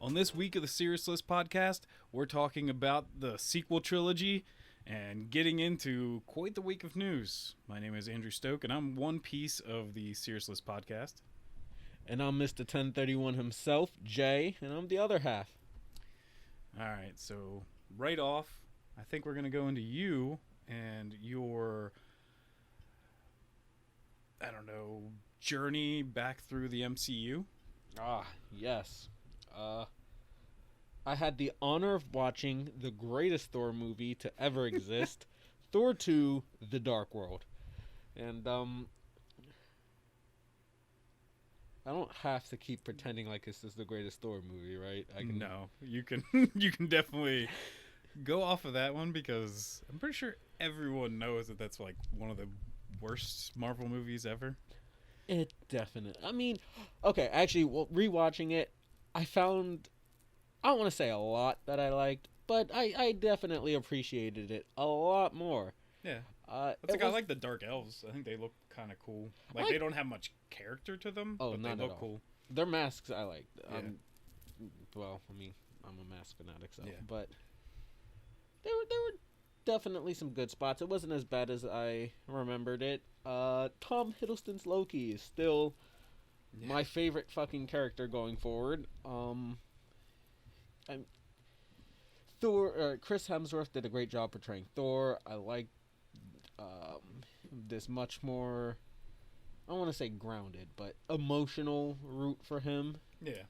On this week of the Serious List podcast, we're talking about the sequel trilogy and getting into quite the week of news. My name is Andrew Stoke, and I'm one piece of the Serious List podcast. And I'm Mr. 1031 himself, Jay, and I'm the other half. All right, so right off, I think we're going to go into you and your, journey back through the MCU. Ah, yes. I had the honor of watching the greatest Thor movie to ever exist, Thor 2: The Dark World. And, I don't have to keep pretending like this is the greatest Thor movie, right? No, you can you can definitely go off of that one because I'm pretty sure everyone knows that that's like one of the worst Marvel movies ever. It definitely. I mean, okay, actually, rewatching it, I found, I don't want to say a lot that I liked, but I definitely appreciated it a lot more. Yeah. I like the Dark Elves. I think they look kind of cool. Like, they don't have much character to them, but they look cool. Their masks I like. Yeah. Well, I mean, I'm a mask fanatic, so. Yeah. But there were definitely some good spots. It wasn't as bad as I remembered it. Tom Hiddleston's Loki is still my favorite fucking character going forward. Chris Hemsworth did a great job portraying Thor. I like this much more, I don't want to say grounded, but emotional route for him. Yeah.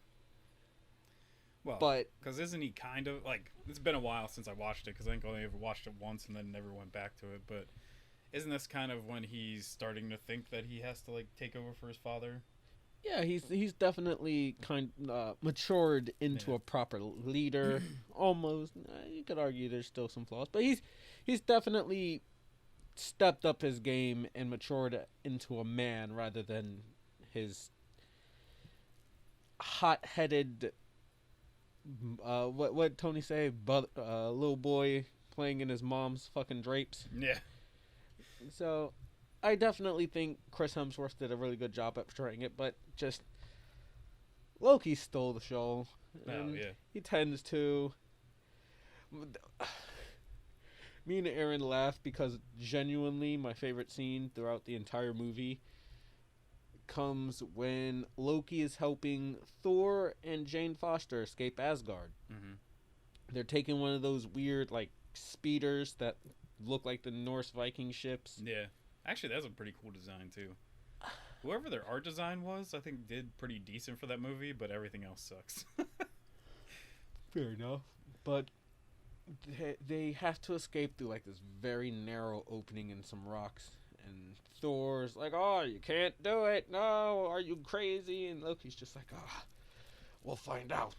Well, but because isn't he kind of like, it's been a while since I watched it because I think I only ever watched it once and then never went back to it, but isn't this kind of when he's starting to think that he has to like take over for his father? Yeah, he's definitely matured into a proper leader. Almost, you could argue there's still some flaws, but he's definitely stepped up his game and matured into a man rather than his hot-headed what Tony say, little boy playing in his mom's fucking drapes. Yeah. So I definitely think Chris Hemsworth did a really good job at portraying it, but just Loki stole the show. Oh, yeah. He tends to. Me and Aaron laughed because genuinely my favorite scene throughout the entire movie comes when Loki is helping Thor and Jane Foster escape Asgard. Mm-hmm. They're taking one of those weird, like, speeders that look like the Norse Viking ships. Yeah. Actually, that's a pretty cool design, too. Whoever their art design was, I think did pretty decent for that movie, but everything else sucks. Fair enough. But they have to escape through, like, this very narrow opening in some rocks. And Thor's like, oh, you can't do it. No, are you crazy? And Loki's just like, we'll find out.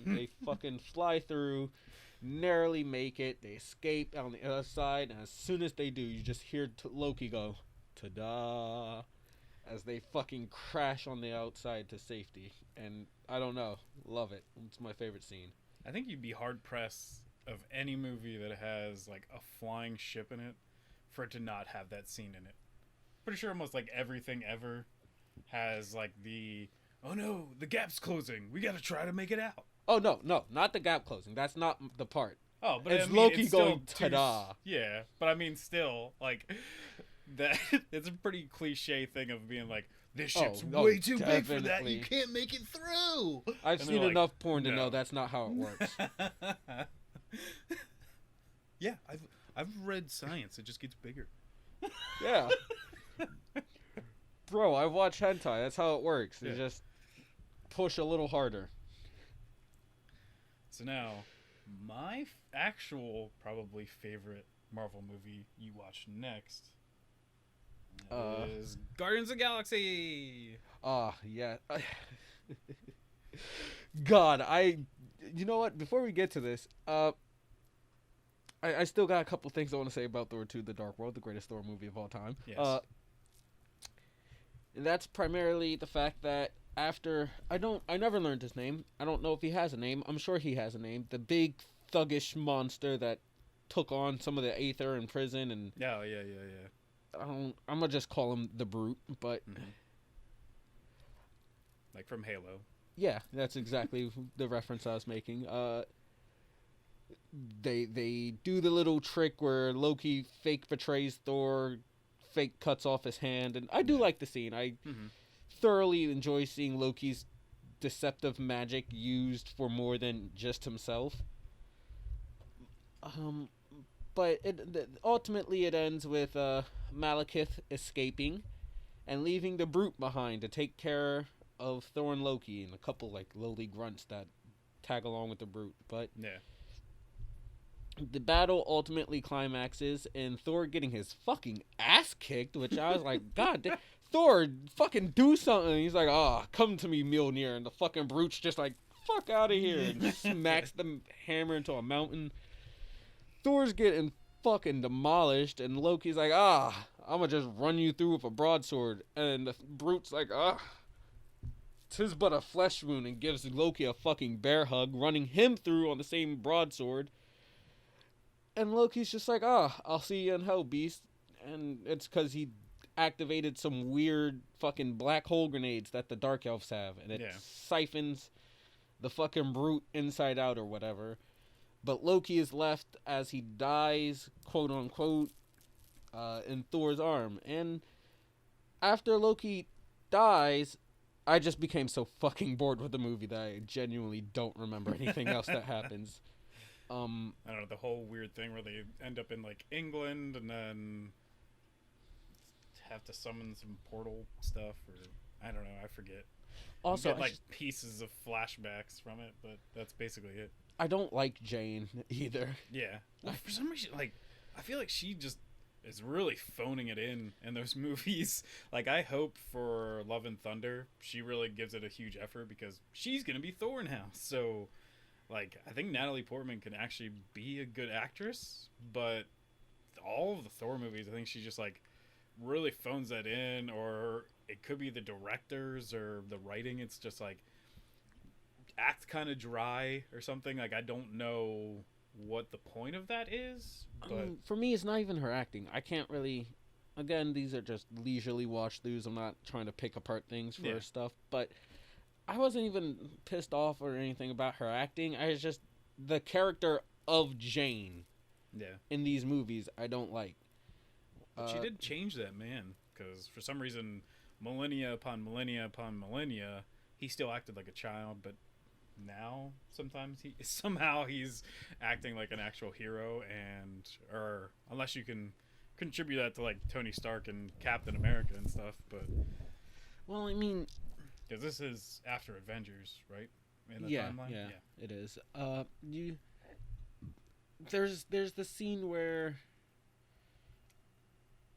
They fucking fly through, narrowly make it. They escape on the other side. And as soon as they do, you just hear Loki go, ta-da, as they fucking crash on the outside to safety. And I don't know. Love it. It's my favorite scene. I think you'd be hard-pressed of any movie that has, like, a flying ship in it for it to not have that scene in it. Pretty sure almost, like, everything ever has, like, oh no, the gap's closing. We gotta try to make it out. Oh, no, not the gap closing. That's not the part. Oh, but it's Loki going, ta-da. Yeah, but I mean, still, like, that it's a pretty cliche thing of being like, this ship's way too big for that. You can't make it through. I've seen enough porn to know that's not how it works. Yeah, I've read science. It just gets bigger. Yeah. Bro, I watch hentai. That's how it works. Yeah. You just push a little harder. So now, my actual probably favorite Marvel movie you watch next is Guardians of the Galaxy. Yeah. God, you know what? Before we get to this, I still got a couple things I want to say about Thor 2: The Dark World, the greatest Thor movie of all time. Yes. And that's primarily the fact that after I never learned his name. I don't know if he has a name. I'm sure he has a name. The big thuggish monster that took on some of the Aether in prison and Yeah. I'm gonna just call him the Brute, but like from Halo. Yeah, that's exactly the reference I was making. They do the little trick where Loki fake betrays Thor, fake cuts off his hand, and I do like the scene. I thoroughly enjoy seeing Loki's deceptive magic used for more than just himself. But ultimately it ends with Malekith escaping and leaving the Brute behind to take care of Thor and Loki and a couple like lowly grunts that tag along with the Brute. But the battle ultimately climaxes in Thor getting his fucking ass kicked, which I was like, God, Thor, fucking do something. He's like, come to me, Mjolnir. And the fucking Brute's just like, fuck out of here. And smacks the hammer into a mountain. Thor's getting fucking demolished. And Loki's like, I'm gonna just run you through with a broadsword. And the Brute's like, 'tis but a flesh wound. And gives Loki a fucking bear hug, running him through on the same broadsword. And Loki's just like, I'll see you in hell, beast. And it's because he activated some weird fucking black hole grenades that the Dark Elves have. And it siphons the fucking Brute inside out or whatever. But Loki is left as he dies, quote unquote, in Thor's arm. And after Loki dies, I just became so fucking bored with the movie that I genuinely don't remember anything else that happens. I don't know, the whole weird thing where they end up in like England and then have to summon some portal stuff, or I don't know, I forget. Also, you get, like pieces of flashbacks from it, but that's basically it. I don't like Jane either. Yeah, well, for some reason, like I feel like she just is really phoning it in those movies. Like I hope for Love and Thunder, she really gives it a huge effort because she's gonna be Thor now. So. Like, I think Natalie Portman can actually be a good actress, but all of the Thor movies, I think she just, like, really phones that in, or it could be the directors or the writing. It's just, like, act kind of dry or something. Like, I don't know what the point of that is, but... for me, it's not even her acting. I can't really... Again, these are just leisurely watch-throughs. I'm not trying to pick apart things for her stuff, but... I wasn't even pissed off or anything about her acting. I was just the character of Jane. In these movies, I don't like. But she did change that man, because for some reason, millennia upon millennia upon millennia, he still acted like a child. But now, sometimes he's acting like an actual hero, or unless you can contribute that to like Tony Stark and Captain America and stuff. But well, I mean. Because this is after Avengers, right? In the timeline? Yeah, it is. There's the scene where...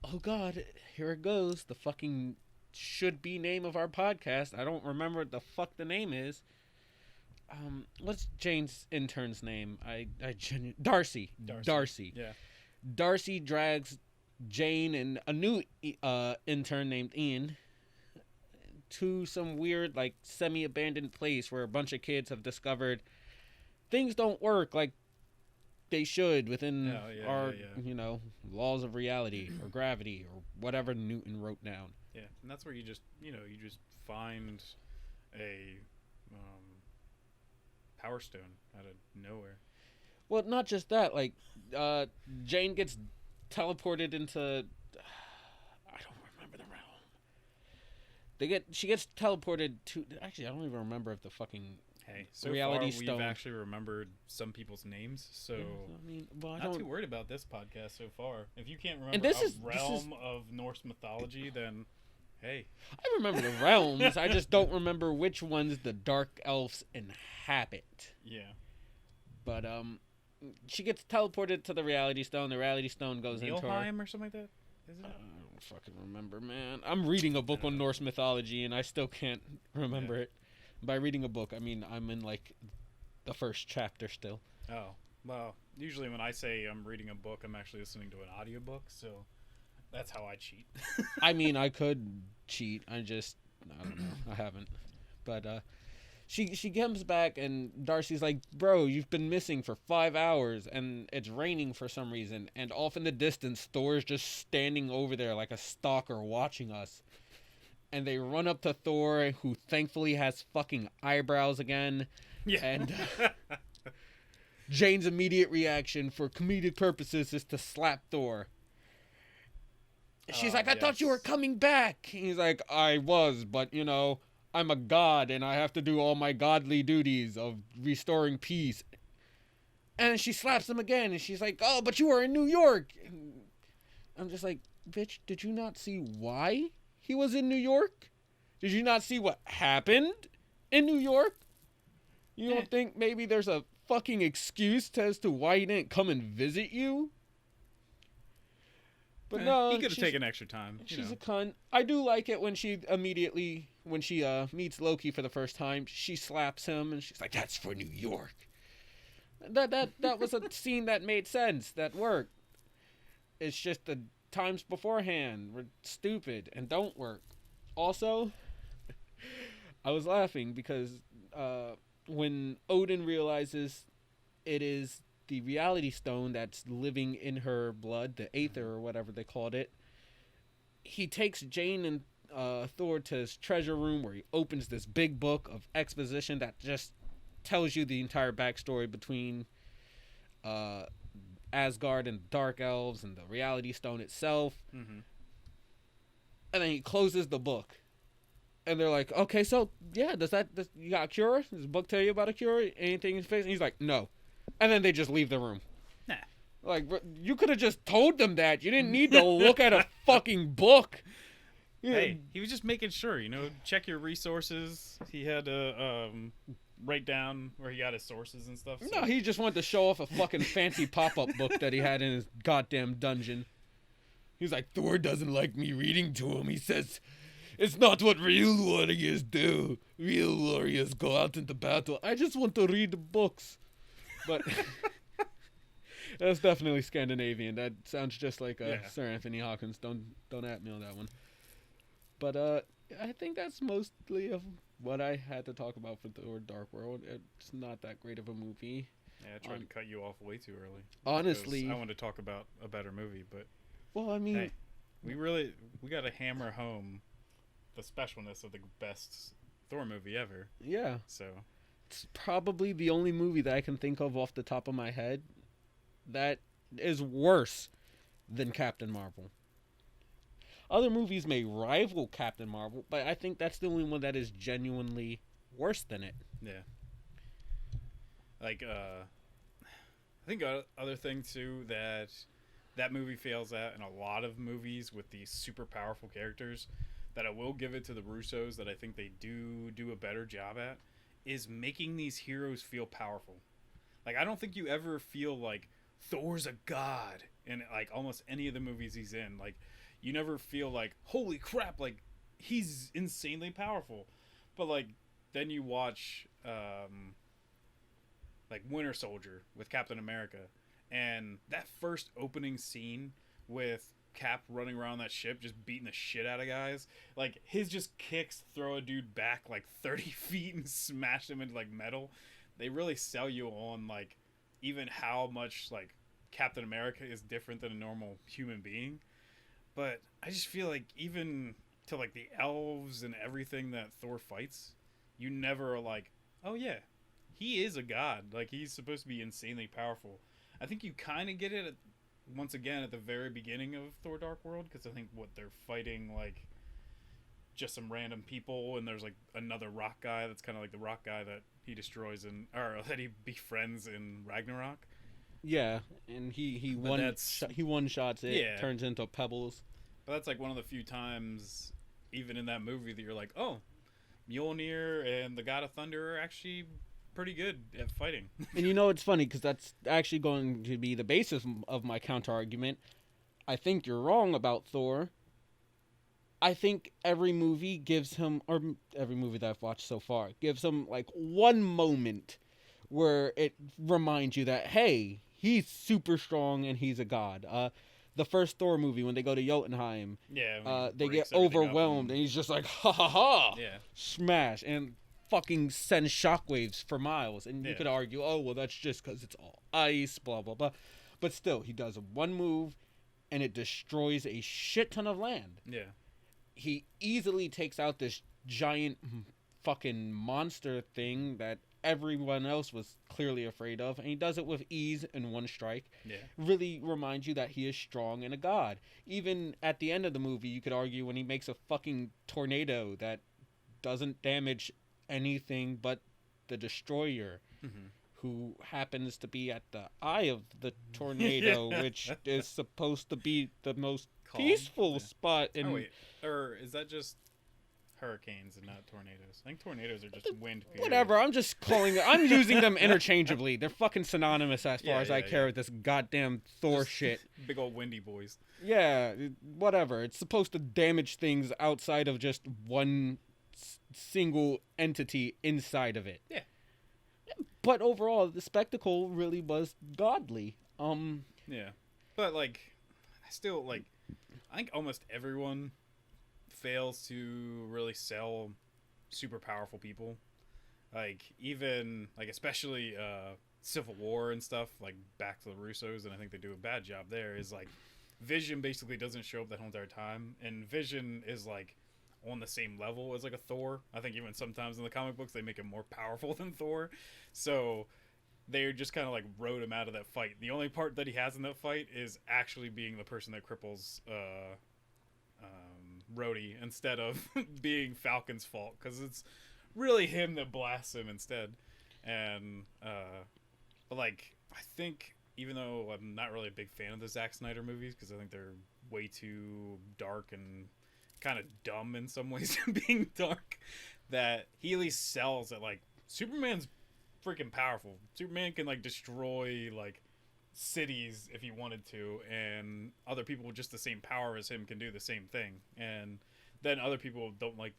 Oh God, here it goes. The fucking should-be name of our podcast. I don't remember what the fuck the name is. What's Jane's intern's name? Darcy. Darcy. Yeah. Darcy drags Jane and a new intern named Ian to some weird, like, semi-abandoned place where a bunch of kids have discovered things don't work like they should within our, laws of reality or gravity or whatever Newton wrote down. Yeah, and that's where you just find a Power Stone out of nowhere. Well, not just that. Like, Jane gets teleported into... She gets teleported to... Actually, I don't even remember if the fucking reality stone... We've actually remembered some people's names, so... not too worried about this podcast so far. If you can't remember realm of Norse mythology, then, hey. I remember the realms. I just don't remember which ones the Dark Elves inhabit. Yeah. But, she gets teleported to the reality stone. The reality stone goes into her... Niflheim or something like that? Is it? I don't fucking remember, man. I'm reading a book on Norse mythology, and I still can't remember it. By reading a book, I mean I'm in, like, the first chapter still. Oh. Well, usually when I say I'm reading a book, I'm actually listening to an audiobook, so that's how I cheat. I mean, I could cheat. I don't know. I haven't. But, She comes back and Darcy's like, bro, you've been missing for 5 hours and it's raining for some reason. And off in the distance, Thor's just standing over there like a stalker watching us. and they run up to Thor, who thankfully has fucking eyebrows again. Yeah. And Jane's immediate reaction for comedic purposes is to slap Thor. She's like, I thought you were coming back. He's like, I was, but, you know, I'm a god, and I have to do all my godly duties of restoring peace. And she slaps him again, and she's like, oh, but you were in New York. And I'm just like, bitch, did you not see why he was in New York? Did you not see what happened in New York? You don't think maybe there's a fucking excuse as to why he didn't come and visit you? But no, he could have taken extra time. She's a cunt. I do like it when she meets Loki for the first time, she slaps him and she's like, "That's for New York." That was a scene that made sense, that worked. It's just the times beforehand were stupid and don't work. Also, I was laughing because when Odin realizes it is the reality stone that's living in her blood, the Aether or whatever they called it, he takes Jane and Thor to his treasure room where he opens this big book of exposition that just tells you the entire backstory between Asgard and Dark Elves and the reality stone itself. Mm-hmm. And then he closes the book. And they're like, okay, so, yeah, you got a cure? Does the book tell you about a cure? Anything in face? And he's like, no. And then they just leave the room. Nah. Like, you could have just told them that. You didn't need to look at a fucking book. Hey, he was just making sure, check your resources. He had to write down where he got his sources and stuff. So. No, he just wanted to show off a fucking fancy pop-up book that he had in his goddamn dungeon. He's like, Thor doesn't like me reading to him. He says, it's not what real warriors do. Real warriors go out into battle. I just want to read the books. But that's definitely Scandinavian. That sounds just like Sir Anthony Hawkins. Don't at me on that one. But I think that's mostly of what I had to talk about for Thor Dark World. It's not that great of a movie. Yeah, I tried to cut you off way too early. Honestly, I wanted to talk about a better movie, but well, I mean, hey, we got to hammer home the specialness of the best Thor movie ever. Yeah. So it's probably the only movie that I can think of off the top of my head that is worse than Captain Marvel. Other movies may rival Captain Marvel, but I think that's the only one that is genuinely worse than it. Yeah. Like, I think other thing, too, that movie fails at, and a lot of movies with these super powerful characters, that I will give it to the Russos, that I think they do a better job at, is making these heroes feel powerful. Like, I don't think you ever feel like Thor's a god in, like, almost any of the movies he's in. Like, you never feel like, holy crap, like, he's insanely powerful. But, like, then you watch, like, Winter Soldier with Captain America. And that first opening scene with Cap running around that ship just beating the shit out of guys. Like, his just kicks throw a dude back, like, 30 feet and smash him into, like, metal. They really sell you on, like, even how much, like, Captain America is different than a normal human being. But I just feel like even to, like, the elves and everything that Thor fights, you never are like, oh, yeah, he is a god. Like, he's supposed to be insanely powerful. I think you kind of get it, once again, at the very beginning of Thor Dark World, because I think what they're fighting, like, just some random people, and there's, like, another rock guy that's kind of like the rock guy that he destroys or that he befriends in Ragnarok. Yeah, and he one-shots it, yeah. Turns into pebbles. But that's, like, one of the few times, even in that movie, that you're like, oh, Mjolnir and the God of Thunder are actually pretty good at fighting. And it's funny, because that's actually going to be the basis of my counter-argument. I think you're wrong about Thor. I think every movie gives him, or every movie that I've watched so far, gives him, like, one moment where it reminds you that, hey, he's super strong and he's a god. The first Thor movie, when they go to Jotunheim, they get overwhelmed and he's just like, ha ha ha, smash, and fucking send shockwaves for miles. And you could argue, oh, well, that's just because it's all ice, blah, blah, blah. But still, he does one move and it destroys a shit ton of land. Yeah. he easily takes out this giant fucking monster thing that everyone else was clearly afraid of, and he does it with ease in one strike. Yeah. Really reminds you that he is strong and a god. Even at the end of the movie, you could argue when he makes a fucking tornado that doesn't damage anything but the destroyer, who happens to be at the eye of the tornado, which is supposed to be the most peaceful spot in... Oh, wait. Or is that just hurricanes and not tornadoes? I think tornadoes are just wind. Period. Whatever, I'm just calling it... I'm using them interchangeably. They're fucking synonymous as far as I care with this goddamn Thor just shit. Big old windy boys. Yeah, whatever. It's supposed to damage things outside of just one single entity inside of it. Yeah. But overall, the spectacle really was godly. Yeah. But, like, I still, like... I think almost everyone fails to really sell super powerful people. Like, even, like, especially Civil War and stuff, like, back to the Russos, and I think they do a bad job there, is, like, Vision basically doesn't show up that whole entire time, and Vision is, like, on the same level as, like, a Thor. I think even sometimes in the comic books they make him more powerful than Thor. So they just kind of, like, wrote him out of that fight. The only part that he has in that fight is actually being the person that cripples Rhodey instead of being Falcon's fault, because it's really him that blasts him instead. And but, like, I think, even though I'm not really a big fan of the Zack Snyder movies, because I think they're way too dark and kind of dumb in some ways being dark, that he at least sells that, like, Superman's freaking powerful. Superman can, like, destroy, like, cities if he wanted to, and other people with just the same power as him can do the same thing, and then other people don't like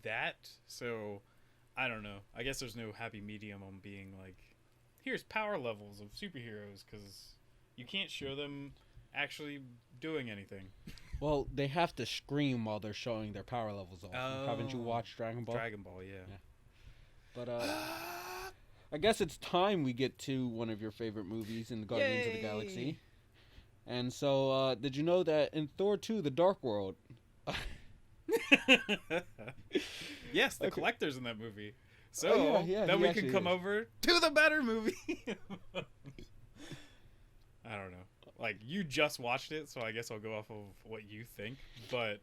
that. So I don't know, I guess there's no happy medium on being like, here's power levels of superheroes, because you can't show them actually doing anything. Well, they have to scream while they're showing their power levels off. Haven't you watched Dragon Ball? Dragon Ball, yeah. But I guess it's time we get to one of your favorite movies in the Guardians of the Galaxy. And so, did you know that in Thor 2, The Dark World... Yes, the collector's in that movie. So, then we can come over to the better movie. I don't know. Like, you just watched it, so I guess I'll go off of what you think. But,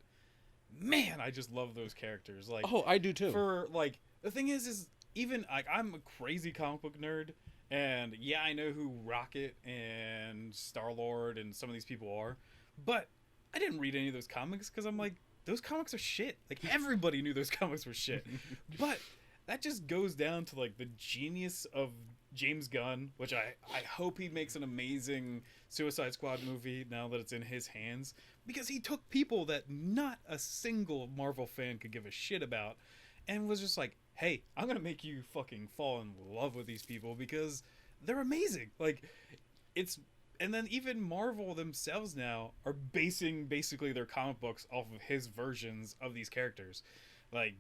man, I just love those characters. Like, oh, I do too. For, like, the thing is even, like, I'm a crazy comic book nerd, and yeah, I know who Rocket and Star-Lord and some of these people are, but I didn't read any of those comics, because I'm like, those comics are shit. Like, everybody knew those comics were shit. But that just goes down to, like, the genius of James Gunn, which I hope he makes an amazing Suicide Squad movie now that it's in his hands, because he took people that not a single Marvel fan could give a shit about and was just like, hey, I'm gonna make you fucking fall in love with these people because they're amazing. Like, it's... And then even Marvel themselves now are basing basically their comic books off of his versions of these characters. Like,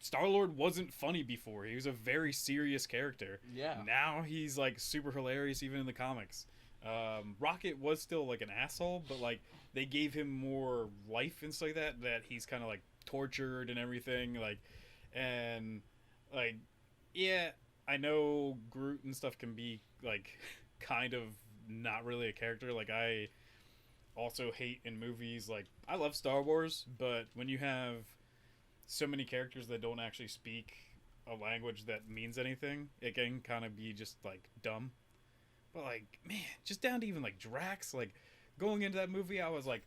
Star-Lord wasn't funny before. He was a very serious character. Yeah. Now he's, like, super hilarious even in the comics. Rocket was still, like, an asshole, but, like, they gave him more life and stuff like that, that he's kind of, like, tortured and everything. Like, and, like, yeah, I know Groot and stuff can be, like, kind of not really a character. Like, I also hate in movies, like, I love Star Wars, but when you have so many characters that don't actually speak a language that means anything, it can kind of be just, like, dumb. But, like, man, just down to even, like, Drax, like, going into that movie, I was like,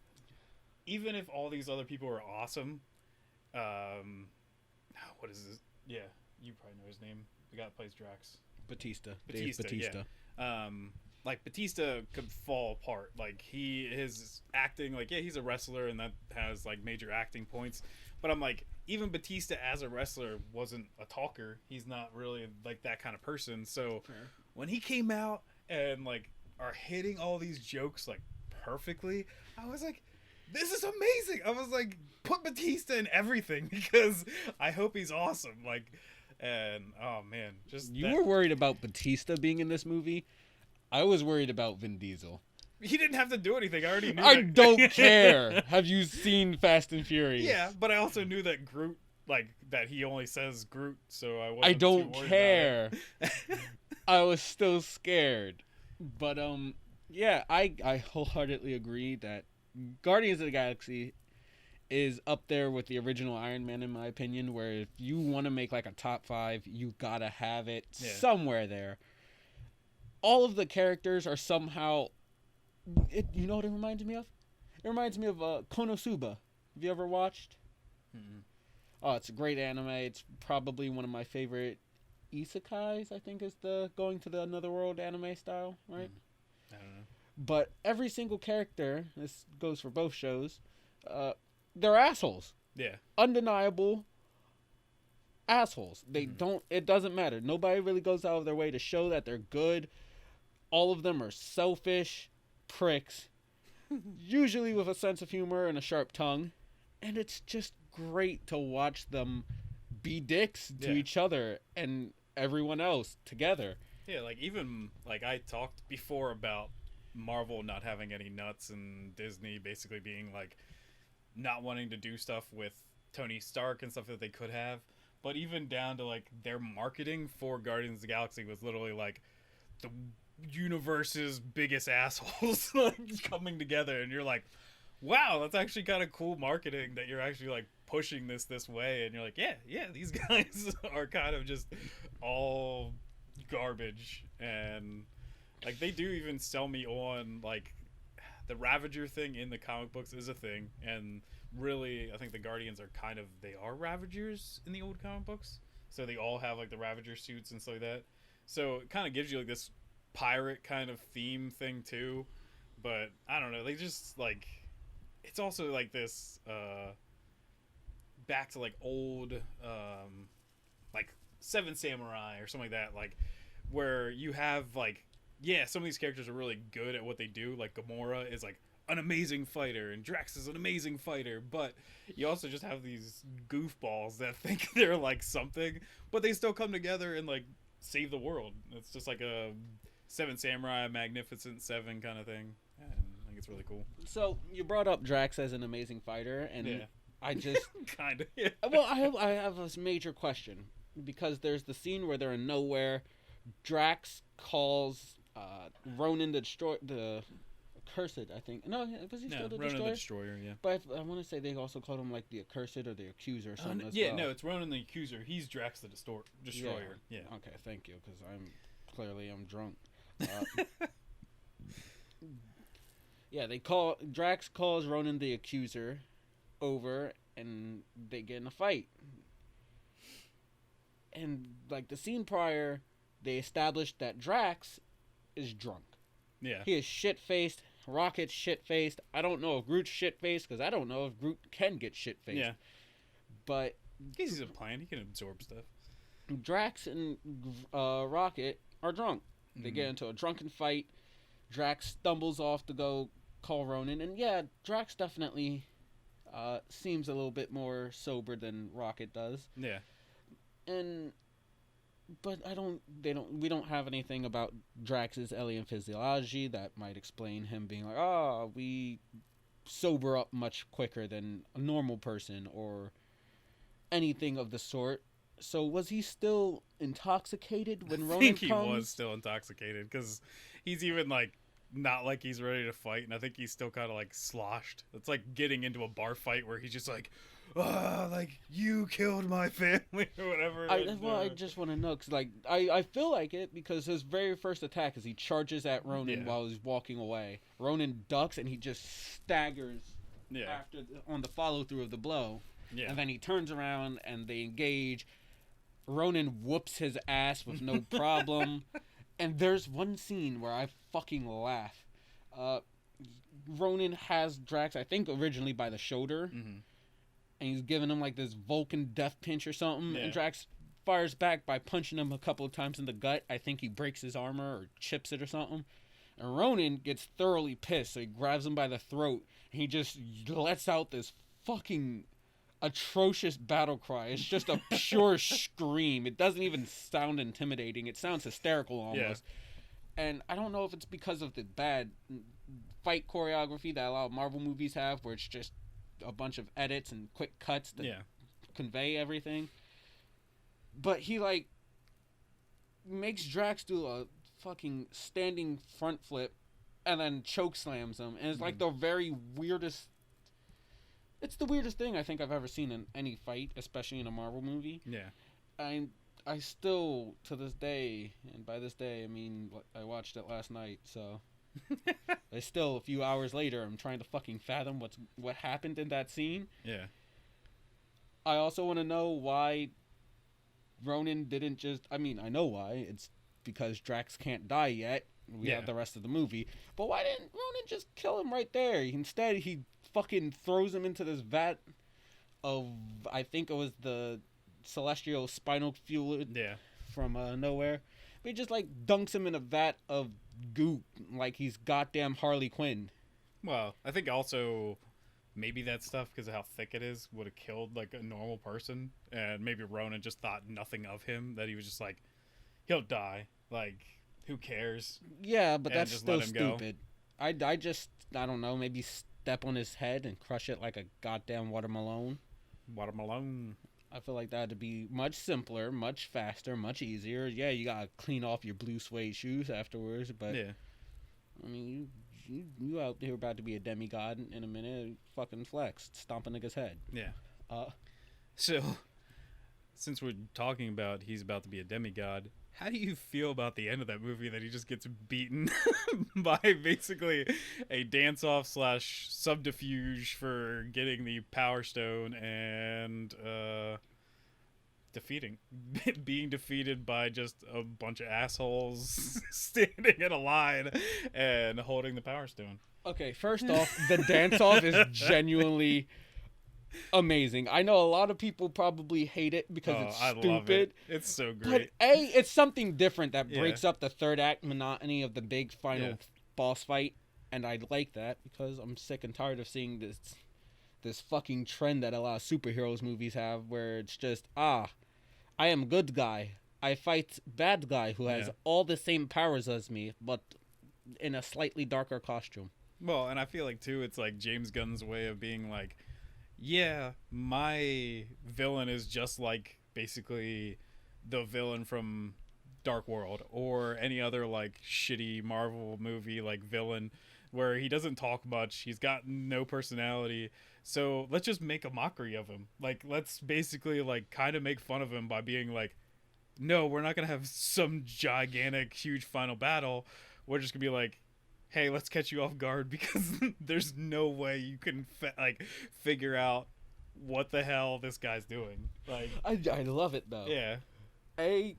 even if all these other people are awesome, what is this? Yeah, you probably know his name. The guy that plays Drax. Batista. Dave Batista. Yeah. Like, Batista could fall apart. Like, his acting, like, yeah, he's a wrestler and that has, like, major acting points. But I'm like, even Batista as a wrestler wasn't a talker. He's not really, like, that kind of person. So when he came out and, like, are hitting all these jokes, like, perfectly, I was like, this is amazing. I was like, put Batista in everything because I hope he's awesome. Like, and, oh, man. Just You were worried about Batista being in this movie? I was worried about Vin Diesel. He didn't have to do anything. I already knew. I that. don't care. Have you seen Fast and Furious? Yeah, but I also knew that Groot, like that he only says Groot, so I wasn't I too don't worried care. about it. I was still scared. But yeah, I wholeheartedly agree that Guardians of the Galaxy is up there with the original Iron Man in my opinion, where if you want to make like a top 5, you gotta have it somewhere there. All of the characters are somehow, you know what it reminds me of? It reminds me of Konosuba. Have you ever watched? Mm-hmm. Oh, it's a great anime. It's probably one of my favorite isekais, I think is the going to the another world anime style, right? I don't know. But every single character, this goes for both shows, they're assholes. Yeah. Undeniable assholes. They don't, it doesn't matter. Nobody really goes out of their way to show that they're good. All of them are selfish pricks, usually with a sense of humor and a sharp tongue. And it's just great to watch them be dicks to each other and everyone else together. Yeah, like even like I talked before about Marvel not having any nuts and Disney basically being like not wanting to do stuff with Tony Stark and stuff that they could have. But even down to like their marketing for Guardians of the Galaxy was literally like the universe's biggest assholes like coming together, and you're like, wow, that's actually kind of cool marketing that you're actually like pushing this way, and you're like, yeah, these guys are kind of just all garbage. And like they do even sell me on like the Ravager thing in the comic books is a thing, and really I think the Guardians are kind of, they are Ravagers in the old comic books, so they all have like the Ravager suits and stuff like that, so it kind of gives you like this pirate kind of theme thing too. But I don't know, they just like, it's also like this back to like old like Seven Samurai or something like that, like where you have like, yeah, some of these characters are really good at what they do, like Gamora is like an amazing fighter and Drax is an amazing fighter, but you also just have these goofballs that think they're like something, but they still come together and like save the world. It's just like a Seven Samurai, Magnificent Seven kind of thing. And I think it's really cool. So you brought up Drax as an amazing fighter, and I just kind of. Yeah. Well, I have a major question, because there's the scene where they're in nowhere. Drax calls Ronan the Accursed, I think. No, was he still the Ronan Destroyer? the Destroyer, yeah. But I want to say they also called him like the Accursed or the Accuser or something. Yeah, no, it's Ronan the Accuser. He's Drax the Destroyer. Yeah. Okay, thank you, because I'm drunk. Yeah, Drax calls Ronan the Accuser over, and they get in a fight. And like the scene prior, they established that Drax is drunk. Yeah. He is shit-faced. Rocket's shit-faced. I don't know if Groot's shit-faced, because I don't know if Groot can get shit-faced. Yeah. But he's a plant. He can absorb stuff. Drax and Rocket are drunk. They get into a drunken fight. Drax stumbles off to go call Ronan, and yeah, Drax definitely seems a little bit more sober than Rocket does. Yeah. But we don't have anything about Drax's alien physiology that might explain him being like, oh, we sober up much quicker than a normal person or anything of the sort. So was he still intoxicated when Ronan comes? I think he was still intoxicated, because he's even like not like he's ready to fight, and I think he's still kind of like sloshed. It's like getting into a bar fight where he's just like, like, you killed my family or whatever. I just want to know, because like I feel like it, because his very first attack is he charges at Ronan while he's walking away. Ronan ducks and he just staggers after on the follow through of the blow. Yeah. And then he turns around and they engage. Ronan whoops his ass with no problem. And there's one scene where I fucking laugh. Ronan has Drax, I think originally by the shoulder. Mm-hmm. And he's giving him like this Vulcan death pinch or something. Yeah. And Drax fires back by punching him a couple of times in the gut. I think he breaks his armor or chips it or something. And Ronan gets thoroughly pissed. So he grabs him by the throat. And he just lets out this fucking atrocious battle cry. It's just a pure scream. It doesn't even sound intimidating. It sounds hysterical almost. Yeah. And I don't know if it's because of the bad fight choreography that a lot of Marvel movies have, where it's just a bunch of edits and quick cuts that convey everything. But he like makes Drax do a fucking standing front flip and then choke slams him, and it's like the very weirdest. It's the weirdest thing I think I've ever seen in any fight, especially in a Marvel movie. Yeah. I still, to this day, and by this day I mean I watched it last night, so I still, a few hours later, I'm trying to fucking fathom what happened in that scene. Yeah. I also want to know why Ronan didn't just... I mean, I know why. It's because Drax can't die yet. We have the rest of the movie. But why didn't Ronan just kill him right there? Instead, he fucking throws him into this vat of... I think it was the celestial spinal fluid from nowhere. But he just, like, dunks him in a vat of goop like he's goddamn Harley Quinn. Well, I think also... Maybe that stuff, because of how thick it is, would have killed, like, a normal person. And maybe Ronan just thought nothing of him. That he was just like, he'll die. Like, who cares? Yeah, but that's still stupid. I don't know, maybe step on his head and crush it like a goddamn watermelon. Watermelon. I feel like that would be much simpler, much faster, much easier. Yeah, you gotta clean off your blue suede shoes afterwards, but... Yeah. I mean, you out there about to be a demigod in a minute, fucking flex, stomp a nigga's head. Yeah. So, since we're talking about he's about to be a demigod, how do you feel about the end of that movie that he just gets beaten by basically a dance-off / subterfuge for getting the Power Stone and being defeated by just a bunch of assholes standing in a line and holding the Power Stone? Okay, first off, the dance-off is genuinely amazing. I know a lot of people probably hate it because it's stupid. I love it. It's so great. But it's something different that breaks up the third act monotony of the big final boss fight, and I like that because I'm sick and tired of seeing this fucking trend that a lot of superheroes movies have, where it's just I am good guy. I fight bad guy who has all the same powers as me, but in a slightly darker costume. Well, and I feel like, too, it's like James Gunn's way of being like, yeah, my villain is just like basically the villain from Dark World or any other like shitty Marvel movie like villain where he doesn't talk much. He's got no personality. So let's just make a mockery of him. Like, let's basically like kind of make fun of him by being like, no, we're not going to have some gigantic, huge final battle. We're just going to be like, hey, let's catch you off guard because there's no way you can figure out what the hell this guy's doing. Like, I love it though. Yeah. The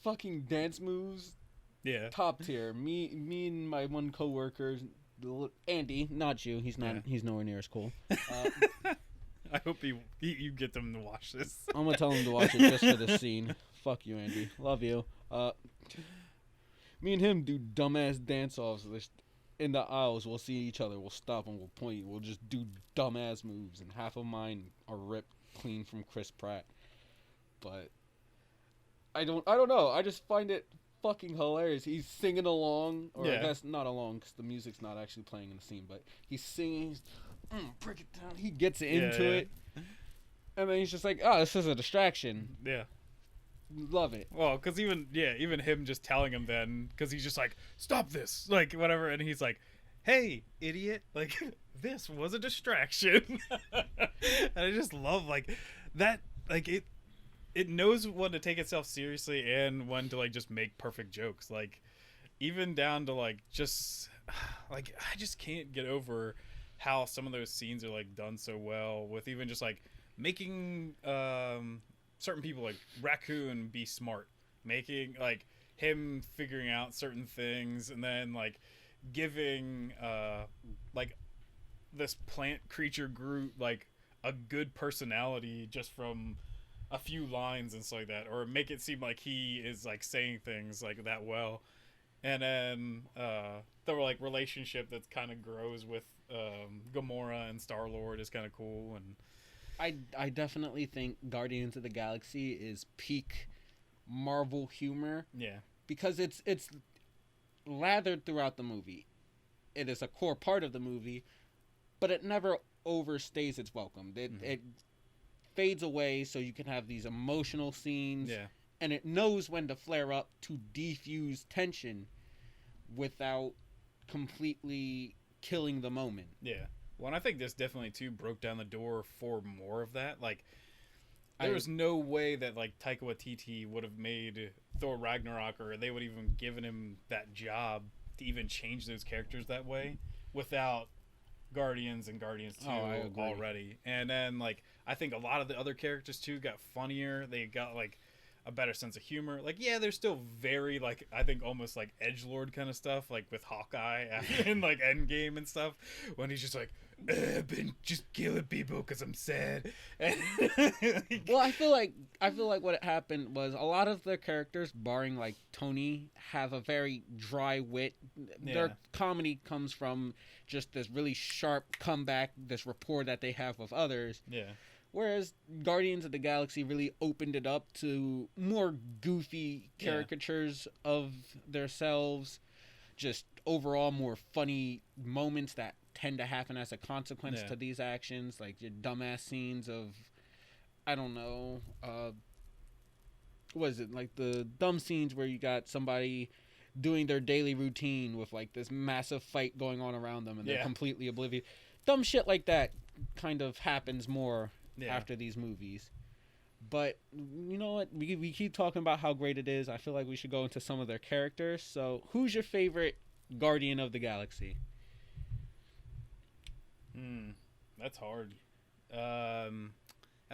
fucking dance moves. Yeah. Top tier. Me and my one coworker, Andy, not you. He's not. Yeah. He's nowhere near as cool. I hope you get them to watch this. I'm gonna tell him to watch it just for this scene. Fuck you, Andy. Love you. Me and him do dumbass dance-offs in the aisles. We'll see each other. We'll stop and we'll point. We'll just do dumbass moves, and half of mine are ripped clean from Chris Pratt. But I don't know. I just find it fucking hilarious. He's singing along, or I guess not along because the music's not actually playing in the scene. But he's singing. Break it down. He gets into it, and then he's just like, "Oh, this is a distraction." Yeah. Love it. Well, because even him just telling him then, because he's just like, stop this, like, whatever, and he's like, hey, idiot, like, this was a distraction. And I just love, like, that, like, it knows when to take itself seriously and when to, like, just make perfect jokes, like, even down to, like, just, like, I just can't get over how some of those scenes are, like, done so well, with even just, like, making, certain people like Raccoon be smart, making like him figuring out certain things, and then like giving like this plant creature Groot like a good personality just from a few lines and stuff like that, or make it seem like he is like saying things like that well. And then the like relationship that kind of grows with Gamora and Star-Lord is kind of cool. And I definitely think Guardians of the Galaxy is peak Marvel humor. Yeah. Because it's lathered throughout the movie. it is a core part of the movie, but it never overstays its welcome. It fades away so you can have these emotional scenes, and it knows when to flare up to defuse tension without completely killing the moment. Yeah. Well, and I think this definitely too broke down the door for more of that. Like, there was no way that like Taika Waititi would have made Thor Ragnarok, or they would even given him that job to even change those characters that way without Guardians and Guardians 2 already. And then like I think a lot of the other characters too got funnier. They got like a better sense of humor. Like, yeah, they're still very like, I think almost like edgelord kind of stuff, like with Hawkeye in like Endgame and stuff, when he's just like, I've been just killing people because I'm sad. Well, I feel like what happened was a lot of their characters, barring like Tony, have a very dry wit. Their comedy comes from just this really sharp comeback, this rapport that they have with others. Yeah. Whereas Guardians of the Galaxy really opened it up to more goofy caricatures of themselves, just overall more funny moments that tend to happen as a consequence to these actions, like your dumbass scenes of, I don't know, what is it, like the dumb scenes where you got somebody doing their daily routine with like this massive fight going on around them and they're completely oblivious. Dumb shit like that kind of happens more after these movies. But you know what, we keep talking about how great it is. I feel like we should go into some of their characters. So who's your favorite Guardian of the Galaxy? That's hard. I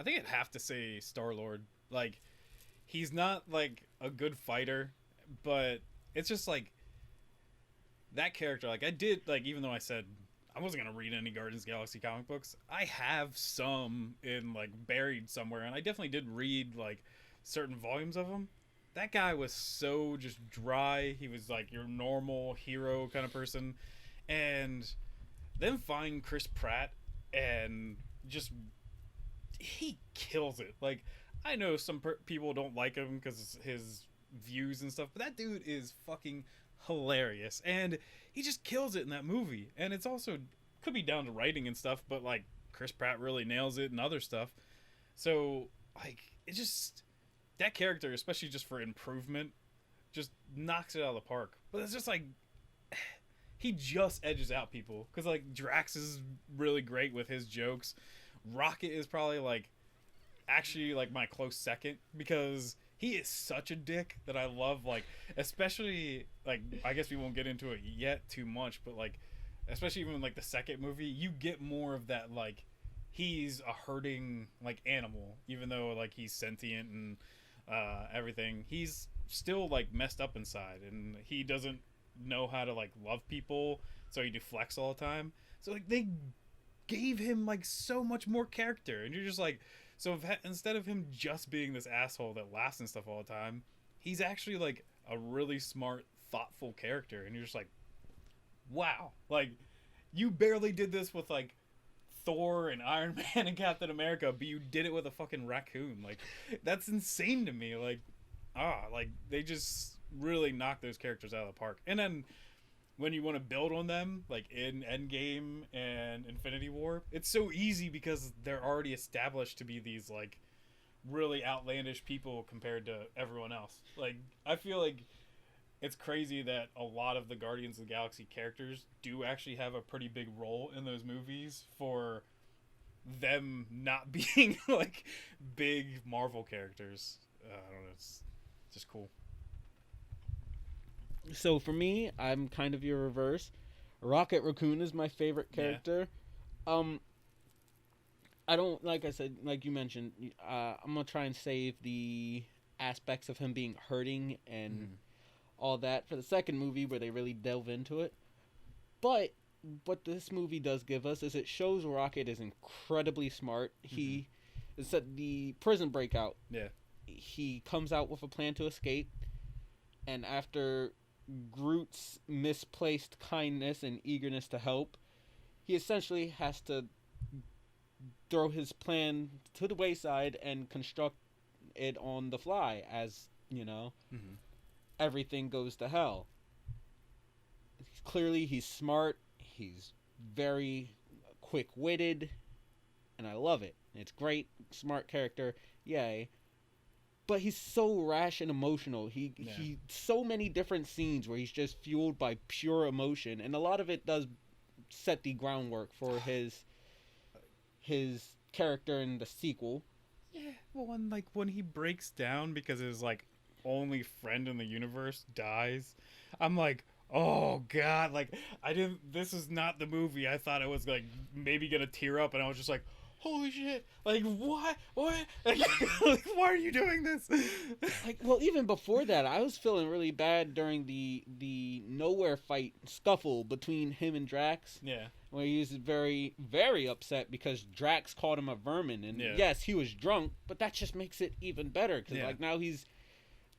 think I'd have to say Star-Lord. Like, he's not like a good fighter, but it's just like that character. Like, I did, like, even though I said I wasn't gonna read any Guardians of the Galaxy comic books, I have some in like buried somewhere, and I definitely did read like certain volumes of them. That guy was so just dry. He was like your normal hero kind of person, and then find Chris Pratt and just he kills it. Like, I know some people don't like him because his views and stuff, but that dude is fucking hilarious, and he just kills it in that movie. And it's also could be down to writing and stuff, but like Chris Pratt really nails it and other stuff. So like it just, that character, especially just for improvement, just knocks it out of the park. But it's just like he just edges out people, because like Drax is really great with his jokes. Rocket is probably like actually like my close second, because he is such a dick that I love. Like, especially like, I guess we won't get into it yet too much, but like especially even like the second movie, you get more of that, like he's a hurting like animal, even though like he's sentient and everything. He's still like messed up inside, and he doesn't know how to like love people, so he deflects all the time. So like they gave him like so much more character, and you're just like, so instead of him just being this asshole that laughs and stuff all the time, he's actually like a really smart, thoughtful character, and you're just like, wow, like you barely did this with like Thor and Iron Man and Captain America, but you did it with a fucking raccoon. Like, that's insane to me. Like, like they just really knocked those characters out of the park. And then when you want to build on them, like in Endgame and Infinity War, it's so easy because they're already established to be these like really outlandish people compared to everyone else. Like, I feel like it's crazy that a lot of the Guardians of the Galaxy characters do actually have a pretty big role in those movies, for them not being like big Marvel characters. I don't know, it's just cool. So for me, I'm kind of your reverse. Rocket Raccoon is my favorite character. I don't, like I said, like you mentioned, I'm gonna try and save the aspects of him being hurting and all that for the second movie, where they really delve into it. But what this movie does give us is it shows Rocket is incredibly smart. He said the prison breakout. Yeah. He comes out with a plan to escape, and after Groot's misplaced kindness and eagerness to help, he essentially has to throw his plan to the wayside and construct it on the fly, as you know, everything goes to hell. Clearly he's smart, He's very quick-witted, and I love it. It's great, smart character, yay. But he's so rash and emotional. He so many different scenes where he's just fueled by pure emotion, and a lot of it does set the groundwork for his character in the sequel. Yeah, well, when he breaks down because his like only friend in the universe dies, I'm like, oh god, like I didn't. This is not the movie I thought I was like maybe gonna tear up, and I was just like, holy shit, like what, like, why are you doing this? Like, well, even before that, I was feeling really bad during the nowhere fight scuffle between him and Drax. Yeah. Where he was very, very upset because Drax called him a vermin. And yes, he was drunk, but that just makes it even better. Because, like, now he's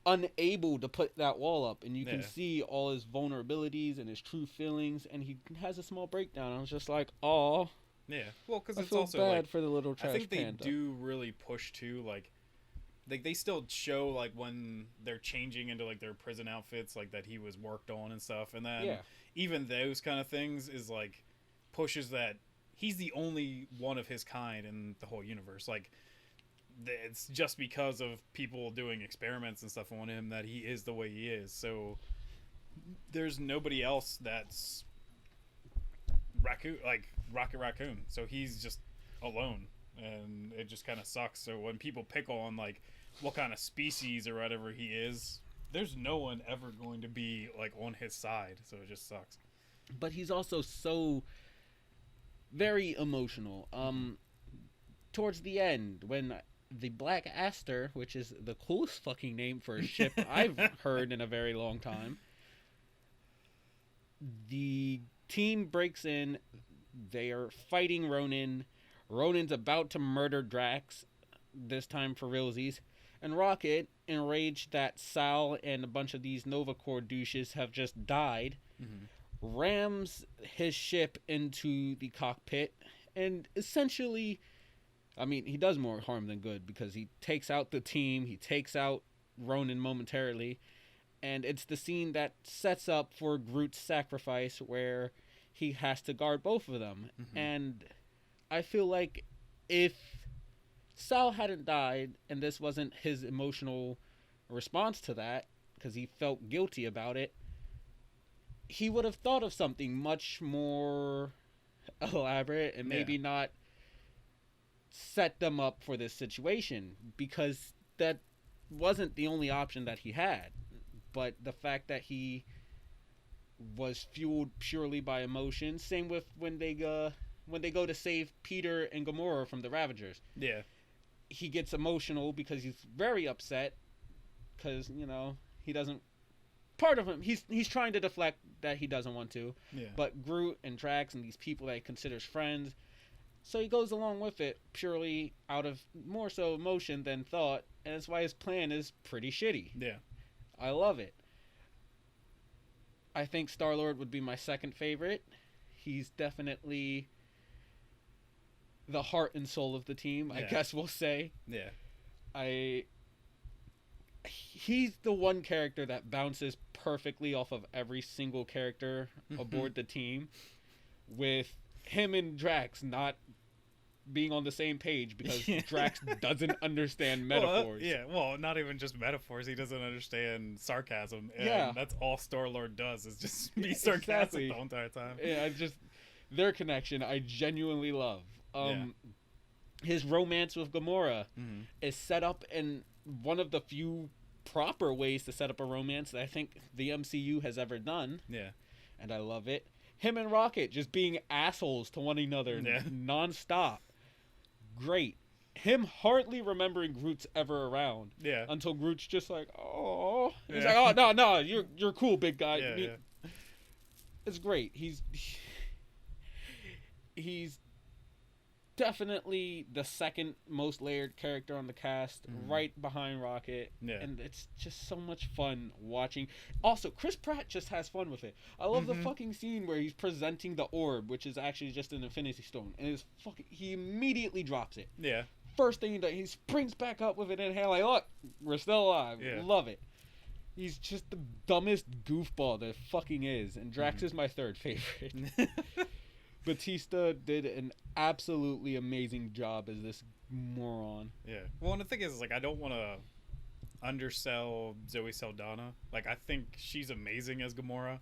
unable to put that wall up. And you can see all his vulnerabilities and his true feelings. And he has a small breakdown. I was just like, aw. Yeah. Well, because it's feel also, bad like, for the little trash I think they panda. do really push, too, like, they still show, like, when they're changing into, like, their prison outfits, like, that he was worked on and stuff. And then even those kind of things is, like, pushes that he's the only one of his kind in the whole universe. Like, it's just because of people doing experiments and stuff on him that he is the way he is. So there's nobody else that's Rocket Raccoon. So he's just alone, and it just kind of sucks. So when people pick on like what kind of species or whatever he is, there's no one ever going to be like on his side. So it just sucks. But he's also so very emotional. Towards the end, when the Black Aster, which is the coolest fucking name for a ship I've heard in a very long time, the team breaks in. They are fighting Ronan. Ronan's about to murder Drax, this time for realsies. And Rocket, enraged that Sal and a bunch of these Nova Corps douches have just died, rams his ship into the cockpit, and essentially, I mean, he does more harm than good because he takes out the team, he takes out Ronan momentarily, and it's the scene that sets up for Groot's sacrifice where he has to guard both of them. And I feel like if Sal hadn't died and this wasn't his emotional response to that, because he felt guilty about it, he would have thought of something much more elaborate and maybe not set them up for this situation, because that wasn't the only option that he had. But the fact that he was fueled purely by emotion, same with when they go to save Peter and Gamora from the Ravagers. Yeah. He gets emotional because he's very upset because, you know, he doesn't, part of him, he's trying to deflect that he doesn't want to. Yeah. But Groot and Drax and these people that he considers friends, so he goes along with it purely out of more so emotion than thought, and that's why his plan is pretty shitty. Yeah. I love it. I think Star-Lord would be my second favorite. He's definitely the heart and soul of the team, I guess we'll say. Yeah. He's the one character that bounces perfectly off of every single character aboard the team, with him and Drax not being on the same page because Drax doesn't understand metaphors. Well, not even just metaphors. He doesn't understand sarcasm, and that's all Star-Lord does is just be sarcastic the whole entire time. Yeah, just their connection I genuinely love. His romance with Gamora is set up in one of the few proper ways to set up a romance that I think the MCU has ever done. Yeah. And I love it. Him and Rocket just being assholes to one another nonstop. Great. Him hardly remembering Groot's ever around. Yeah. Until Groot's just like, oh. He's like, oh, no, you're cool, big guy. Yeah. It's great. He's definitely the second most layered character on the cast, right behind Rocket. Yeah. And it's just so much fun watching. Also, Chris Pratt just has fun with it. I love the fucking scene where he's presenting the orb, which is actually just an Infinity Stone, and he immediately drops it. Yeah. First thing he springs back up with it in hand, like, look, we're still alive. Yeah. Love it. He's just the dumbest goofball there fucking is, and Drax is my third favorite. Batista did an absolutely amazing job as this moron. Yeah. Well, and the thing is, like, I don't want to undersell Zoe Saldana. Like, I think she's amazing as Gamora,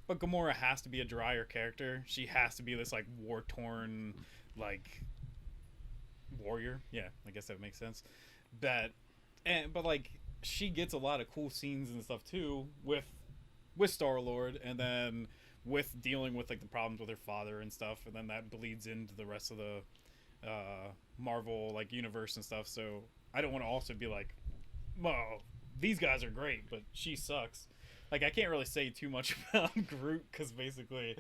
but Gamora has to be a drier character. She has to be this, like, war-torn, like, warrior. Yeah, I guess that makes sense. But like, she gets a lot of cool scenes and stuff too with Star-Lord, and then with dealing with like the problems with her father and stuff, and then that bleeds into the rest of the Marvel like universe and stuff. So I don't want to also be like, well, these guys are great, but she sucks. Like, I can't really say too much about Groot because basically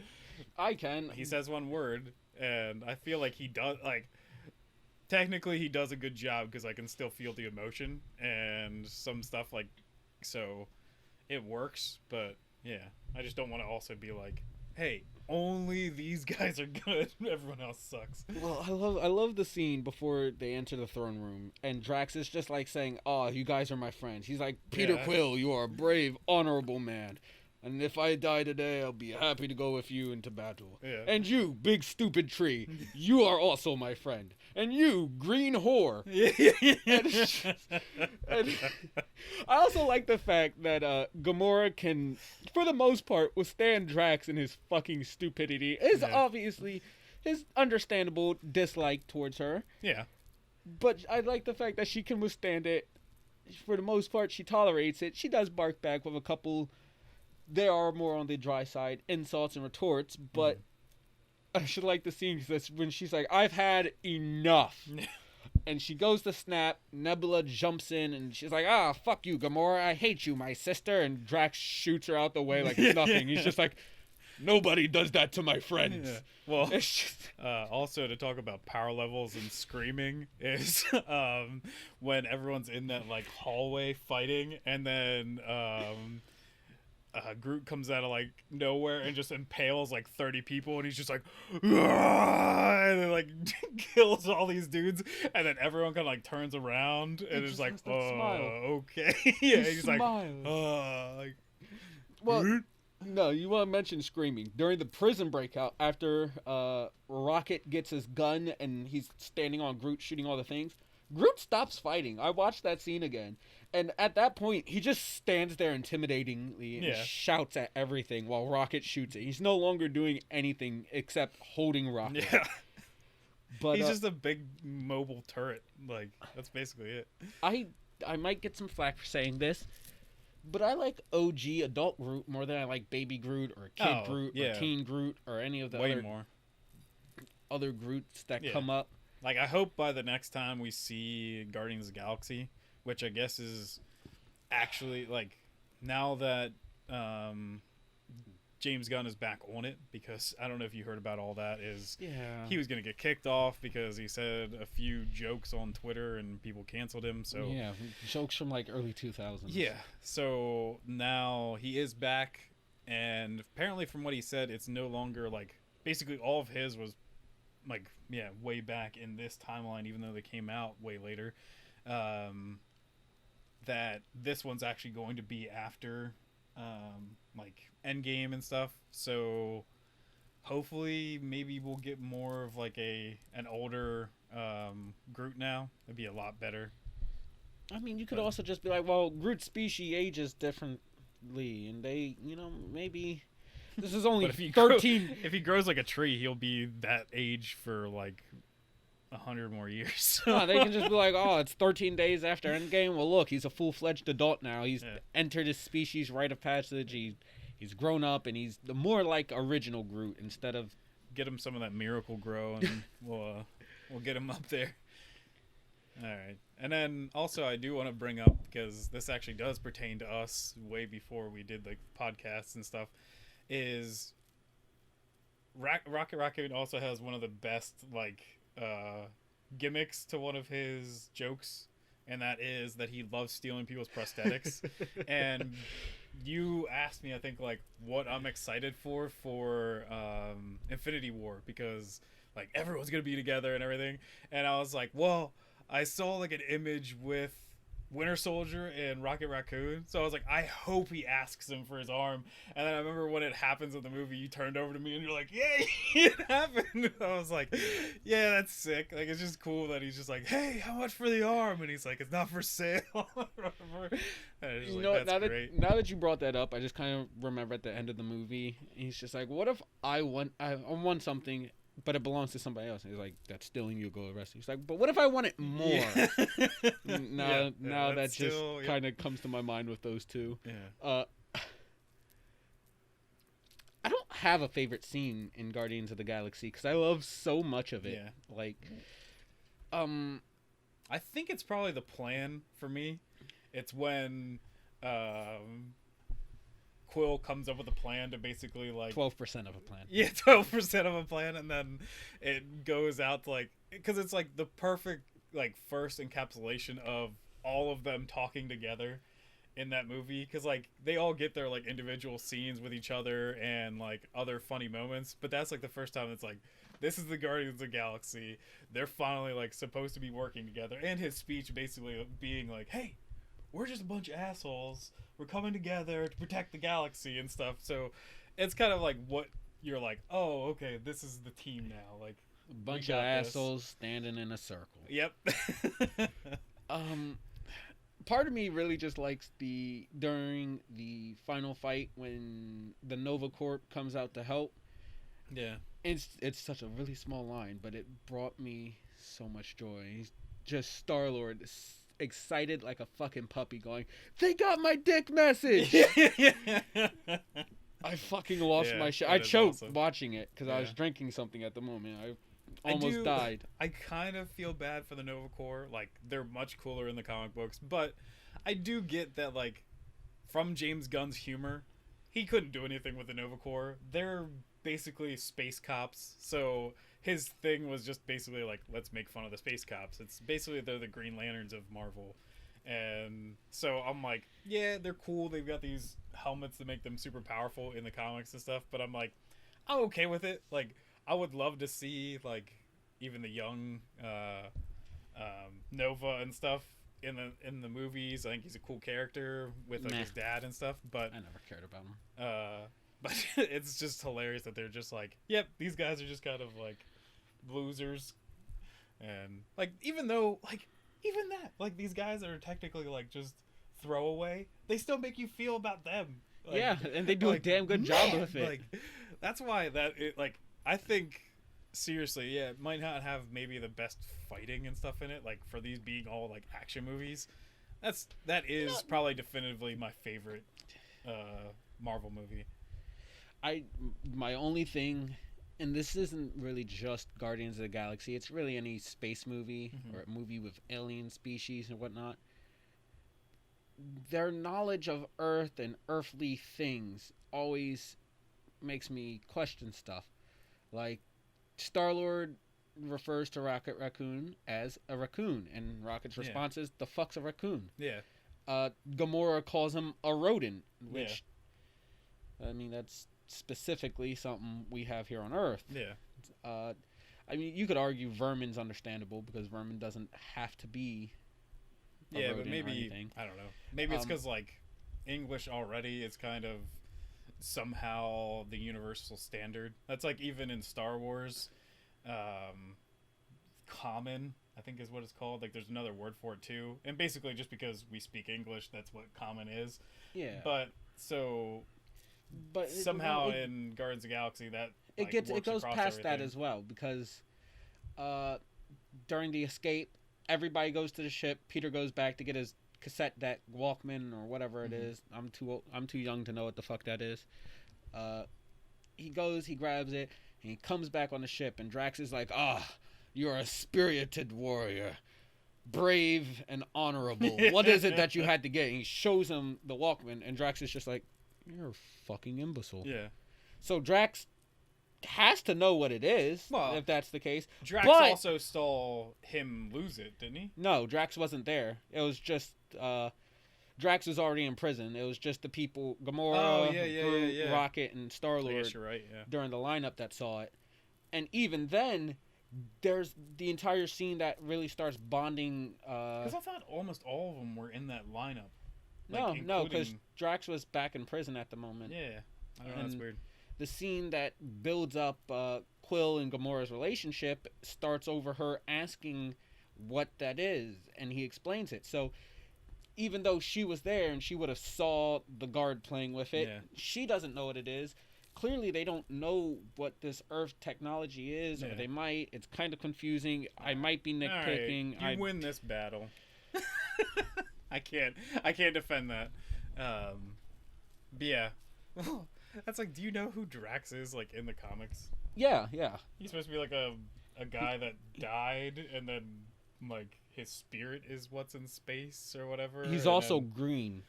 I can. he says one word, and I feel like he does, like, technically he does a good job because I can still feel the emotion and some stuff, like, so it works. But yeah, I just don't want to also be like, hey, only these guys are good, everyone else sucks. Well, I love the scene before they enter the throne room, and Drax is just like saying, "Oh, you guys are my friends." He's like, "Peter Quill, you are a brave, honorable man. And if I die today, I'll be happy to go with you into battle. Yeah. And you, big stupid tree, you are also my friend. And you, green whore." and I also like the fact that Gamora can, for the most part, withstand Drax and his fucking stupidity. Is obviously his understandable dislike towards her. Yeah. But I like the fact that she can withstand it. For the most part, she tolerates it. She does bark back with a couple... They are more on the dry side, insults and retorts, but I should like the scene because when she's like, "I've had enough," and she goes to snap, Nebula jumps in and she's like, "Ah, fuck you, Gamora, I hate you, my sister," and Drax shoots her out the way like it's nothing. He's just like, "Nobody does that to my friends." Yeah. Well, it's just... also to talk about power levels and screaming is when everyone's in that like hallway fighting, and then Groot comes out of like nowhere and just impales like 30 people, and he's just like, "Aah!" And then like kills all these dudes, and then everyone kind of like turns around and is like, "Oh, okay." Yeah, he's like, like, well, Groot? No, you want to mention screaming during the prison breakout after Rocket gets his gun and he's standing on Groot shooting all the things. Groot stops fighting. I watched that scene again. And at that point, he just stands there intimidatingly and shouts at everything while Rocket shoots it. He's no longer doing anything except holding Rocket. Yeah. But he's just a big mobile turret. Like, that's basically it. I might get some flack for saying this, but I like OG adult Groot more than I like baby Groot or kid Groot or teen Groot or any of the other Groots that come up. Like, I hope by the next time we see Guardians of the Galaxy, which I guess is actually, like, now that James Gunn is back on it, because I don't know if you heard about all that, is he was going to get kicked off because he said a few jokes on Twitter and people canceled him. So yeah, jokes from, like, early 2000s. Yeah, so now he is back, and apparently from what he said, it's no longer, like, basically all of his was, like, way back in this timeline, even though they came out way later. That this one's actually going to be after like Endgame and stuff, so hopefully maybe we'll get more of like an older Groot now. It'd be a lot better. I mean, you could also just be like, well, Groot's species ages differently, and they, maybe this is only 13. If he grows like a tree, he'll be that age for like 100 more years. No, they can just be like, "Oh, it's 13 days after Endgame. Well, look, he's a full-fledged adult now. He's entered his species rite of passage. He's grown up, and he's more like original Groot instead of..." Get him some of that miracle grow, and we'll get him up there. All right. And then also I do want to bring up, because this actually does pertain to us way before we did the podcasts and stuff, is Rocket also has one of the best, like, gimmicks to one of his jokes, and that is that he loves stealing people's prosthetics. And you asked me, I think, like, what I'm excited for Infinity War, because like everyone's gonna be together and everything, and I was like, well, I saw like an image with Winter Soldier and Rocket Raccoon. So I was like, I hope he asks him for his arm. And then I remember when it happens in the movie, you turned over to me and you're like, yay, it happened. I was like, yeah, that's sick. Like, it's just cool that he's just like, hey, how much for the arm? And he's like, it's not for sale. You know, now that you brought that up, I just kind of remember at the end of the movie, he's just like, what if I want something, but it belongs to somebody else? And he's like, that's stealing, you go arrest. He's like, but what if I want it more? Yeah. Now that just kind of comes to my mind with those two. Yeah. I don't have a favorite scene in Guardians of the Galaxy because I love so much of it. Yeah. Like, I think it's probably the plan for me. It's when Quill comes up with a plan to basically like 12% of a plan. Yeah, 12% of a plan, and then it goes out to like, because it's like the perfect like first encapsulation of all of them talking together in that movie, because like they all get their like individual scenes with each other and like other funny moments, but that's like the first time it's like, this is the Guardians of the Galaxy, they're finally like supposed to be working together, and his speech basically being like, hey, we're just a bunch of assholes, we're coming together to protect the galaxy and stuff. So it's kind of like what you're like, oh, okay, this is the team now, like a bunch of assholes standing in a circle. Yep. Part of me really just likes during the final fight when the Nova Corp comes out to help. Yeah. It's such a really small line, but it brought me so much joy. He's just Star-Lord, excited like a fucking puppy, going, they got my dick message. I fucking lost my shit. I choked watching it because I was drinking something at the moment. I almost died. I kind of feel bad for the Nova Corps. Like, they're much cooler in the comic books, but I do get that, like, from James Gunn's humor, he couldn't do anything with the Nova Corps. They're basically space cops, so his thing was just basically like, let's make fun of the space cops. It's basically, they're the Green Lanterns of Marvel. And so I'm like, yeah, they're cool, they've got these helmets that make them super powerful in the comics and stuff, but I'm like, I'm okay with it. Like, I would love to see like even the young Nova and stuff in the movies. I think he's a cool character with like his dad and stuff, but I never cared about him. But it's just hilarious that they're just like, yep, these guys are just kind of like losers. And like, even though like, even that, like, these guys are technically like just throwaway, they still make you feel about them. Like, yeah, and they do like, a damn good job with it. Like, that's why like, I think seriously, yeah, it might not have maybe the best fighting and stuff in it, like for these being all like action movies. That is probably definitively my favorite Marvel movie. My only thing, and this isn't really just Guardians of the Galaxy, it's really any space movie or a movie with alien species and whatnot. Their knowledge of Earth and earthly things always makes me question stuff. Like, Star-Lord refers to Rocket Raccoon as a raccoon, and Rocket's response is, the fuck's a raccoon? Yeah. Gamora calls him a rodent, which, I mean, that's specifically something we have here on Earth. Yeah. I mean, you could argue vermin's understandable because vermin doesn't have to be a rodent, but maybe, I don't know. Maybe it's because, like, English already is kind of somehow the universal standard. That's like even in Star Wars, common, I think is what it's called. Like, there's another word for it too. And basically just because we speak English, that's what common is. Yeah. But somehow in Guardians of the Galaxy that it goes past everything. That as well, because during the escape, everybody goes to the ship. Peter goes back to get his cassette deck, Walkman, or whatever it is. I'm too young to know what the fuck that is. He goes, he grabs it, and he comes back on the ship, and Drax is like, you're a spirited warrior, brave and honorable. What is it that you had to get? And he shows him the Walkman, and Drax is just like, you're a fucking imbecile. Yeah. So Drax has to know what it is, if that's the case. Drax also saw him lose it, didn't he? No, Drax wasn't there. It was just Drax was already in prison. It was just the people, Gamora, Rocket, and Star-Lord you're right, during the lineup that saw it. And even then, there's the entire scene that really starts bonding. Because I thought almost all of them were in that lineup. No, no, because including- Drax was back in prison at the moment. Yeah, I don't know. That's And weird. the scene that builds up Quill and Gamora's relationship starts over her asking what that is, and he explains it. So even though she was there and she would have saw the guard playing with it, Yeah. she doesn't know what it is. Clearly, they don't know what this Earth technology is, or Yeah. they might. It's kind of confusing. I might be nitpicking. All right, you win this battle. I can't defend that. But yeah, that's like, do you know who Drax is, like, in the comics? Yeah. He's supposed to be like a guy that died, and then like his spirit is what's in space or whatever. He's and also then- green.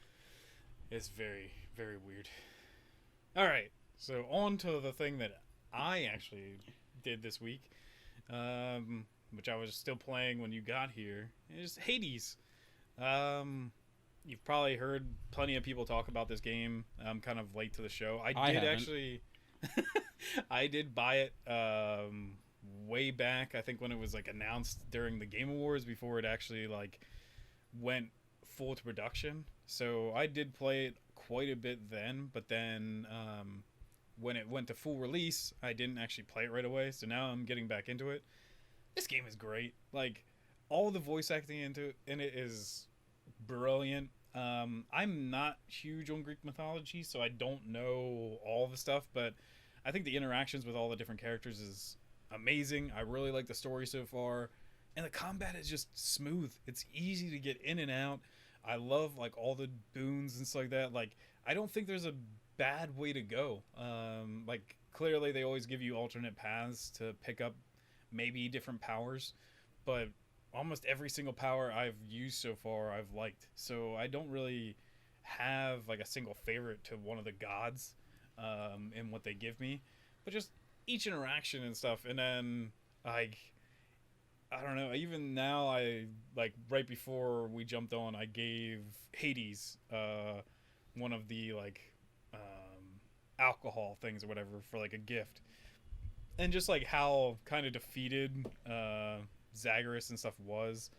It's very, very weird. All right, so on to the thing that I actually did this week, which I was still playing when you got here. Is Hades. You've probably heard plenty of people talk about this game. I'm kind of late to the show. I did haven't. actually. I did buy it way back. I think when it was like announced during the Game Awards before it actually like went full to production. So I did play it quite a bit then. But then when it went to full release, I didn't actually play it right away. So now I'm getting back into it. This game is great. Like all the voice acting in it is brilliant. I'm not huge on Greek mythology, so I don't know all the stuff, but I think the interactions with all the different characters is amazing. I really like the story so far, and the combat is just smooth. It's easy to get in and out. I love like all the boons and stuff like that. Like I don't think there's a bad way to go. Like clearly they always give you alternate paths to pick up maybe different powers, but almost every single power I've used so far I've liked. So I don't really have like a single favorite to one of the gods in what they give me, but just each interaction and stuff. And then like I don't know, even now I like right before we jumped on I gave Hades one of the like alcohol things or whatever for like a gift. And just like how kind of defeated Zagreus and stuff was,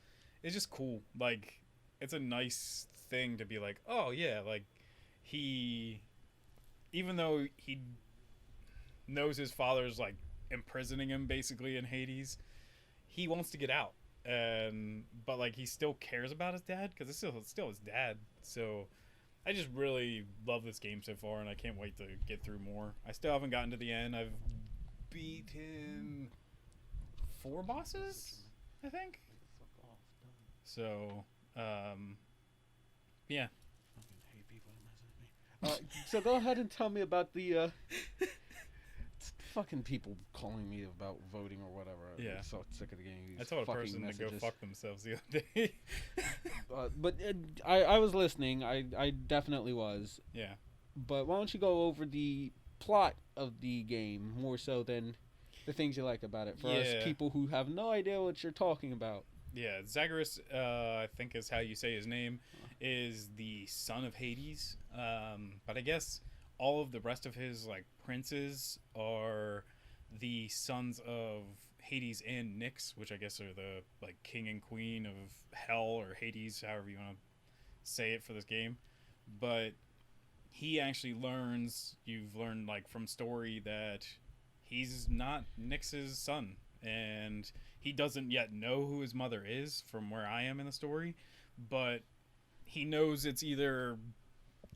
it's just cool. Like it's a nice thing to be like, oh yeah, like he, even though he knows his father's like imprisoning him basically in Hades, he wants to get out, and but like he still cares about his dad because it's still his dad. So I just really love this game so far, and I can't wait to get through more. I still haven't gotten to the end. I've beaten 4 bosses, I think. So, yeah. So go ahead and tell me about the fucking people calling me about voting or whatever. Yeah. I'm so sick of the game. I told a person to go fuck themselves the other day. But I was listening. I definitely was. Yeah. But why don't you go over the plot of the game more so than the things you like about it for us people who have no idea what you're talking about. Yeah, Zagreus, I think is how you say his name, is the son of Hades. But I guess all of the rest of his like princes are the sons of Hades and Nyx, which I guess are the like king and queen of Hell or Hades, however you want to say it for this game. But he actually learns, you've learned like from story that he's not Nyx's son, and he doesn't yet know who his mother is from where I am in the story, but he knows it's either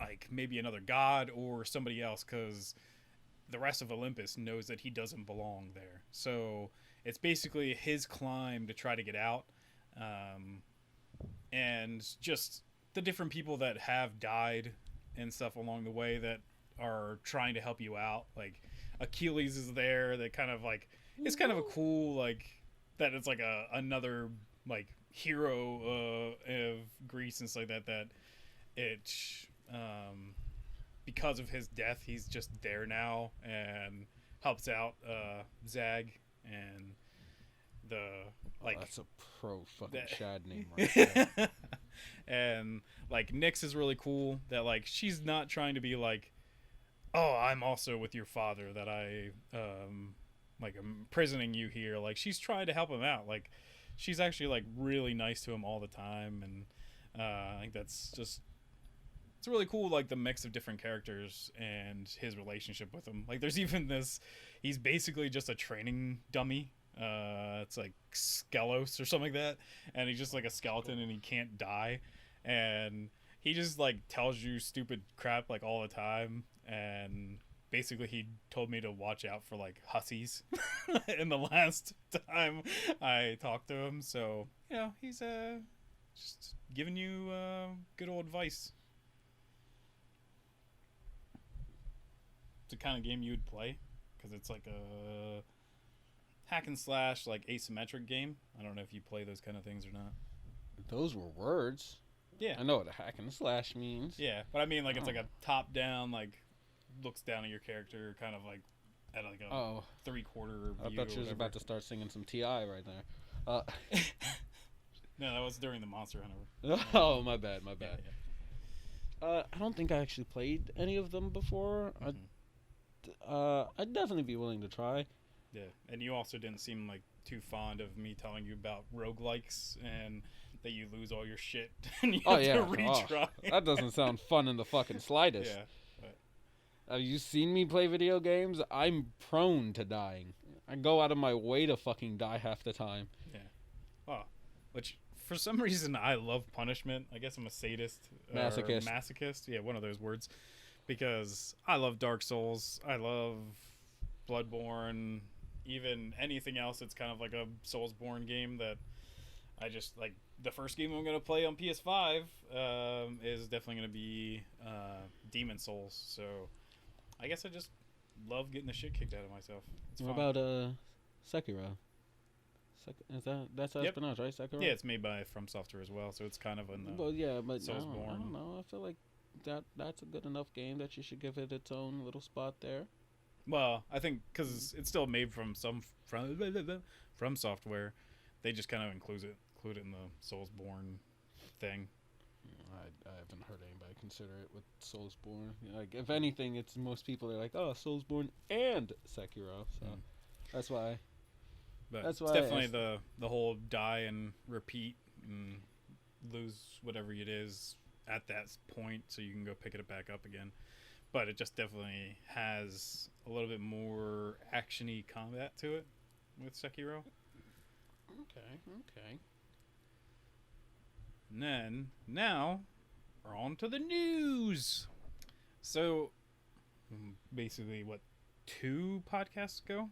like maybe another god or somebody else, because the rest of Olympus knows that he doesn't belong there. So it's basically his climb to try to get out, and just the different people that have died and stuff along the way that are trying to help you out. Like Achilles is there, that kind of like, it's kind of a cool like that it's like another like hero of Greece and stuff like that, that it because of his death he's just there now and helps out Zag, and the like that's a pro fucking Shad name right there. And like Nyx is really cool, that like she's not trying to be like, oh, I'm also with your father, that I like imprisoning you here. Like, she's trying to help him out. Like, she's actually like really nice to him all the time, and I think that's just it's really cool. Like the mix of different characters and his relationship with him. Like, there's even this. He's basically just a training dummy. It's like Skelos or something like that, and he's just like a skeleton and he can't die, and he just like tells you stupid crap like all the time, and basically he told me to watch out for like hussies in the last time I talked to him. So he's just giving you good old advice. It's the kind of game you would play because it's like a hack and slash, like asymmetric game. I don't know if you play those kind of things or not. Those were words. Yeah, I know what a hack and slash means. Yeah, but I mean, like, it's like a top down, like, looks down at your character, kind of like at like a 3/4 view. I thought you was about to start singing some T.I. right there. No, that was during the Monster Hunter. Oh, my bad. Yeah. I don't think I actually played any of them before. I'd definitely be willing to try. Yeah, and you also didn't seem like too fond of me telling you about roguelikes and that you lose all your shit and you have to retry. That doesn't sound fun in the fucking slightest. Yeah. But... Have you seen me play video games? I'm prone to dying. I go out of my way to fucking die half the time. Yeah. Well, which for some reason I love punishment. I guess I'm a sadist. Masochist. Masochist. Yeah, one of those words. Because I love Dark Souls. I love Bloodborne. Even anything else that's kind of like a Soulsborne game that I just like. The first game I'm going to play on PS5 is definitely going to be Demon Souls. So I guess I just love getting the shit kicked out of myself. It's what fun. about Sekiro? That's how it's pronounced, right? Sekiro? Yeah, it's made by From Software as well, so it's kind of in the Soulsborne. I don't know. I feel like that's a good enough game that you should give it its own little spot there. Well, I think because it's still made from From Software, they just kind of include it in the Soulsborne thing. I haven't heard anybody consider it with Soulsborne. Like, if anything, it's most people are like, oh, Soulsborne and Sekiro. So that's why. But it's definitely the whole die and repeat and lose whatever it is at that point, so you can go pick it back up again. But it just definitely has a little bit more action-y combat to it with Sekiro. Okay. And then, now, we're on to the news. So, basically, 2 podcasts ago?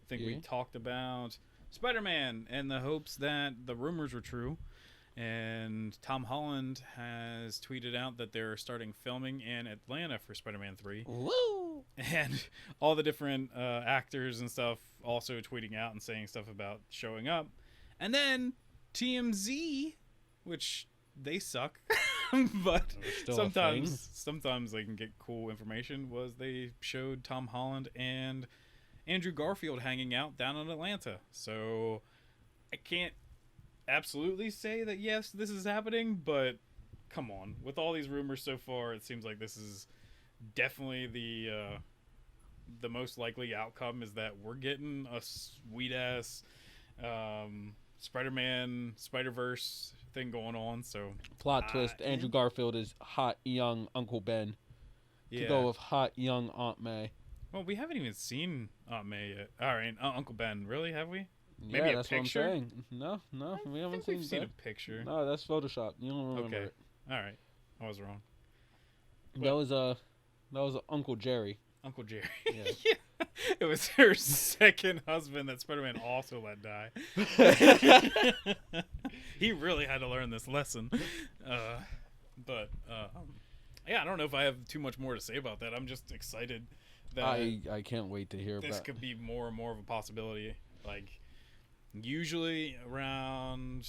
I think we talked about Spider-Man and the hopes that the rumors were true. And Tom Holland has tweeted out that they're starting filming in Atlanta for Spider-Man 3. Woo! And all the different actors and stuff also tweeting out and saying stuff about showing up. And then TMZ, which they suck, but sometimes they can get cool information, was they showed Tom Holland and Andrew Garfield hanging out down in Atlanta. So I can't absolutely say that yes, this is happening, but come on, with all these rumors so far, it seems like this is definitely the most likely outcome, is that we're getting a sweet ass Spider-Man Spider-Verse thing going on. So plot twist: Andrew Garfield is hot young Uncle Ben to go with hot young Aunt May. Well, we haven't even seen Aunt May yet. All right, Uncle Ben, really? Have we? Yeah, maybe that's picture? What I'm saying. No, we haven't seen a picture. No, that's Photoshop. You don't remember it. All right, I was wrong. That was Uncle Jerry. Uncle Jerry. Yeah. Yeah. It was her second husband that Spider-Man also let die. He really had to learn this lesson. But I don't know if I have too much more to say about that. I'm just excited that I can't wait to hear this could be more and more of a possibility. Like, usually around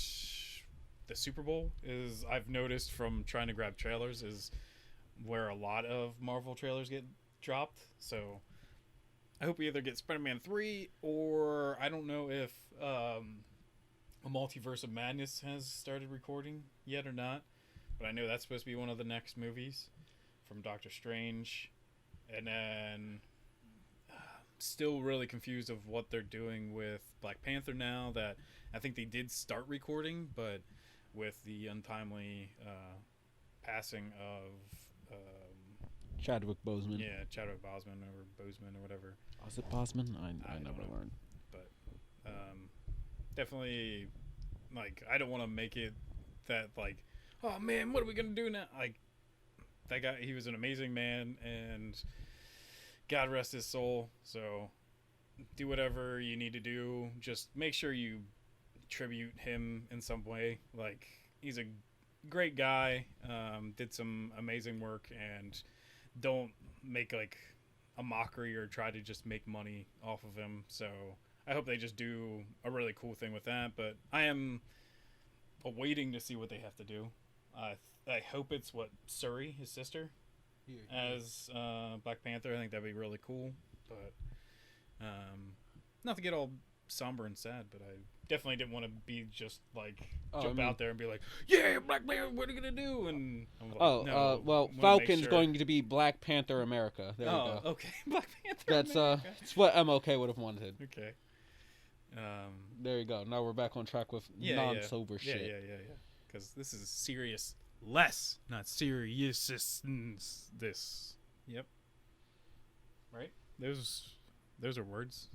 the Super Bowl is, I've noticed from trying to grab trailers, is where a lot of Marvel trailers get dropped. So I hope we either get Spider-Man 3, or I don't know if a Multiverse of Madness has started recording yet or not, but I know that's supposed to be one of the next movies from Doctor Strange. And then still really confused of what they're doing with Black Panther now that I think they did start recording, but with the untimely passing of Chadwick Boseman. yeah, Chadwick Boseman or whatever. Was it Boseman? I never learned. But definitely, like, I don't want to make it that, like, oh man, what are we gonna do now? Like, that guy, he was an amazing man, and God rest his soul. So do whatever you need to do. Just make sure you tribute him in some way. Like, he's a great guy, did some amazing work, and don't make like a mockery or try to just make money off of him. So I hope they just do a really cool thing with that, but I am awaiting to see what they have to do. I hope it's Shuri, his sister, as Black Panther. I think that'd be really cool, but not to get all somber and sad, but I definitely didn't want to be just like jump out there and be like, yeah, Black Panther, what are you gonna do? And I'm like, no, well, Falcon's going to be Black Panther America. There we go. Okay, Black Panther. That's America. It's what MLK would have wanted. Okay. There you go. Now we're back on track with non-sober shit. Yeah. Because this is serious, not serious. This. Yep. Right. Those are words.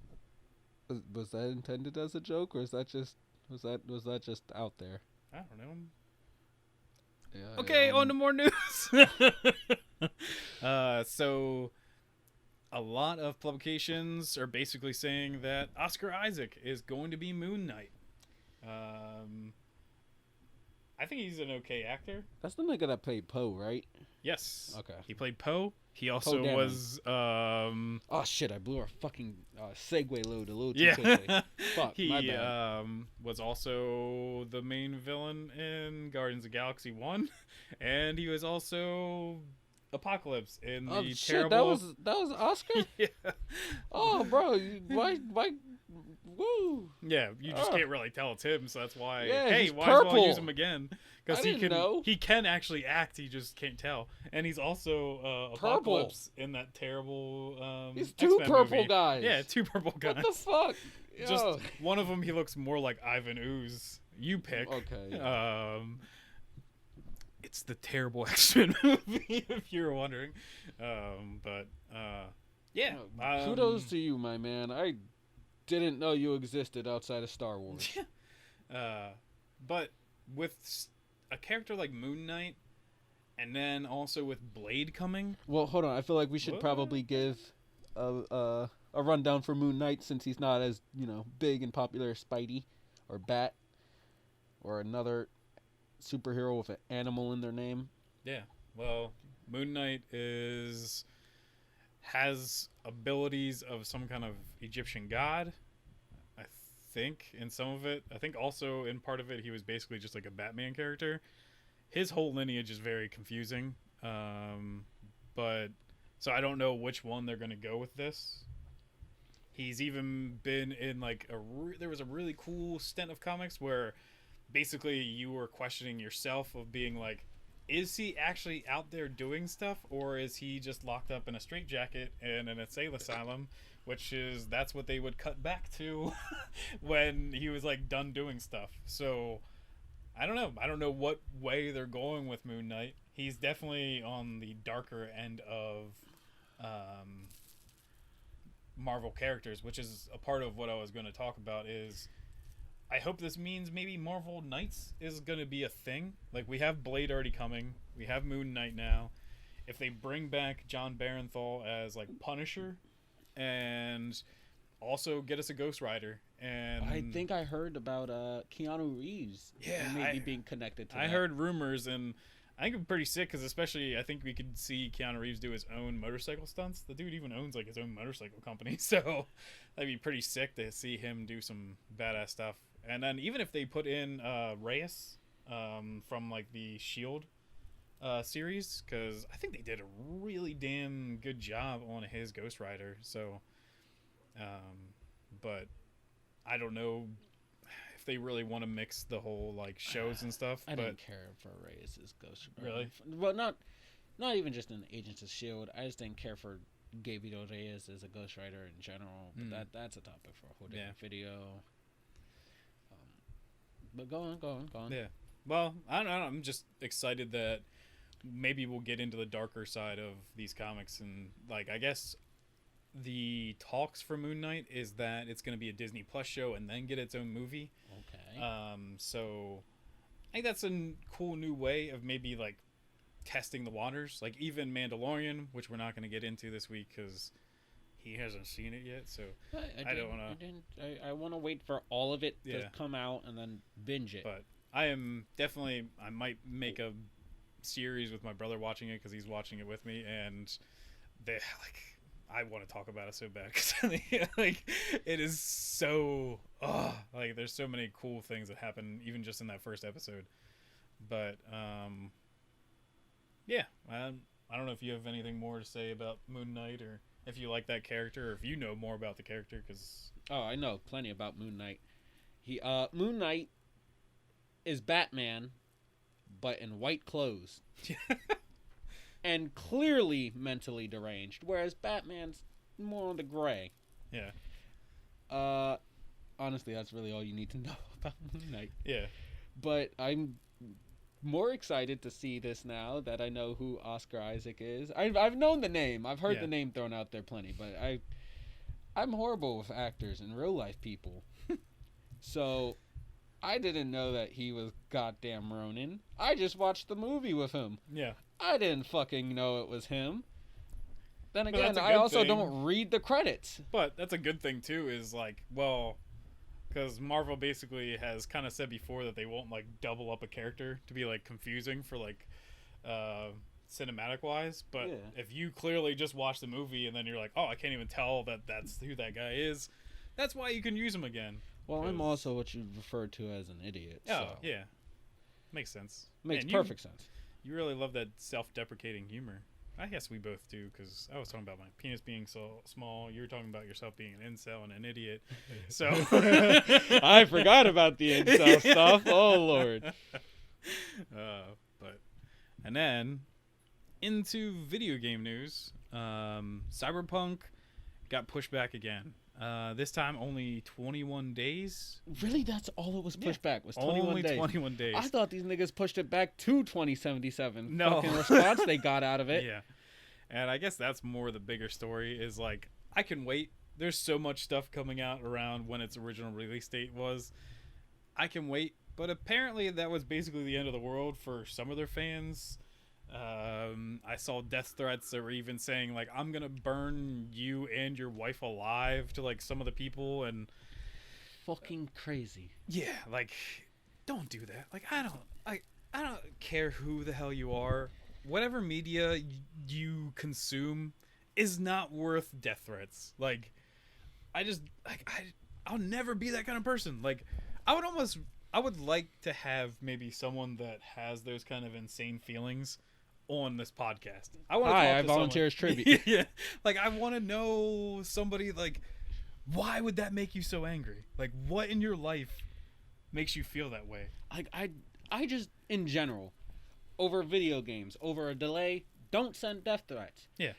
Was that intended as a joke, or is that just was that just out there? I don't know. Yeah, okay, on to more news. So a lot of publications are basically saying that Oscar Isaac is going to be Moon Knight. I think he's an okay actor. That's the nigga that played Poe, right? Yes. Okay. He played Poe. He also was. Oh shit! I blew our fucking segue load a little too quickly. Fuck, he my bad. Was also the main villain in Guardians of the Galaxy 1, and he was also Apocalypse in the terrible. That was Oscar. Yeah. Oh, bro, why? Woo. Yeah, you just can't really tell it's him, so that's why. Yeah, hey, he's why as well purple. use him again? Because he can actually act. He just can't tell, and he's also Apocalypse in that terrible. He's two X-Men purple movie. guys. Yeah, two purple guys. What the fuck? Just one of them, he looks more like Ivan Ooze. You pick. Okay. Yeah. It's the terrible X-Men movie, if you're wondering. Yeah. Kudos to you, my man. I didn't know you existed outside of Star Wars. But with a character like Moon Knight, and then also with Blade coming. Well, hold on. I feel like we should probably give a rundown for Moon Knight, since he's not as big and popular as Spidey or Bat or another superhero with an animal in their name. Yeah. Well, Moon Knight has abilities of some kind of Egyptian god, I think, in some of it. I think also in part of it he was basically just like a Batman character. His whole lineage is very confusing, but so I don't know which one they're going to go with this. He's even been in like there was a really cool stint of comics where basically you were questioning yourself of being like, is he actually out there doing stuff, or is he just locked up in a straitjacket in an insane asylum, that's what they would cut back to when he was like done doing stuff. So I don't know what way they're going with Moon Knight. He's definitely on the darker end of Marvel characters, which is a part of what I was going to talk about. Is I hope this means maybe Marvel Knights is going to be a thing. Like, we have Blade already coming. We have Moon Knight now. If they bring back John Barenthal as, like, Punisher, and also get us a Ghost Rider. And I think I heard about Keanu Reeves maybe being connected to that. I heard rumors, and I think it's pretty sick, because especially I think we could see Keanu Reeves do his own motorcycle stunts. The dude even owns, like, his own motorcycle company, so that'd be pretty sick to see him do some badass stuff. And then even if they put in Reyes from like the Shield series, because I think they did a really damn good job on his Ghost Rider. So, but I don't know if they really want to mix the whole like shows and stuff. I didn't care for Reyes' Ghost Rider. Really? Well, not even just in Agents of Shield. I just didn't care for Gabriel Reyes is a ghostwriter in general, but that's a topic for a whole different video. But go on. Yeah. Well, I don't know. I'm just excited that maybe we'll get into the darker side of these comics, and like I guess the talks for Moon Knight is that it's going to be a Disney Plus show and then get its own movie. Okay. So I think that's a cool new way of maybe like testing the waters. Like even Mandalorian, which we're not going to get into this week because he hasn't seen it yet. So I don't want to. I want to wait for all of it to come out and then binge it. But I might make a series with my brother watching it because he's watching it with me, and they like. I want to talk about it so bad because like it is so like there's so many cool things that happen even just in that first episode. But yeah, I don't know if you have anything more to say about Moon Knight, or if you like that character, or if you know more about the character. Because I know plenty about Moon Knight. Moon Knight is Batman, but in white clothes. And clearly mentally deranged, whereas Batman's more on the gray. Yeah. Honestly, that's really all you need to know about Moon Knight. Yeah. But I'm more excited to see this now that I know who Oscar Isaac is. I've known the name. I've heard the name thrown out there plenty, but I'm horrible with actors and real life people. So I didn't know that he was goddamn Ronin. I just watched the movie with him. Yeah. I didn't fucking know it was him. Then again, I also don't read the credits. But that's a good thing too, is like, well, because Marvel basically has kind of said before that they won't like double up a character to be like confusing for like cinematic wise. But if you clearly just watch the movie and then you're like, oh, I can't even tell that that's who that guy is, that's why you can use him again. Well, I'm also what you refer to as an idiot. Oh, yeah. Makes sense. Makes perfect sense. You really love that self-deprecating humor. I guess we both do, because I was talking about my penis being so small. You were talking about yourself being an incel and an idiot. So I forgot about the incel stuff. Oh, Lord. And then into video game news. Cyberpunk got pushed back again. This time only 21 days. Really? That's all it was pushed back? Was 21 days? Only 21 days. I thought these niggas pushed it back to 2077. No. Fucking response they got out of it. Yeah. And I guess that's more the bigger story is like, I can wait. There's so much stuff coming out around when its original release date was. I can wait. But apparently that was basically the end of the world for some of their fans. I saw death threats that were even saying like, I'm gonna burn you and your wife alive to like some of the people, and fucking crazy. Yeah, like don't do that. Like I don't care who the hell you are. Whatever media you consume is not worth death threats. Like I'll never be that kind of person. Like I would like to have maybe someone that has those kind of insane feelings on this podcast. I volunteer as tribute. Yeah. Like I want to know somebody like, why would that make you so angry? Like what in your life makes you feel that way? Like I just in general, over video games, over a delay, don't send death threats. Yeah.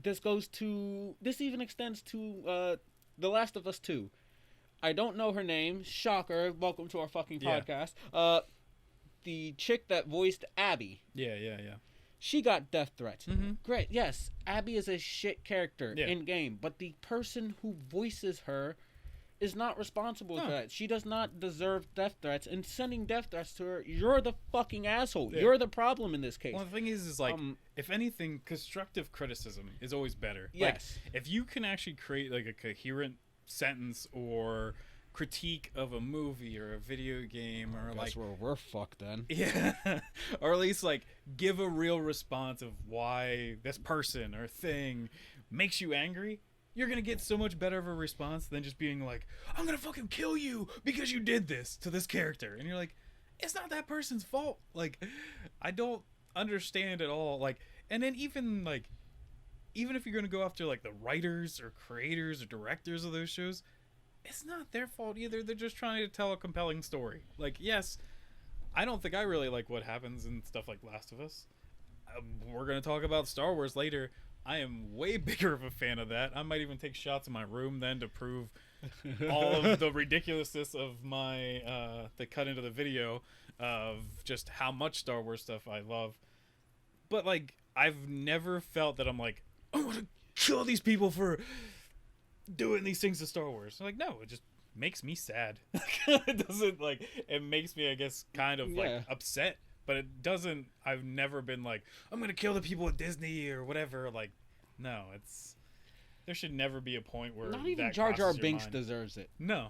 This even extends to The Last of Us 2. I don't know her name. Shocker. Welcome to our fucking podcast. The chick that voiced Abby. Yeah. She got death threats. Mm-hmm. Great. Yes, Abby is a shit character in game, but the person who voices her is not responsible for that. She does not deserve death threats, and sending death threats to her, you're the fucking asshole. Yeah. You're the problem in this case. Well, the thing is like, if anything, constructive criticism is always better. Yes. Like, if you can actually create like a coherent sentence or critique of a movie or a video game, or that's where we're fucked then. Yeah. Or at least like give a real response of why this person or thing makes you angry, you're gonna get so much better of a response than just being like, I'm gonna fucking kill you because you did this to this character. And you're like, it's not that person's fault. Like I don't understand at all. Like, and then even if you're gonna go after like the writers or creators or directors of those shows, it's not their fault either. They're just trying to tell a compelling story. Like, yes, I don't think I really like what happens in stuff like Last of Us. We're going to talk about Star Wars later, I am way bigger of a fan of that. I might even take shots in my room then to prove all of the ridiculousness of my the cut into the video of just how much Star Wars stuff I love. But like, I've never felt that I'm like, I want to kill these people for doing these things to Star Wars. I'm like, no, it just makes me sad. It doesn't, like, it makes me, I guess, kind of like upset. But it doesn't. I've never been like, I'm gonna kill the people at Disney or whatever. Like, no, it's, there should never be a point where not even that Jar Jar crosses your Binks mind. deserves it. No.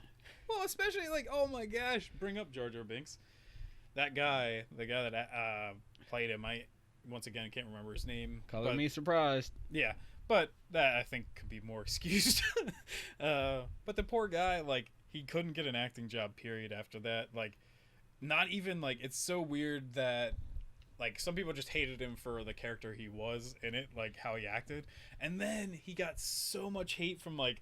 Well, especially like, oh my gosh, bring up Jar Jar Binks. That guy, the guy that played him, I once again can't remember his name. Color me surprised. Yeah, but that I think could be more excused. But the poor guy, like, he couldn't get an acting job. Period. After that, like, not even like, it's so weird that like some people just hated him for the character he was in it, like how he acted, and then he got so much hate from like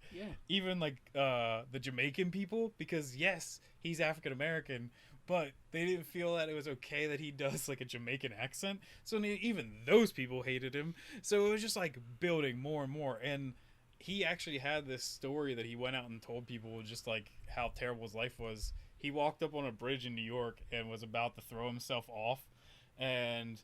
even like the Jamaican people, because yes, he's African American, but they didn't feel that it was okay that he does like a Jamaican accent, so even those people hated him. So it was just like building more and more, and he actually had this story that he went out and told people just like how terrible his life was. He walked up on a bridge in New York and was about to throw himself off, and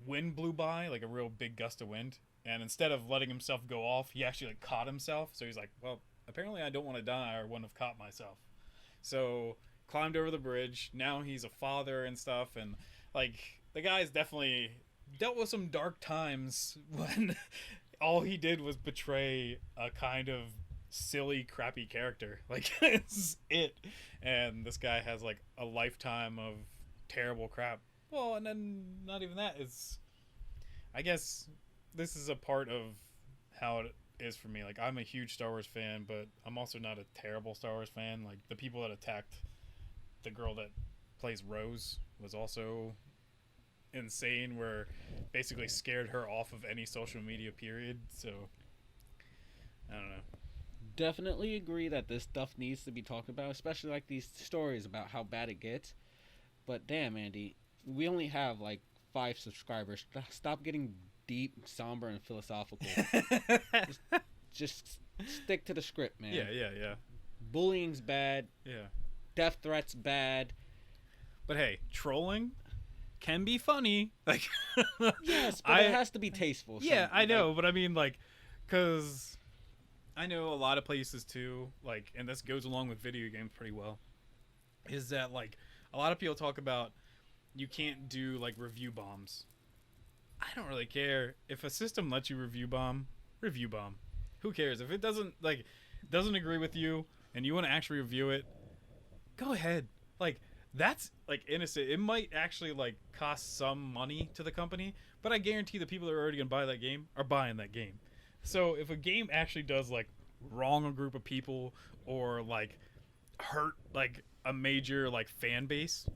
wind blew by, like a real big gust of wind, and instead of letting himself go off, he actually like caught himself. So he's like, well, apparently I don't want to die, or I wouldn't have caught myself. So climbed over the bridge. Now he's a father and stuff, and like the guy's definitely dealt with some dark times when all he did was betray a kind of silly, crappy character. Like, it's it. And this guy has like a lifetime of terrible crap. Well, and then not even that. It's, I guess this is a part of how it is for me. Like, I'm a huge Star Wars fan, but I'm also not a terrible Star Wars fan. Like, the people that attacked the girl that plays Rose was also insane, where basically scared her off of any social media, period. So I don't know. Definitely agree that this stuff needs to be talked about, especially like these stories about how bad it gets. But damn, Andy, we only have like 5 subscribers. Stop getting deep, somber, and philosophical. just stick to the script, man. Yeah. Bullying's bad. Yeah. Death threats bad. But hey, trolling can be funny. Like, yes, but it has to be tasteful. Yeah, I know, but I mean, like, because I know a lot of places too, like, and this goes along with video games pretty well, is that like a lot of people talk about you can't do like review bombs. I don't really care if a system lets you review bomb. Who cares if it doesn't agree with you and you want to actually review it? Go ahead. Like, that's like innocent. It might actually like cost some money to the company, but I guarantee the people that are already gonna buy that game are buying that game. So if a game actually does like wrong a group of people or like hurt like a major like fan base,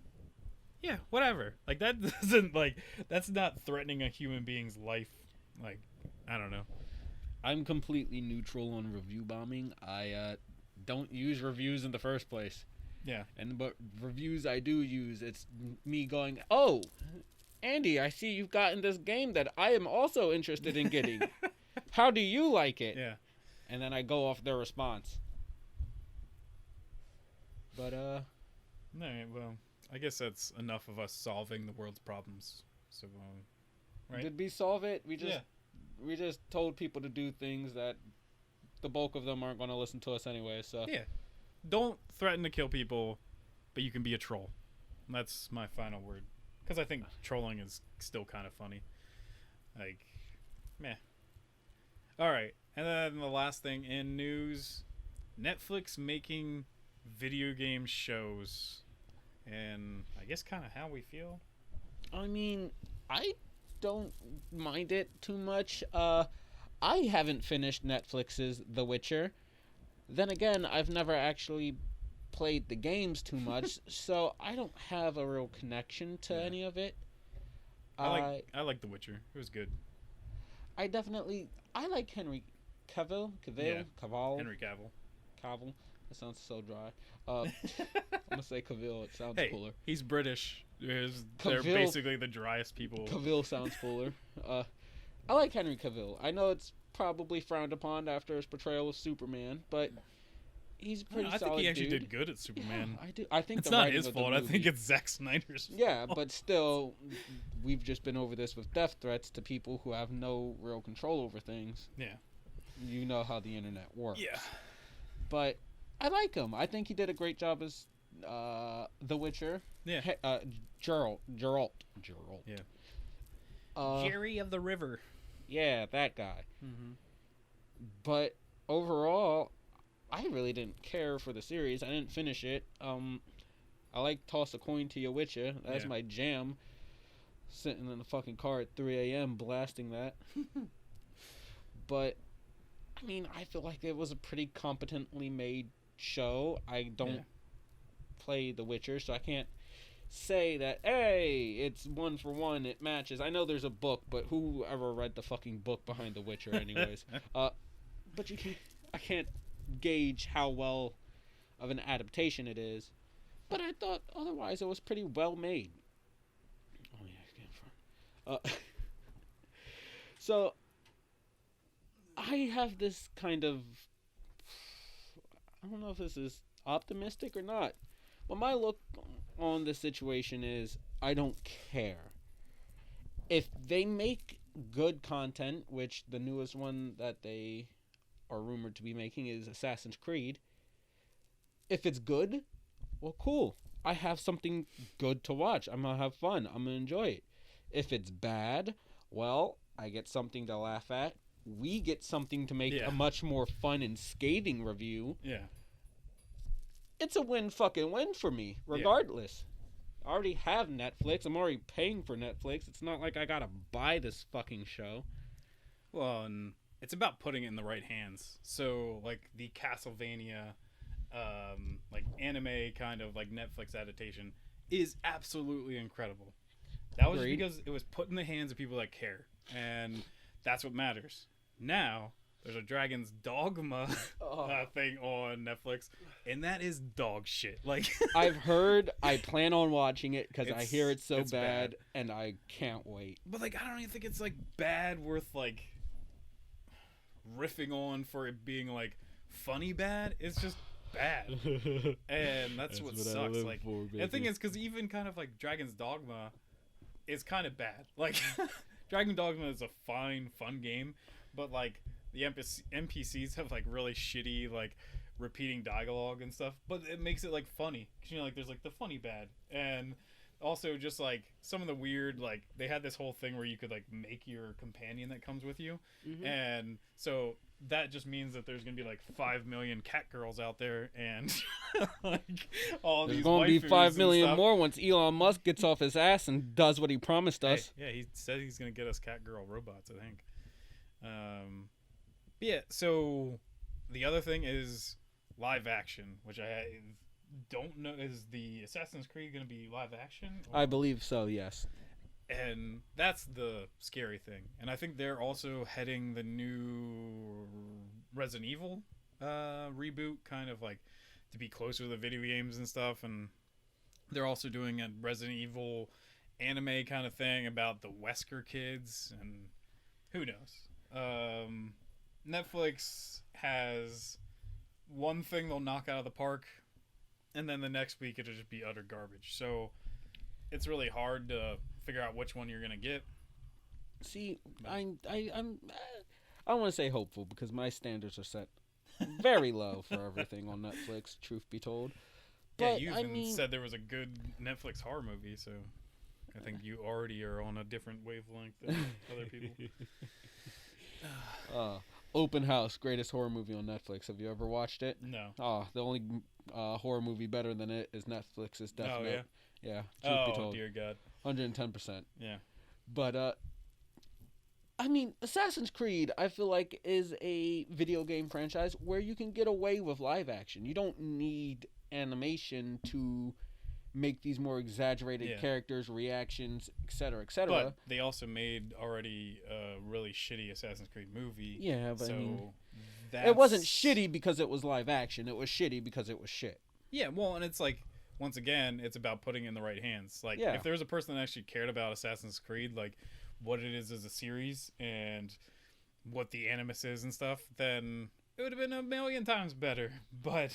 yeah, whatever. Like, that doesn't, like, that's not threatening a human being's life. Like, I don't know. I'm completely neutral on review bombing. I don't use reviews in the first place. Yeah. But reviews I do use, it's me going, oh, Andy, I see you've gotten this game that I am also interested in getting. How do you like it? Yeah. And then I go off their response. But, no, well, I guess that's enough of us solving the world's problems. So, right? Did we solve it? We just told people to do things that the bulk of them aren't going to listen to us anyway. So yeah, don't threaten to kill people, but you can be a troll. That's my final word, because I think trolling is still kind of funny. Like, meh. All right, and then the last thing in news: Netflix making video game shows. And I guess kind of how we feel. I mean, I don't mind it too much. I haven't finished Netflix's The Witcher. Then again, I've never actually played the games too much, so I don't have a real connection to any of it. I like The Witcher. It was good. I like Henry Cavill. Henry Cavill. Cavill. That sounds so dry. I'm gonna say Cavill. It sounds cooler. He's British. They're basically the driest people. Cavill sounds cooler. I like Henry Cavill. I know it's probably frowned upon after his portrayal of Superman, but he's a pretty I solid think he actually dude. did good at Superman. Yeah, I do. I think It's the not writing his of the fault. I movie- think it's Zack Snyder's fault. Yeah, but still, we've just been over this with death threats to people who have no real control over things. Yeah. You know how the internet works. Yeah. But I like him. I think he did a great job as The Witcher. Yeah. Geralt. Yeah. Jerry of the River. Yeah, that guy. Mm-hmm. But overall, I really didn't care for the series. I didn't finish it. I like Toss a Coin to Your Witcher. That's my jam. Sitting in the fucking car at 3 a.m. blasting that. But, I mean, I feel like it was a pretty competently made show. I don't play The Witcher, so I can't say that, hey, it's 1 for 1, it matches. I know there's a book, but who ever read the fucking book behind The Witcher anyways? But I can't gauge how well of an adaptation it is. But I thought otherwise it was pretty well made. Oh yeah, get in front. So I have this kind of, I don't know if this is optimistic or not, but my look on the situation is I don't care. If they make good content, which the newest one that they are rumored to be making is Assassin's Creed, if it's good, well, cool. I have something good to watch. I'm going to have fun. I'm going to enjoy it. If it's bad, well, I get something to laugh at. We get something to make a much more fun and scathing review. Yeah. It's a win for me, regardless. I already have Netflix. I'm already paying for Netflix. It's not like I got to buy this fucking show. Well, and it's about putting it in the right hands. So, like, the Castlevania like anime kind of like Netflix adaptation is absolutely incredible. That was because it was put in the hands of people that care, and that's what matters. Now there's a Dragon's Dogma thing on Netflix, and that is dog shit. Like I've heard, I plan on watching it because I hear it's so bad, and I can't wait. But like, I don't even think it's like bad worth like riffing on for it being like funny bad. It's just bad, and that's what sucks. Like, the thing is, because even kind of like Dragon's Dogma is kind of bad. Like, Dragon Dogma is a fun game, but like the NPCs have like really shitty like repeating dialogue and stuff. But it makes it like funny, because you know, like there's like the funny bad, and also just like some of the weird, like they had this whole thing where you could like make your companion that comes with you, and so that just means that there's gonna be like 5 million cat girls out there, and like all there's these gonna be 5 million stuff. more once Elon Musk gets off his ass and does what he promised us. Yeah, he said he's gonna get us cat girl robots, I think. Yeah, so the other thing is live action, which I don't know. Is the Assassin's Creed gonna be live action? I believe so, yes. And that's the scary thing. And I think they're also heading the new Resident Evil reboot, kind of like to be closer to the video games and stuff. And they're also doing a Resident Evil anime kind of thing about the Wesker kids, and who knows. Netflix has one thing they'll knock out of the park, and then the next week it'll just be utter garbage. So it's really hard to figure out which one you're gonna get. See, I'm I don't want to say hopeful, because my standards are set very low for everything on Netflix, truth be told. But yeah, you even said there was a good Netflix horror movie, so I think you already are on a different wavelength than other people. Open House, greatest horror movie on Netflix. Have you ever watched it? No. The only horror movie better than it is Netflix's Death Note. Oh, yeah? Yeah, truth be told. Dear God. 110%. Yeah. But, I mean, Assassin's Creed, I feel like, is a video game franchise where you can get away with live action. You don't need animation to make these more exaggerated characters, reactions, etc., etc. But they also made already a really shitty Assassin's Creed movie. Yeah, but so I mean, it wasn't shitty because it was live action. It was shitty because it was shit. Yeah, well, and it's like, once again, it's about putting it in the right hands. Like, if there's a person that actually cared about Assassin's Creed, like, what it is as a series and what the animus is and stuff, then it would have been a million times better. But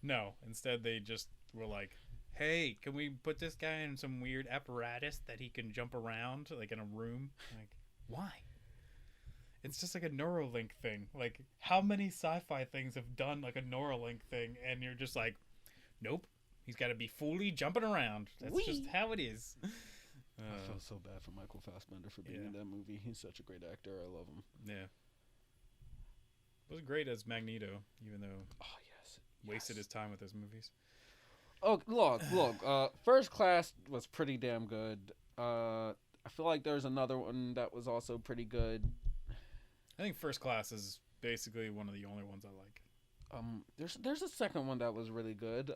no, instead they just were like, hey, can we put this guy in some weird apparatus that he can jump around like in a room? Like, why? It's just like a Neuralink thing. Like, how many sci-fi things have done like a Neuralink thing, and you're just like, nope, he's got to be fully jumping around. That's just how it is. I feel so bad for Michael Fassbender for being in that movie. He's such a great actor. I love him. Yeah. It was great as Magneto, even though wasted his time with those movies. Oh, look. First Class was pretty damn good. I feel like there's another one that was also pretty good. I think First Class is basically one of the only ones I like. There's a second one that was really good.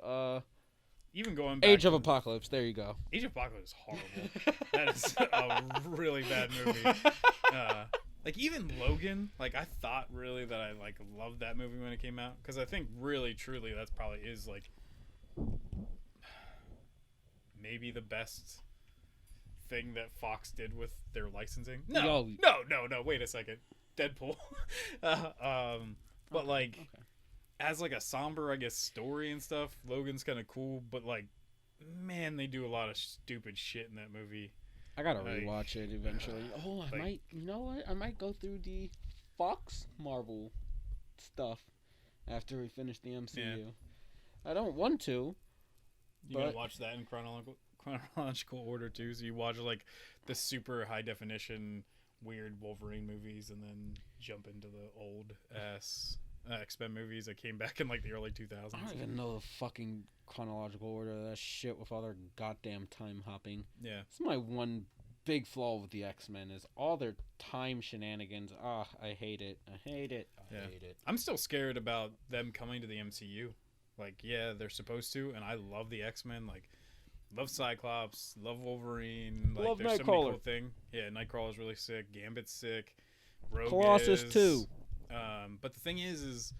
Even going back Age of Apocalypse. There you go. Age of Apocalypse is horrible. That is a really bad movie. Like even Logan, like I thought really that I like loved that movie when it came out, because I think really truly that's probably is like maybe the best thing that Fox did with their licensing. No. Wait a second, Deadpool. But like as like a somber, I guess, story and stuff, Logan's kind of cool. But like, man, they do a lot of stupid shit in that movie. I gotta rewatch it eventually. I might. You know what? I might go through the Fox Marvel stuff after we finish the MCU. Yeah. I don't want to. You gotta watch that in chronological order too. So you watch like the super high definition weird Wolverine movies, and then jump into the old ass X-Men movies that came back in like the early 2000s. I don't even know the fucking chronological order of that shit with all their goddamn time hopping. Yeah. It's my one big flaw with the X-Men is all their time shenanigans. I hate it. I hate it. I hate it. I'm still scared about them coming to the MCU. Like, yeah, they're supposed to, and I love the X-Men. Like, love Cyclops, love Wolverine. Like, love there's Nightcrawler. so many cool thing. Yeah, Nightcrawler's really sick. Gambit's sick. Rogue Colossus too. But the thing is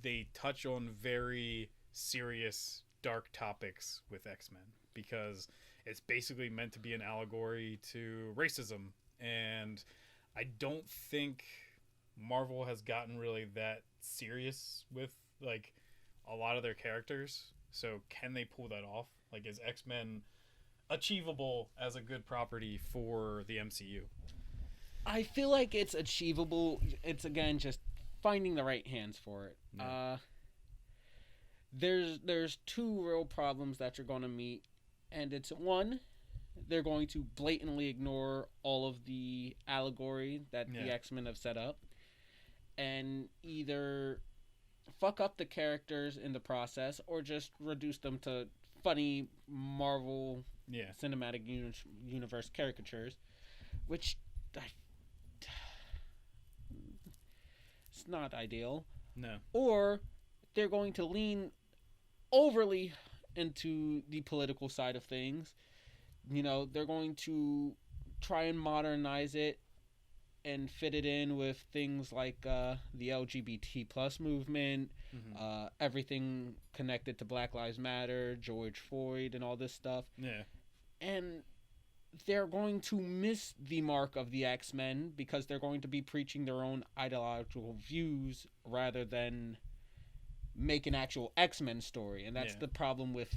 they touch on very serious, dark topics with X-Men, because it's basically meant to be an allegory to racism, and I don't think Marvel has gotten really that serious with like a lot of their characters. So can they pull that off? Like, is X-Men achievable as a good property for the MCU? I feel like it's achievable. It's, again, just finding the right hands for it. Yeah. There's two real problems that you're going to meet, and it's one, they're going to blatantly ignore all of the allegory that the X-Men have set up, and either fuck up the characters in the process or just reduce them to funny Marvel cinematic universe caricatures, which it's not ideal. No. Or they're going to lean overly into the political side of things. You know, they're going to try and modernize it and fit it in with things like the LGBT plus movement, everything connected to Black Lives Matter, George Floyd, and all this stuff. Yeah. And they're going to miss the mark of the X-Men because they're going to be preaching their own ideological views rather than make an actual X-Men story. And that's the problem with...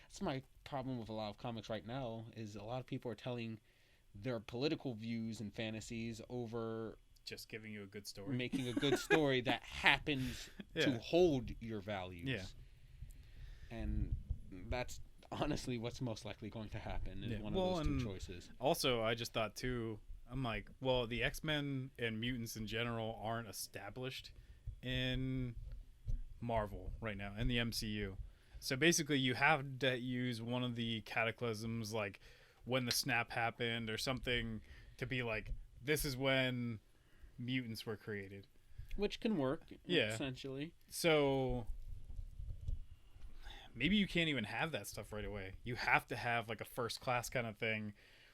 That's my problem with a lot of comics right now, is a lot of people are telling their political views and fantasies over... just giving you a good story. Making a good story that happens to hold your values. Yeah. And that's honestly what's most likely going to happen is one of those two choices. Also, I just thought too, I'm like, well, the X-Men and mutants in general aren't established in Marvel right now, in the MCU. So basically you have to use one of the cataclysms, like when the snap happened or something, to be like, this is when mutants were created. Which can work, essentially. So maybe you can't even have that stuff right away. You have to have like a First Class kind of thing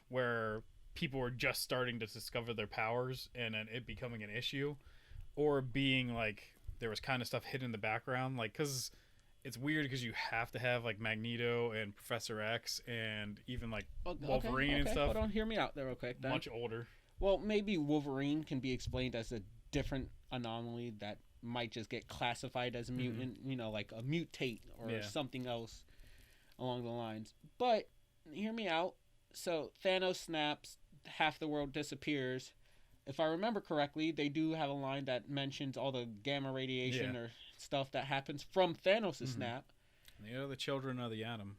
where people are just starting to discover their powers and then it becoming an issue, or being like there was kind of stuff hidden in the background, like, because it's weird because you have to have like Magneto and Professor X and even like Wolverine okay, and stuff. Hold on, hear me out there real quick. Then. Much older. Well, maybe Wolverine can be explained as a different anomaly that might just get classified as a mutant, you know, like a mutate or something else along the lines. But hear me out. So Thanos snaps, half the world disappears. If I remember correctly, they do have a line that mentions all the gamma radiation or stuff that happens from Thanos' snap. They are the children of the atom.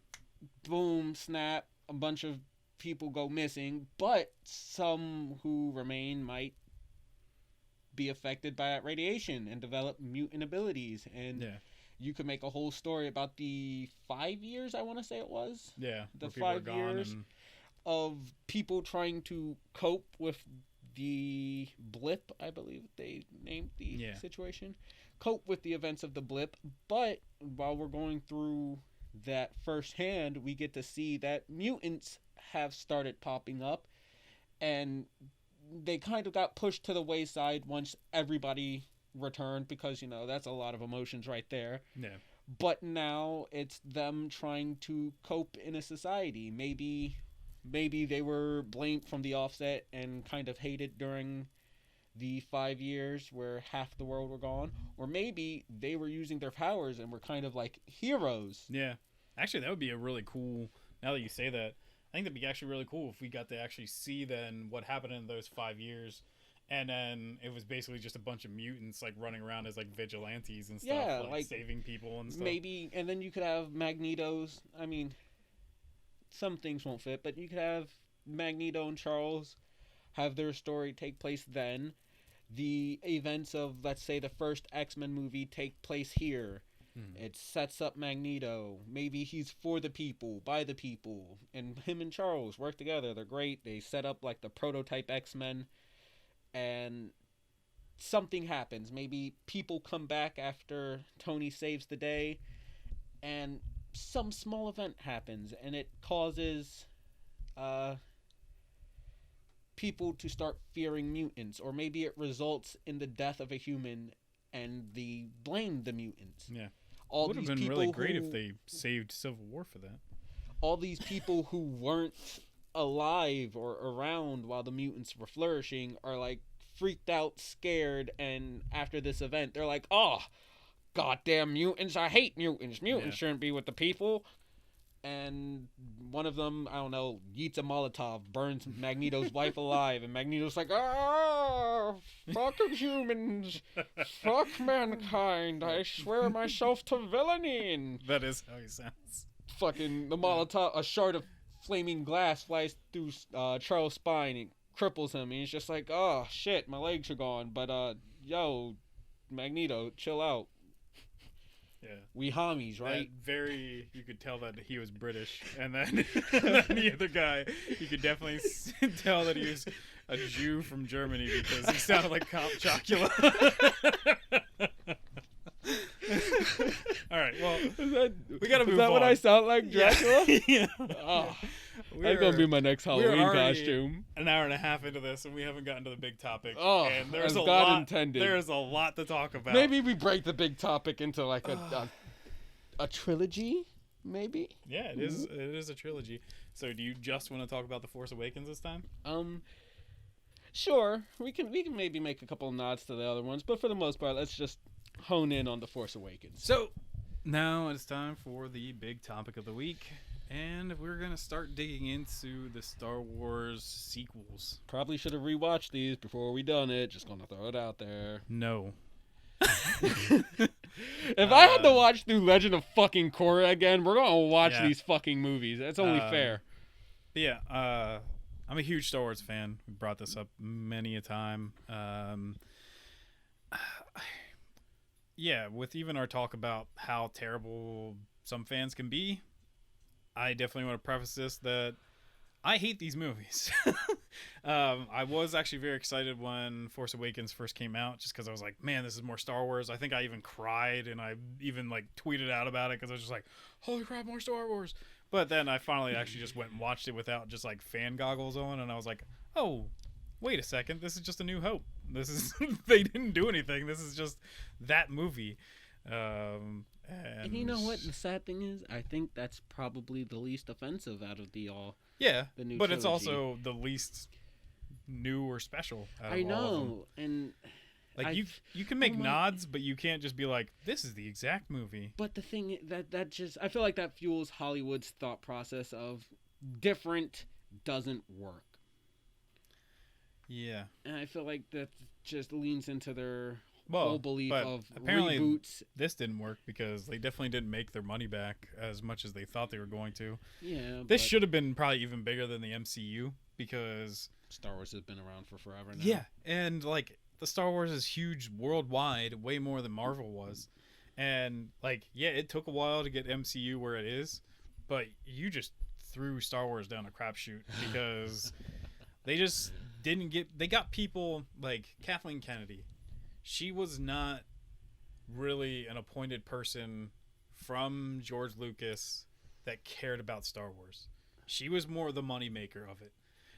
Boom, snap, a bunch of people go missing, but some who remain might be affected by that radiation and develop mutant abilities. And you could make a whole story about the 5 years, I want to say it was. Yeah, the 5 years of people trying to cope with the blip, I believe they named the situation. Cope with the events of the blip, but while we're going through that firsthand, we get to see that mutants have started popping up, and they kind of got pushed to the wayside once everybody returned, because, you know, that's a lot of emotions right there. Yeah. But now it's them trying to cope in a society. Maybe they were blamed from the offset and kind of hated during the 5 years where half the world were gone, or maybe they were using their powers and were kind of like heroes. Yeah. Actually, that would be a really cool, now that you say that, I think that'd be actually really cool if we got to actually see then what happened in those 5 years, and then it was basically just a bunch of mutants like running around as like vigilantes and stuff, like saving people and stuff. Maybe, and then you could have Magneto's, I mean, some things won't fit, but you could have Magneto and Charles have their story take place then. The events of, let's say, the first X-Men movie take place here. It sets up Magneto. Maybe he's for the people, by the people. And him and Charles work together. They're great. They set up like the prototype X-Men. And something happens. Maybe people come back after Tony saves the day. And some small event happens. And it causes people to start fearing mutants. Or maybe it results in the death of a human and they blame the mutants. Yeah. It would have been really great if they saved Civil War for that. All these people who weren't alive or around while the mutants were flourishing are like freaked out, scared, and after this event they're like, oh, goddamn mutants, I hate mutants. Mutants shouldn't be with the people. And one of them, I don't know, yeets a Molotov, burns Magneto's wife alive, and Magneto's like, ah, fucking humans, fuck mankind, I swear myself to villainy. And that is how he sounds. Fucking the Molotov, a shard of flaming glass flies through Charles' spine and cripples him, and he's just like, oh shit, my legs are gone, but yo, Magneto, chill out. Yeah. We homies, right? You could tell that he was British, and then the other guy, you could definitely tell that he was a Jew from Germany because he sounded like Count Chocula. All right, well, we gotta move on. Is that what I sound like, Dracula? Yeah. Oh, that's gonna be my next Halloween costume. An hour and a half into this, and we haven't gotten to the big topic. Oh, and there's as a God lot. Intended. There's a lot to talk about. Maybe we break the big topic into like a trilogy. Maybe. Yeah, it is. It is a trilogy. So, do you just want to talk about the Force Awakens this time? Sure. We can maybe make a couple of nods to the other ones, but for the most part, let's just hone in on the Force Awakens. So, now it's time for the big topic of the week. And we're going to start digging into the Star Wars sequels. Probably should have rewatched these before we done it. Just going to throw it out there. No. If I had to watch through Legend of fucking Korra again, we're going to watch these fucking movies. That's only fair. Yeah. I'm a huge Star Wars fan. We brought this up many a time. Yeah, with even our talk about how terrible some fans can be, I definitely want to preface this that I hate these movies. I was actually very excited when Force Awakens first came out, just because I was like, man, this is more Star Wars. I think I even cried, and I even like tweeted out about it because I was just like, holy crap, more Star Wars. But then I finally actually just went and watched it without just like fan goggles on, and I was like, oh, wait a second, this is just A New Hope. This is they didn't do anything. This is just that movie. And you know what? The sad thing is, I think that's probably the least offensive out of the all. Yeah, the new but trilogy. it's also the least new or special out of I all of them. know, and like you can make nods, but you can't just be like, this is the exact movie. But the thing that just, I feel like that fuels Hollywood's thought process of different doesn't work. Yeah. And I feel like that just leans into their Well, whole belief but of apparently reboots. This didn't work because they definitely didn't make their money back as much as they thought they were going to. Yeah. This should have been probably even bigger than the MCU because Star Wars has been around for forever now. Yeah, and like the Star Wars is huge worldwide, way more than Marvel was. And like, yeah, it took a while to get MCU where it is, but you just threw Star Wars down a crapshoot because they just didn't get. They got people like Kathleen Kennedy. She was not really an appointed person from George Lucas that cared about Star Wars. She was more the moneymaker of it.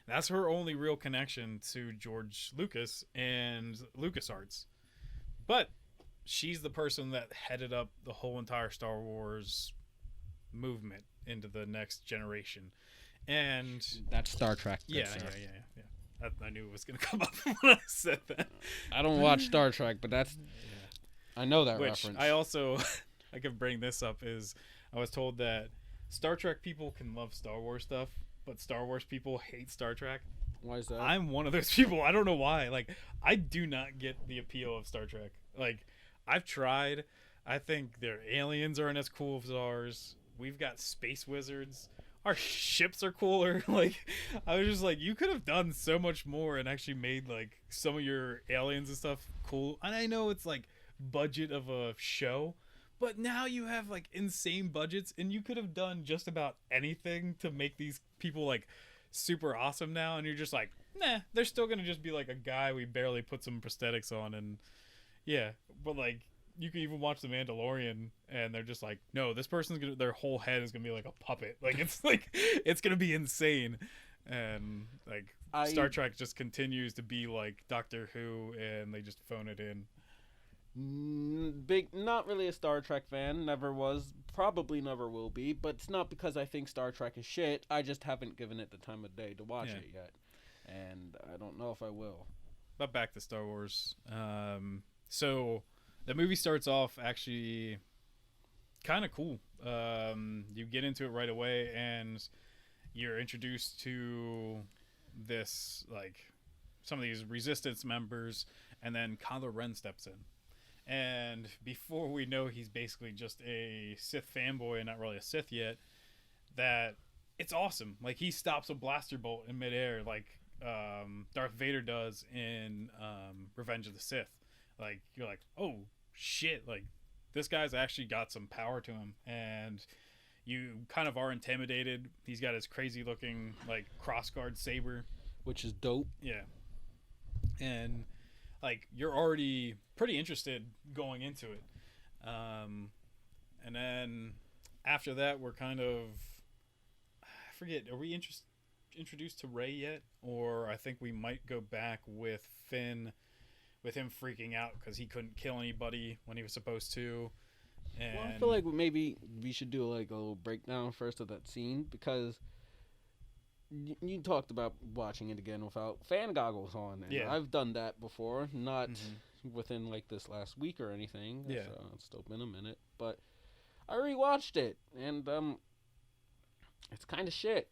That's her only real connection to George Lucas and LucasArts. But she's the person that headed up the whole entire Star Wars movement into the next generation. And that's Star Trek. Yeah. I knew it was going to come up when I said that. I don't watch Star Trek, but that's... I know that reference. I also... I could bring this up is I was told that Star Trek people can love Star Wars stuff, but Star Wars people hate Star Trek. Why is that? I'm one of those people. I don't know why. Like, I do not get the appeal of Star Trek. Like, I've tried. I think their aliens aren't as cool as ours. We've got space wizards. Our ships are cooler. Like, I was just like, you could have done so much more and actually made like some of your aliens and stuff cool. And I know it's like budget of a show, but now you have like insane budgets and you could have done just about anything to make these people like super awesome now. And you're just like, nah, they're still gonna just be like a guy we barely put some prosthetics on. And yeah, but like, you can even watch The Mandalorian and they're just like, no, this person's gonna, their whole head is gonna be like a puppet. Like, it's gonna be insane. And like Star Trek just continues to be like Doctor Who and they just phone it in. Not really a Star Trek fan, never was, probably never will be, but it's not because I think Star Trek is shit. I just haven't given it the time of day to watch it yet. And I don't know if I will. But back to Star Wars. So the movie starts off actually kind of cool. You get into it right away and you're introduced to this, like, some of these resistance members, and then Kylo Ren steps in. And before we know he's basically just a Sith fanboy and not really a Sith yet, that it's awesome. Like, he stops a blaster bolt in midair like Darth Vader does in Revenge of the Sith. Like, you're like, oh shit, like this guy's actually got some power to him, and you kind of are intimidated. He's got his crazy looking like crossguard saber, which is dope. Yeah. And like, you're already pretty interested going into it. And then after that, we're kind of, I forget, are we introduced to Rey yet? Or I think we might go back with Finn, with him freaking out because he couldn't kill anybody when he was supposed to. And well, I feel like maybe we should do like a little breakdown first of that scene, because you talked about watching it again without fan goggles on. And yeah. I've done that before, not within like this last week or anything. Yeah. So it's still been a minute, but I rewatched it, and it's kind of shit.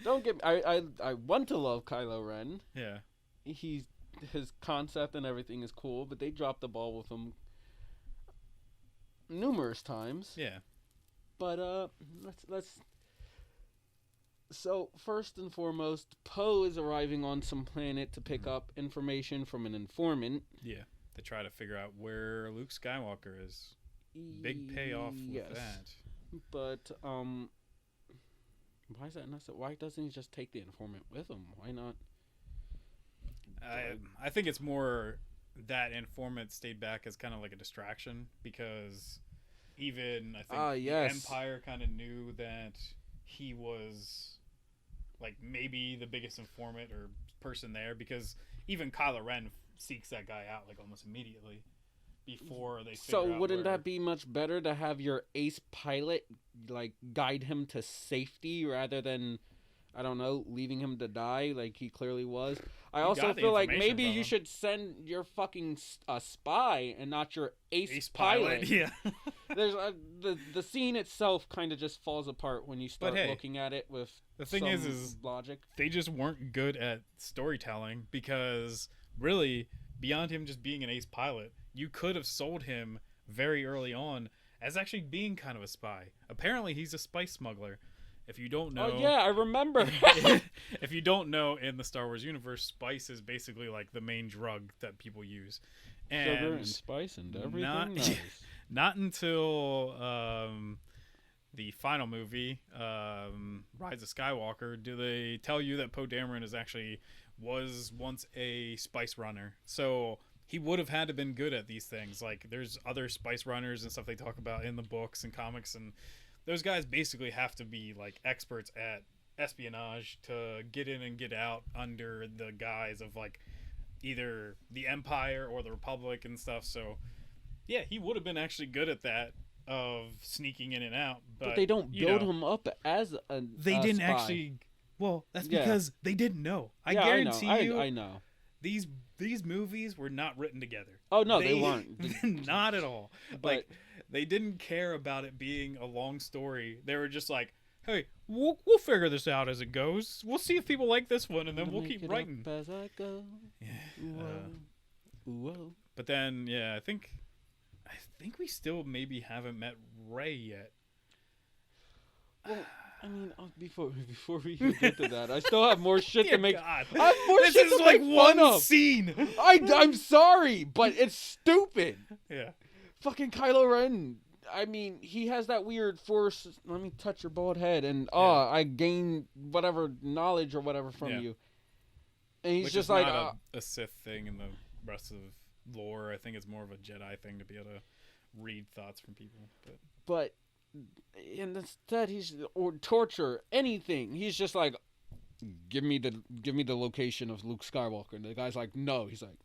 Don't get me, I want to love Kylo Ren. Yeah. His concept and everything is cool, but they dropped the ball with him numerous times. Yeah. But let's. So first and foremost, Poe is arriving on some planet to pick up information from an informant. Yeah. They try to figure out where Luke Skywalker is. Big payoff with that. But why is that necessary? Why doesn't he just take the informant with him? Why not? I think it's more that informant stayed back as kind of like a distraction, because even I think the Empire kind of knew that he was like maybe the biggest informant or person there, because even Kylo Ren seeks that guy out like almost immediately, before they. So figure out wouldn't where... that be much better to have your ace pilot like guide him to safety rather than, I don't know, leaving him to die like he clearly was? I also feel like maybe you should send your fucking spy and not your ace pilot. Yeah. There's the scene itself kind of just falls apart when you start looking at it with the thing is logic. They just weren't good at storytelling, because really, beyond him just being an ace pilot, you could have sold him very early on as actually being kind of a spy. Apparently, he's a spice smuggler. If you don't know... Oh, yeah, I remember. If you don't know, in the Star Wars universe, spice is basically like the main drug that people use. And sugar and spice and everything nice. Not until the final movie, Rise of Skywalker, do they tell you that Poe Dameron was once a spice runner. So he would have had to been good at these things. Like, there's other spice runners and stuff they talk about in the books and comics, and those guys basically have to be like experts at espionage to get in and get out under the guise of like either the Empire or the Republic and stuff. So yeah, he would have been actually good at that, of sneaking in and out. But they don't build him up as a They didn't spy. actually. Well, that's because they didn't know. I guarantee you. I know. These movies were not written together. Oh no, they weren't. Not at all. But, like, they didn't care about it being a long story. They were just like, "Hey, we'll figure this out as it goes. We'll see if people like this one, and then we'll keep writing." As I go. Yeah. Whoa. But then, yeah, I think we still maybe haven't met Rey yet. Well, I mean, before we even get to that, I still have more shit to make. God. I have more This shit is to like make one fun of. scene. I'm sorry, but it's stupid. Yeah. Fucking Kylo Ren. I mean, he has that weird force. Let me touch your bald head, and I gain whatever knowledge or whatever from you. And he's just like a Sith thing in the rest of lore. I think it's more of a Jedi thing to be able to read thoughts from people. But instead, or torture anything. He's just like, give me the location of Luke Skywalker, and the guy's like, no. He's like,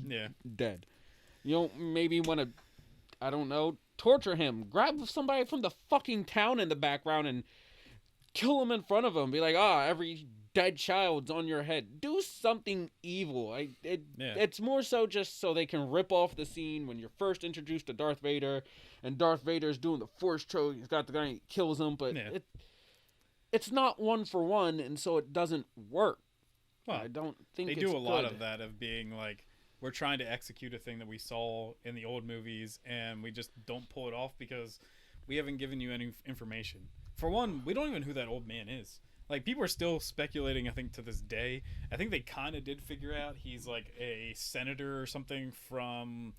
yeah, dead. You don't maybe want to, I don't know, torture him. Grab somebody from the fucking town in the background and kill him in front of him. Be like, every dead child's on your head. Do something evil. It's more so just so they can rip off the scene when you're first introduced to Darth Vader, and Darth Vader's doing the Force choke. He's got the guy, he kills him, but it's not one for one, and so it doesn't work. Well, I don't think they do a lot of that, of being like, we're trying to execute a thing that we saw in the old movies, and we just don't pull it off because we haven't given you any information. For one, we don't even know who that old man is. Like, people are still speculating, I think, to this day. I think they kind of did figure out he's, like, a senator or something from...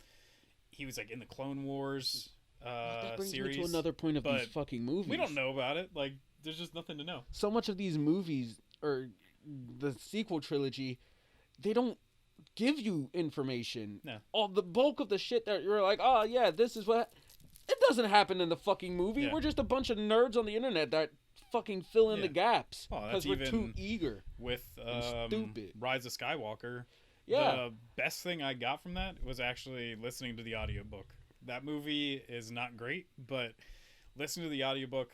He was, like, in the Clone Wars that brings series. me to another point of these fucking movies. We don't know about it. Like, there's just nothing to know. So much of these movies, or the sequel trilogy, they don't give you information. No. All the bulk of the shit that you're like, this is what... It doesn't happen in the fucking movie. Yeah. We're just a bunch of nerds on the internet that fucking fill in the gaps because we're too eager. With stupid. Rise of Skywalker, yeah, the best thing I got from that was actually listening to the audiobook. That movie is not great, but listening to the audiobook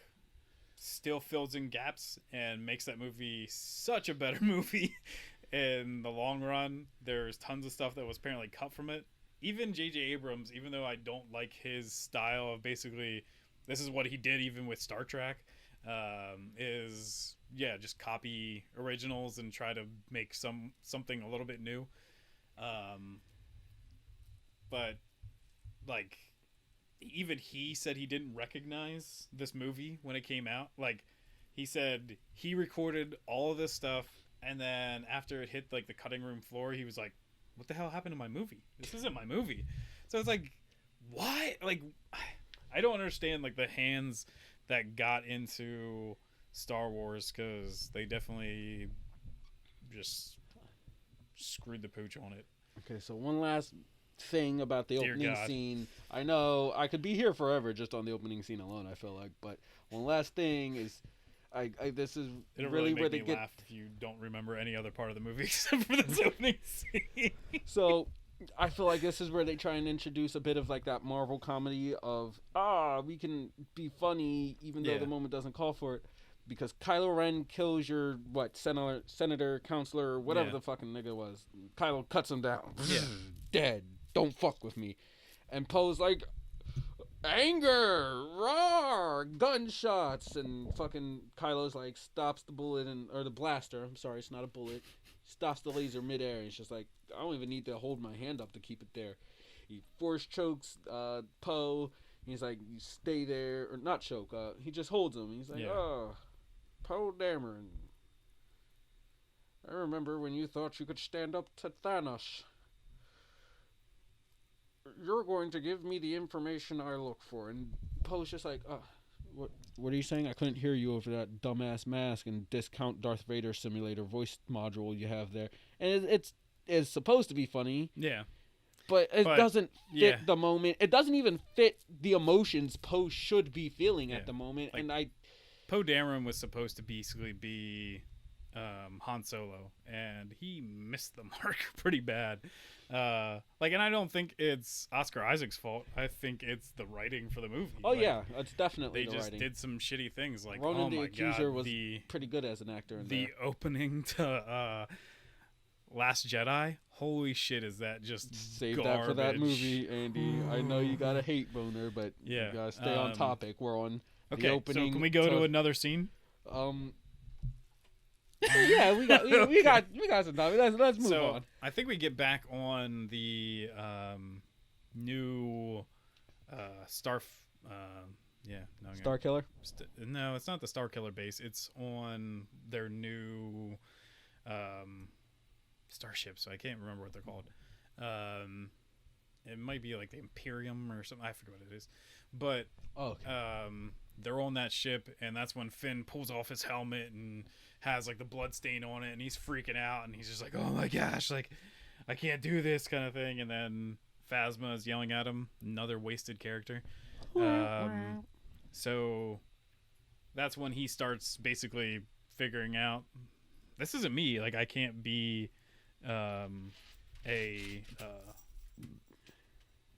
still fills in gaps and makes that movie such a better movie in the long run. There's tons of stuff that was apparently cut from it. Even J.J. Abrams, even though I don't like his style of basically, this is what he did even with Star Trek, is just copy originals and try to make something a little bit new. But like, even he said he didn't recognize this movie when it came out. Like, he said he recorded all of this stuff, and then after it hit like the cutting room floor, he was like, what the hell happened to my movie? This isn't my movie. So it's like, what? Like, I don't understand like the hands that got into Star Wars, because they definitely just screwed the pooch on it. Okay, so one last thing about the opening scene. I know I could be here forever just on the opening scene alone, I feel like, but one last thing is, this is It'll really make where they me get. Laugh if you don't remember any other part of the movie except for this opening scene. So I feel like this is where they try and introduce a bit of like that Marvel comedy of we can be funny even though the moment doesn't call for it, because Kylo Ren kills your senator, counselor, whatever the fucking nigga was. Kylo cuts him down, dead. Don't fuck with me. And Poe's like, anger, roar, gunshots, and fucking Kylo's like stops the bullet or the blaster. I'm sorry, it's not a bullet. Stops the laser midair. And it's just like, I don't even need to hold my hand up to keep it there. He force chokes Poe. He's like, you stay there, or not choke. He just holds him. He's like, Poe Dameron, I remember when you thought you could stand up to Thanos. You're going to give me the information I look for. And Poe's just like, what are you saying? I couldn't hear you over that dumbass mask and discount Darth Vader simulator voice module you have there. And it's supposed to be funny. Yeah. But it doesn't fit the moment. It doesn't even fit the emotions Poe should be feeling at the moment. Like, and Poe Dameron was supposed to basically be Han Solo, and he missed the mark pretty bad. And I don't think it's Oscar Isaac's fault. I think it's the writing for the movie. Oh, it's definitely the writing. They just did some shitty things. Like, Ronan the Accuser was the pretty good as an actor. The opening to Last Jedi, holy shit, is that just Save garbage. That for that movie, Andy. I know you got a hate boner, but you gotta stay on topic. We're on the opening. So can we go to another scene? Yeah, we got some time. Let's move on. I think we get back on the new Star Killer. No, it's not the Star Killer base. It's on their new starship. So I can't remember what they're called. It might be like the Imperium or something. I forget what it is, but they're on that ship, and that's when Finn pulls off his helmet and has like the blood stain on it, and he's freaking out, and he's just like, oh my gosh, like I can't do this kind of thing. And then Phasma is yelling at him, another wasted character. So that's when he starts basically figuring out, this isn't me, like I can't be a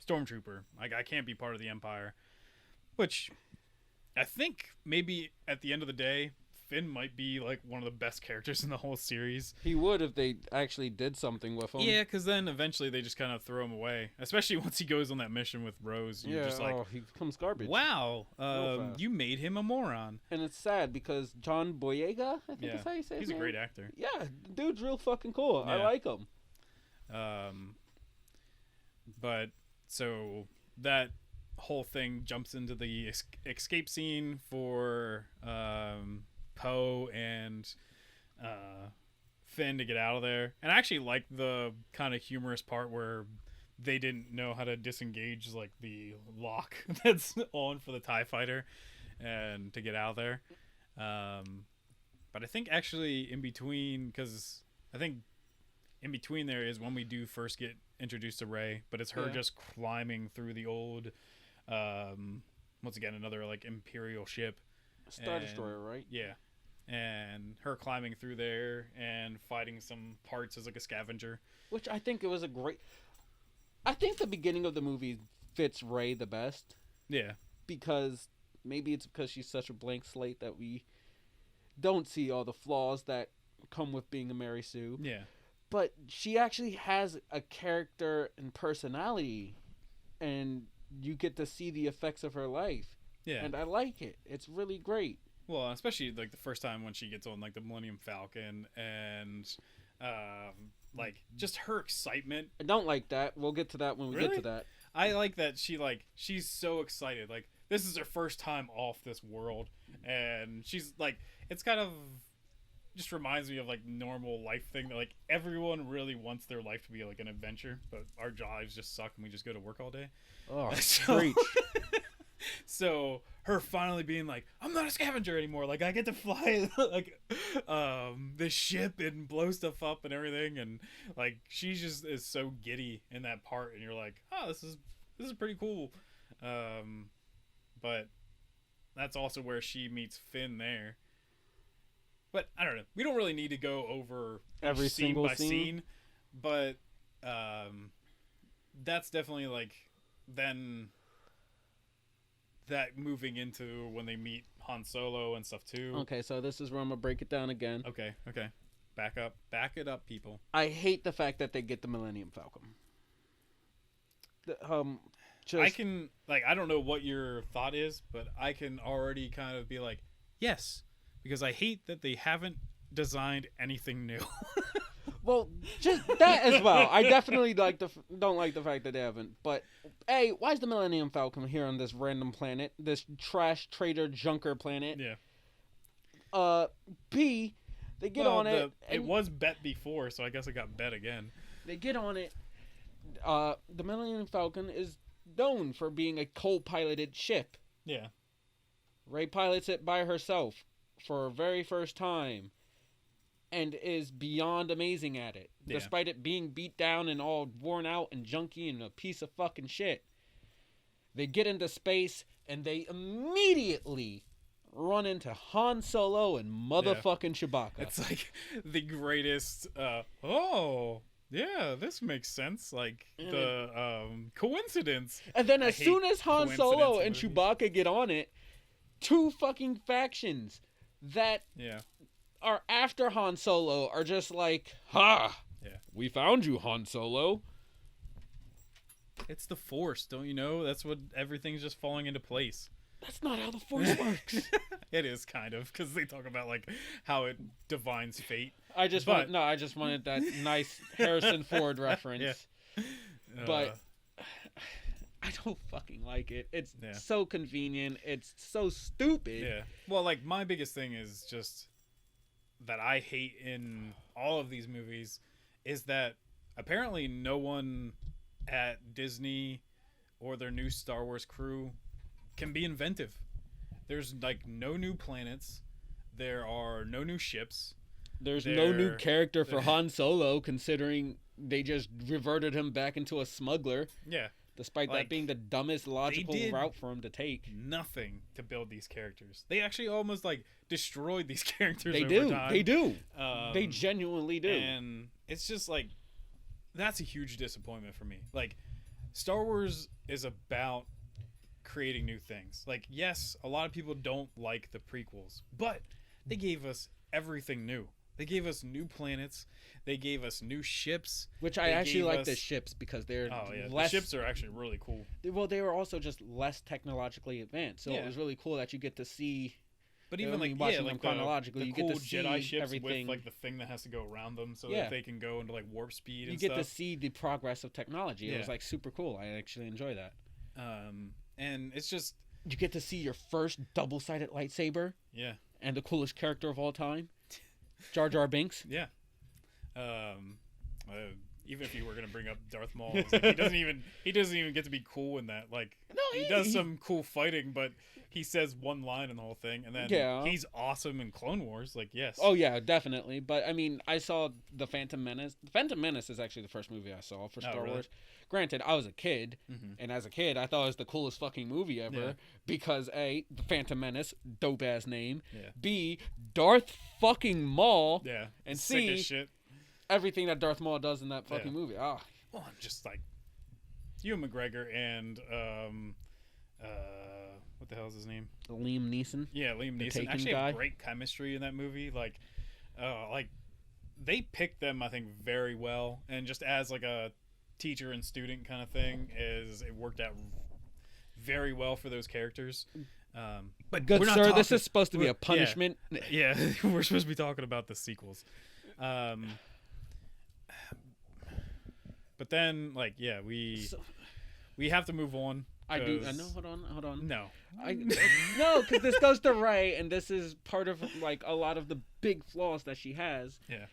stormtrooper, like I can't be part of the Empire, which I think maybe at the end of the day Finn might be like one of the best characters in the whole series. He would if they actually did something with him. Yeah, because then eventually they just kind of throw him away, especially once he goes on that mission with Rose. You're just like, he becomes garbage. Wow, you made him a moron. And it's sad because John Boyega, I think is how you say his name. He's a great actor. Yeah, dude's real fucking cool. I like him. But so that whole thing jumps into the escape scene for Poe and Finn to get out of there. And I actually like the kind of humorous part where they didn't know how to disengage like the lock that's on for the TIE fighter and to get out of there. But I think actually in between, because I think in between there is when we do first get introduced to Rey, but it's her just climbing through the old once again another like Imperial ship, Star Destroyer, right? Yeah, and her climbing through there and fighting some parts as like a scavenger, which I think it was a great. I think the beginning of the movie fits Rey the best. Yeah, because maybe it's because she's such a blank slate that we don't see all the flaws that come with being a Mary Sue. Yeah, but she actually has a character and personality, and you get to see the effects of her life. Yeah, and I like it. It's really great. Well, especially like the first time when she gets on like the Millennium Falcon and like just her excitement. I don't like that. We'll get to that when we get to that. I like that she's so excited. Like this is her first time off this world, and she's like, it's kind of just reminds me of like normal life thing that like everyone really wants their life to be like an adventure, but our jobs just suck and we just go to work all day. Oh, preach. So her finally being like, I'm not a scavenger anymore. Like I get to fly like this ship and blow stuff up and everything, and like she just is so giddy in that part, and you're like, oh, this is pretty cool. But that's also where she meets Finn there. But I don't know. We don't really need to go over every scene single by scene, but that's definitely like then that moving into when they meet Han Solo and stuff too. Okay, so this is where I'm gonna break it down again. Okay. Back it up, people. I hate the fact that they get the Millennium Falcon. I can I don't know what your thought is, but I can already kind of be like, yes, because I hate that they haven't designed anything new. Well, just that as well. I definitely don't like the fact that they haven't. But A, why is the Millennium Falcon here on this random planet, this trash trader junker planet? Yeah. B, they get on it. It was bet before, so I guess it got bet again. They get on it. The Millennium Falcon is known for being a co-piloted ship. Yeah. Rey pilots it by herself for her very first time. And is beyond amazing at it. Yeah. Despite it being beat down and all worn out and junky and a piece of fucking shit. They get into space and they immediately run into Han Solo and motherfucking Chewbacca. It's like the greatest, oh, yeah, this makes sense. Like, coincidence. And then as soon as Han Solo and Chewbacca get on it, two fucking factions that... Yeah. are after Han Solo are just like, ha! Yeah. We found you, Han Solo. It's the Force, don't you know? That's what everything's just falling into place. That's not how the Force works. It is kind of, because they talk about like how it divines fate. I just wanted that nice Harrison Ford reference. Yeah. But I don't fucking like it. It's so convenient. It's so stupid. Yeah. Well, like my biggest thing is just that I hate in all of these movies is that apparently no one at Disney or their new Star Wars crew can be inventive. There's like no new planets. There are no new ships. There's no new character for Han Solo, considering they just reverted him back into a smuggler. Yeah. Despite that being the dumbest logical route for him to take. Nothing to build these characters. They actually almost like destroyed these characters They over do. time. They do. They genuinely do. And it's just like, that's a huge disappointment for me. Like, Star Wars is about creating new things. Like, yes, a lot of people don't like the prequels, but they gave us everything new. They gave us new planets. They gave us new ships. Which I actually like the ships because they're less... The ships are actually really cool. Well, they were also just less technologically advanced. So it was really cool that you get to see... But even like, watching them chronologically, the you cool get to see Jedi ships everything. with like the thing that has to go around them so that they can go into like warp speed and stuff. You stuff. get to see the progress of technology. It was like super cool. I actually enjoy that. And it's just... You get to see your first double-sided lightsaber. Yeah. And the coolest character of all time. Jar Jar Binks. Yeah. Even if you were gonna bring up Darth Maul, like, he doesn't even get to be cool in that. Like, he does some cool fighting, but he says one line in the whole thing, and then he's awesome in Clone Wars. Like, yes. Oh yeah, definitely. But I mean, I saw the Phantom Menace. The Phantom Menace is actually the first movie I saw for Star Wars. Granted, I was a kid, and as a kid, I thought it was the coolest fucking movie ever because A, the Phantom Menace, dope ass name. Yeah. B, Darth fucking Maul. Yeah. And sick C, as shit. Everything that Darth Maul does in that fucking movie. Well, I'm just like Ewan McGregor and what the hell is his name? Liam Neeson. Yeah, Liam Neeson actually have great chemistry in that movie. Like they picked them, I think, very well, and just as like a teacher and student kind of thing, it worked out very well for those characters. But good sir, this is supposed to be a punishment. Yeah, we're supposed to be talking about the sequels. But then, like, we have to move on. I do. I know. Hold on. No. No, because this goes to Rey, and this is part of like a lot of the big flaws that she has. Yeah.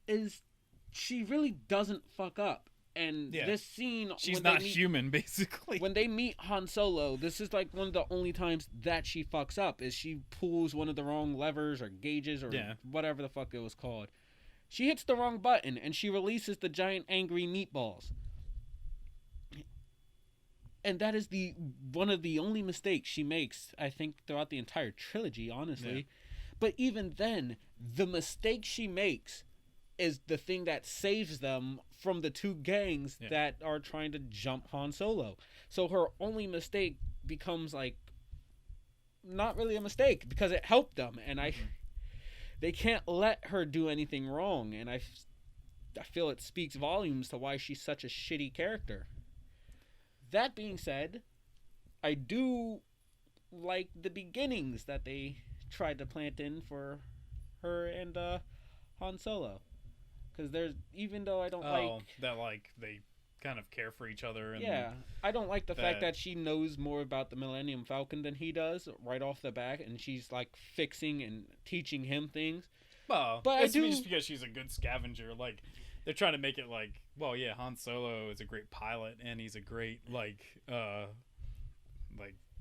Is she really doesn't fuck up, and this scene. She's not human, basically. When they meet Han Solo, this is like one of the only times that she fucks up. Is she pulls one of the wrong levers or gauges or whatever the fuck it was called. She hits the wrong button, and she releases the giant angry meatballs. And that is one of the only mistakes she makes, I think, throughout the entire trilogy, honestly. Yeah. But even then, the mistake she makes is the thing that saves them from the two gangs that are trying to jump Han Solo. So her only mistake becomes like not really a mistake because it helped them, and they can't let her do anything wrong, and I feel it speaks volumes to why she's such a shitty character. That being said, I do like the beginnings that they tried to plant in for her and Han Solo, because there's, even though I don't like that, like they kind of care for each other, and I don't like the fact that she knows more about the Millennium Falcon than he does right off the bat, and she's like fixing and teaching him things. Well, but it's just because she's a good scavenger. Like, they're trying to make it like, well, yeah, Han Solo is a great pilot, and he's a great like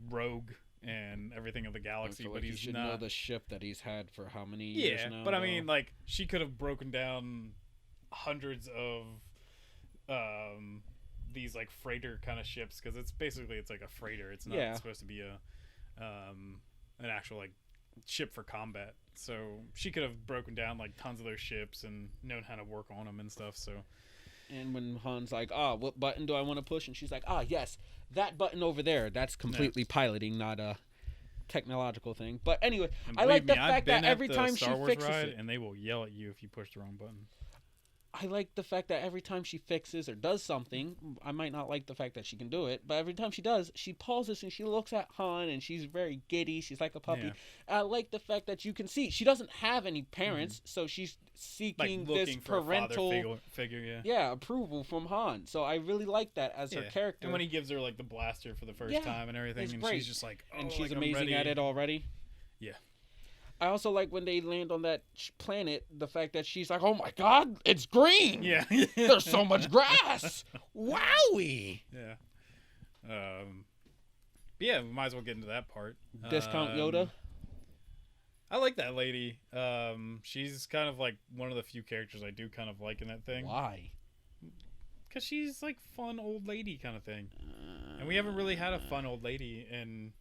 rogue and everything of the galaxy, but he should know the ship that he's had for how many years now. But I mean, like, she could have broken down hundreds of these like freighter kind of ships, because it's like a freighter. It's not supposed to be an actual like ship for combat. So she could have broken down like tons of those ships and known how to work on them and stuff. So, and when Han's like, what button do I want to push? And she's like, yes, that button over there. That's completely piloting, not a technological thing. But anyway, I like the fact that every time she fixes it, and they will yell at you if you push the wrong button. I like the fact that every time she fixes or does something, I might not like the fact that she can do it, but every time she does, she pauses and she looks at Han, and she's very giddy. She's like a puppy. Yeah. I like the fact that you can see she doesn't have any parents, so she's seeking like this parental figure, approval from Han. So I really like that as her character. And when he gives her like the blaster for the first time and everything, and she's just like, and she's amazing at it already. Yeah. I also like when they land on that planet, the fact that she's like, oh my god, it's green! Yeah. There's so much grass! Wowie! Yeah. We might as well get into that part. Discount Yoda? I like that lady. She's kind of like one of the few characters I do kind of like in that thing. Why? Because she's like fun old lady kind of thing. And we haven't really had a fun old lady in,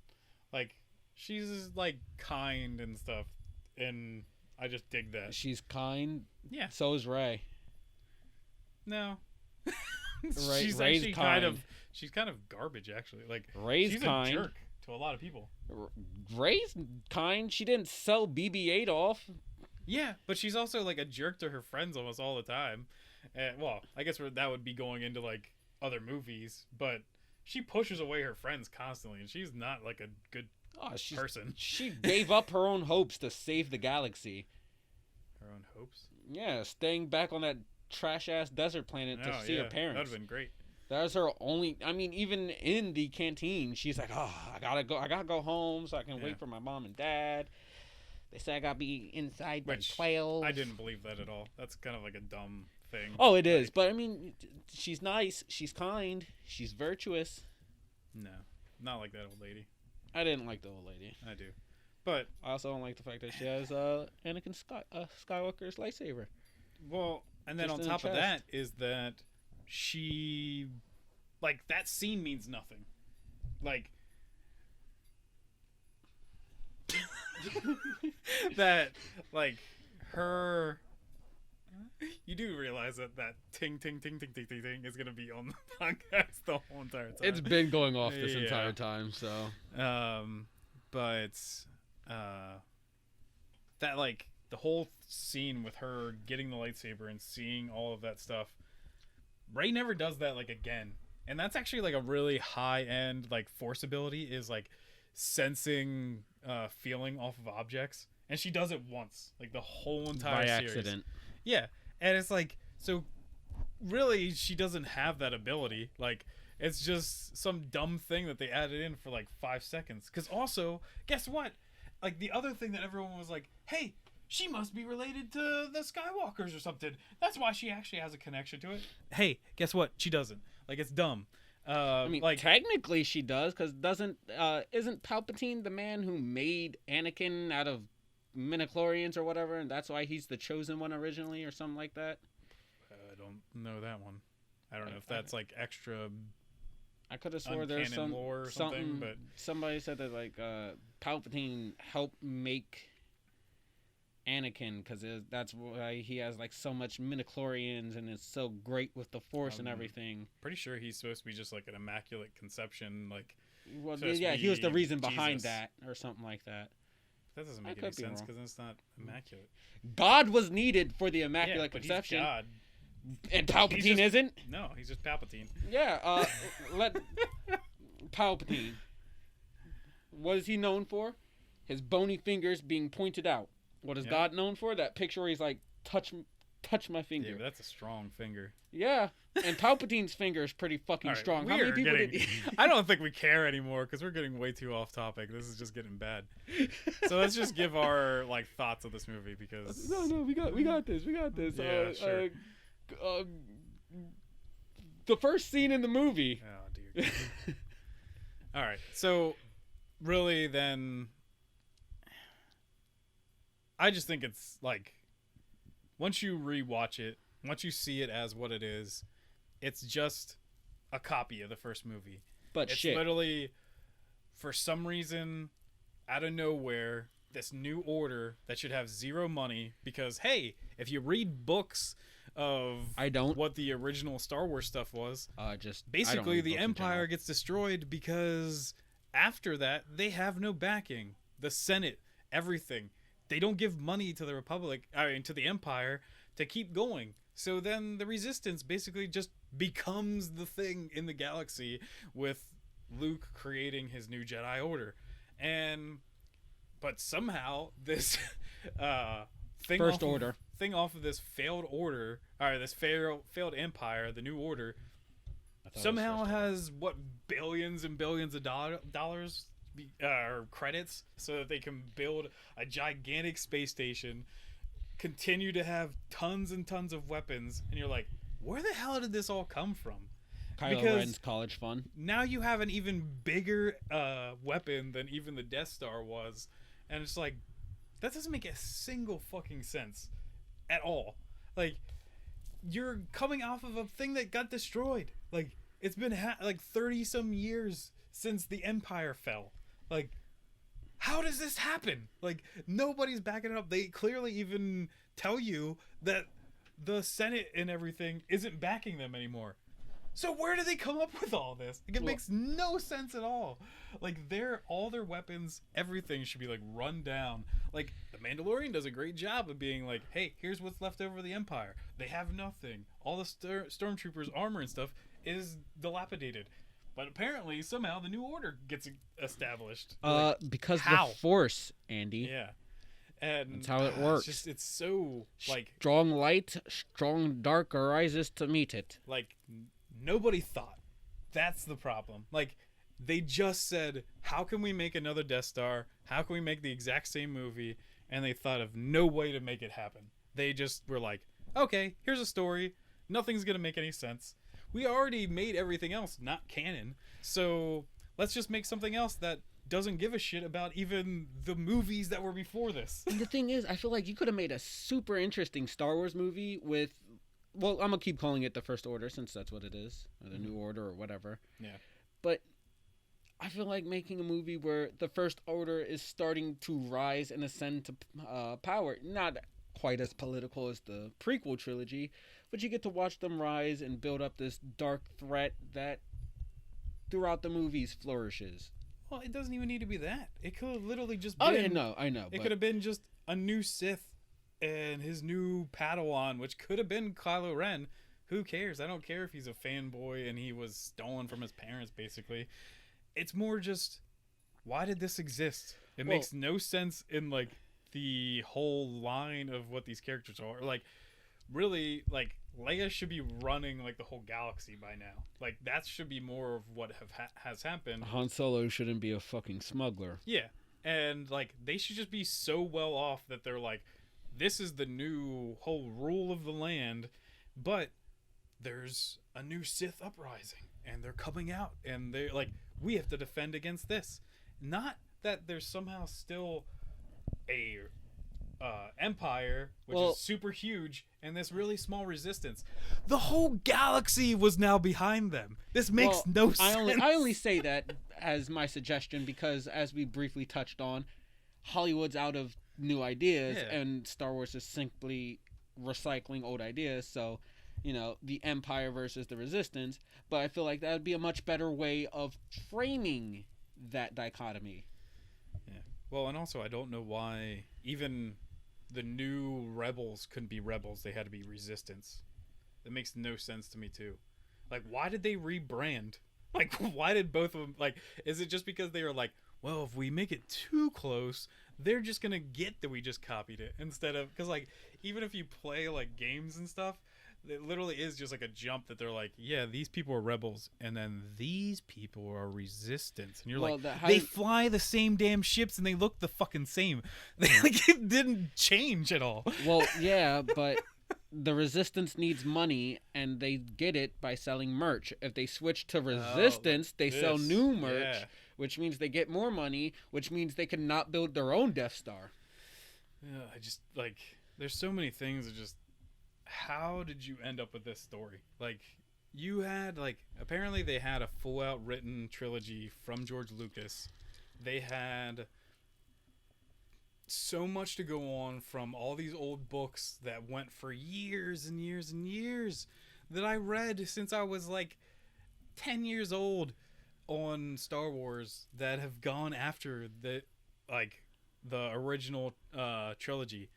like... She's like kind and stuff, and I just dig that. She's kind. Yeah. So is Rey. No. She's actually kind of garbage, actually. Like, Rey's she's kind. a jerk to a lot of people. Rey's kind. She didn't sell BB-8 off. Yeah, but she's also like a jerk to her friends almost all the time. Well, I guess that would be going into like other movies, but she pushes away her friends constantly, and she's not like a good person. She gave up her own hopes to save the galaxy. Her own hopes? Yeah, staying back on that trash-ass desert planet to see her parents. That would have been great. That was her only... I mean, even in the canteen, she's like, I gotta go home so I can wait for my mom and dad. They say I gotta be inside by 12. I didn't believe that at all. That's kind of like a dumb thing. Oh, it is. But, I mean, she's nice. She's kind. She's virtuous. No, not like that old lady. I didn't like the old lady. I do. But I also don't like the fact that she has Anakin Skywalker's lightsaber. Well, and then on top of that is that she... Like, that scene means nothing. Like... that, like, her... You do realize that ting, ting, ting, ting, ting, ting, ting is going to be on the podcast the whole entire time. It's been going off this entire time, so... But that, like, the whole scene with her getting the lightsaber and seeing all of that stuff, Rey never does that, like, again. And that's actually, like, a really high-end, like, force ability, is, like, sensing feeling off of objects. And she does it once, like, the whole entire series. By accident. Yeah. And it's like, so really she doesn't have that ability. Like, it's just some dumb thing that they added in for like 5 seconds. Because also, guess what? Like, the other thing that everyone was like, hey, she must be related to the Skywalkers or something. That's why she actually has a connection to it. Hey, guess what? She doesn't. Like, it's dumb. I mean, like, technically she does, because isn't Palpatine the man who made Anakin out of midichlorians or whatever, and that's why he's the chosen one originally, or something like that? I don't know that one. I don't know if that's like extra. I could have swore there's some lore or something, but somebody said that like Palpatine helped make Anakin, because that's why he has like so much midichlorians and is so great with the Force and everything. Pretty sure he's supposed to be just like an immaculate conception, like. Well, yeah, he was the reason behind that, or something like that. That doesn't make any sense because it's not immaculate. God was needed for the immaculate conception. He's God. And Palpatine isn't? No, he's just Palpatine. Yeah, let Palpatine. What is he known for? His bony fingers being pointed out. What is God known for? That picture where he's like, touch my finger. Yeah, but that's a strong finger. Yeah, and Palpatine's finger is pretty fucking strong. How many people did I don't think we care anymore because we're getting way too off topic. This is just getting bad. So let's just give our like thoughts of this movie because no, we got this. Yeah, sure. The first scene in the movie. Oh dear God. All right, so really, then I just think it's like once you rewatch it, once you see it as what it is, it's just a copy of the first movie. But it's literally, for some reason, out of nowhere, this new order that should have zero money because, hey, if you read books of what the original Star Wars stuff was, basically the Empire gets destroyed because after that, they have no backing. The Senate, everything. They don't give money to the Republic, to the Empire to keep going. So then the Resistance basically just becomes the thing in the galaxy with Luke creating his new Jedi Order. But somehow this thing off of this failed order, or this failed empire, the new order, somehow has billions and billions of dollars or credits so that they can build a gigantic space station, continue to have tons and tons of weapons, and you're like, where the hell did this all come from? Kylo Ren's college fund. Now you have an even bigger weapon than even the Death Star was, and it's like, that doesn't make a single fucking sense at all. Like, you're coming off of a thing that got destroyed. Like, it's been like 30 some years since the Empire fell. Like, how does this happen? Like, nobody's backing it up. They clearly even tell you that the Senate and everything isn't backing them anymore. So where do they come up with all this? Like, it makes no sense at all. Like, all their weapons, everything should be like run down. Like, the Mandalorian does a great job of being like, hey, here's what's left over of the Empire. They have nothing. All the stormtroopers' armor and stuff is dilapidated. But apparently, somehow, the New Order gets established. Because the Force, Andy. Yeah. And that's how it works. It's so, like... strong light, strong dark arises to meet it. Like, nobody thought. That's the problem. Like, they just said, how can we make another Death Star? How can we make the exact same movie? And they thought of no way to make it happen. They just were like, okay, here's a story. Nothing's going to make any sense. We already made everything else not canon, so let's just make something else that doesn't give a shit about even the movies that were before this. And the thing is, I feel like you could have made a super interesting Star Wars movie with, well, I'm going to keep calling it the First Order since that's what it is, or the New Order or whatever. Yeah. But I feel like making a movie where the First Order is starting to rise and ascend to power, not quite as political as the prequel trilogy, but you get to watch them rise and build up this dark threat that throughout the movies flourishes. Well, it doesn't even need to be that. It could have literally just been... I know. It could have been just a new Sith and his new Padawan, which could have been Kylo Ren. Who cares? I don't care if he's a fanboy and he was stolen from his parents, basically. It's more just, why did this exist? It makes no sense in, like, the whole line of what these characters are. Like, really, like, Leia should be running, like, the whole galaxy by now. Like, that should be more of what has happened. Han Solo shouldn't be a fucking smuggler. Yeah. And, like, they should just be so well off that they're like, this is the new whole rule of the land, but there's a new Sith uprising, and they're coming out, and they're like, we have to defend against this. Not that there's somehow still a empire, which is super huge, and this really small resistance. The whole galaxy was now behind them. This makes no sense. I only say that as my suggestion because, as we briefly touched on, Hollywood's out of new ideas, Yeah. and Star Wars is simply recycling old ideas. So, the Empire versus the Resistance. But I feel like that would be a much better way of framing that dichotomy. Yeah. Well, and also I don't know why even the new rebels couldn't be rebels. They had to be resistance. That makes no sense to me too. Like, why did they rebrand? Like, why did both of them, like, is it just because they were like, well, if we make it too close, they're just gonna get that we just copied it, instead of, because, like, even if you play like games and stuff, it literally is just like a jump that they're like, yeah, these people are rebels, and then these people are resistance, and you're Well, like, they fly the same damn ships and they look the fucking same. They, like, it didn't change at all. Well, yeah, but the Resistance needs money, and they get it by selling merch. If they switch to Resistance, they sell new merch, which means they get more money, which means they can not build their own Death Star. Yeah, I just, like, there's so many things that just, how did you end up with this story? Like, you had, like, apparently they had a full out written trilogy from George Lucas. They had so much to go on from all these old books that went for years and years and years that I read since I was like 10 years old on Star Wars, that have gone after the, like, the original trilogy,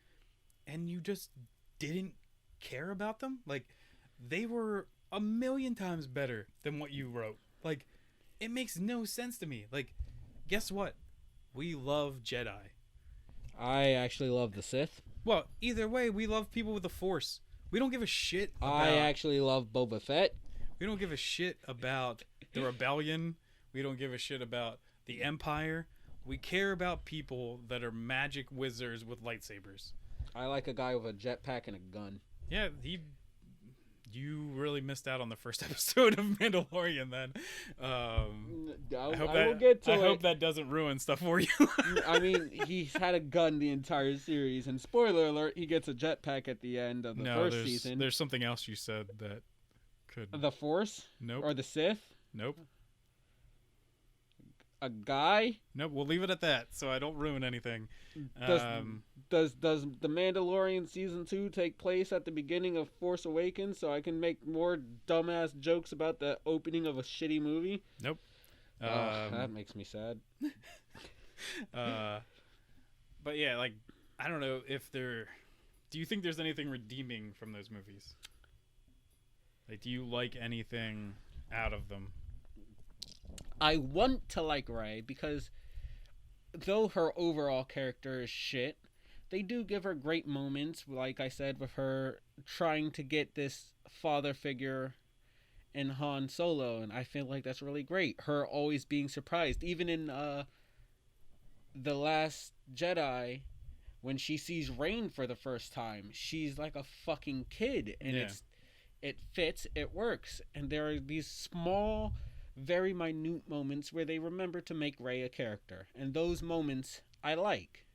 and you just didn't care about them. Like, they were a million times better than what you wrote. Like, it makes no sense to me. Like, guess what? We love Jedi. I actually love the Sith. Well, either way, we love people with the Force. We don't give a shit about... I actually love Boba Fett. We don't give a shit about the Rebellion. We don't give a shit about the Empire. We care about people that are magic wizards with lightsabers. I like a guy with a jetpack and a gun. Yeah, you really missed out on the first episode of Mandalorian then. I hope that doesn't ruin stuff for you. I mean, he's had a gun the entire series, and spoiler alert, he gets a jetpack at the end of the first season. There's something else you said that could... The Force? Nope. Or the Sith? Nope. A guy? Nope, we'll leave it at that so I don't ruin anything. Does The Mandalorian Season 2 take place at the beginning of Force Awakens so I can make more dumbass jokes about the opening of a shitty movie? Nope. That makes me sad. But yeah, like, I don't know if there... Do you think there's anything redeeming from those movies? Like, do you like anything out of them? I want to like Rey because though her overall character is shit, they do give her great moments, like I said, with her trying to get this father figure in Han Solo, and I feel like that's really great. Her always being surprised, even in The Last Jedi, when she sees Rain for the first time, she's like a fucking kid, and it fits, it works, and there are these small, very minute moments where they remember to make Rey a character, and those moments I like.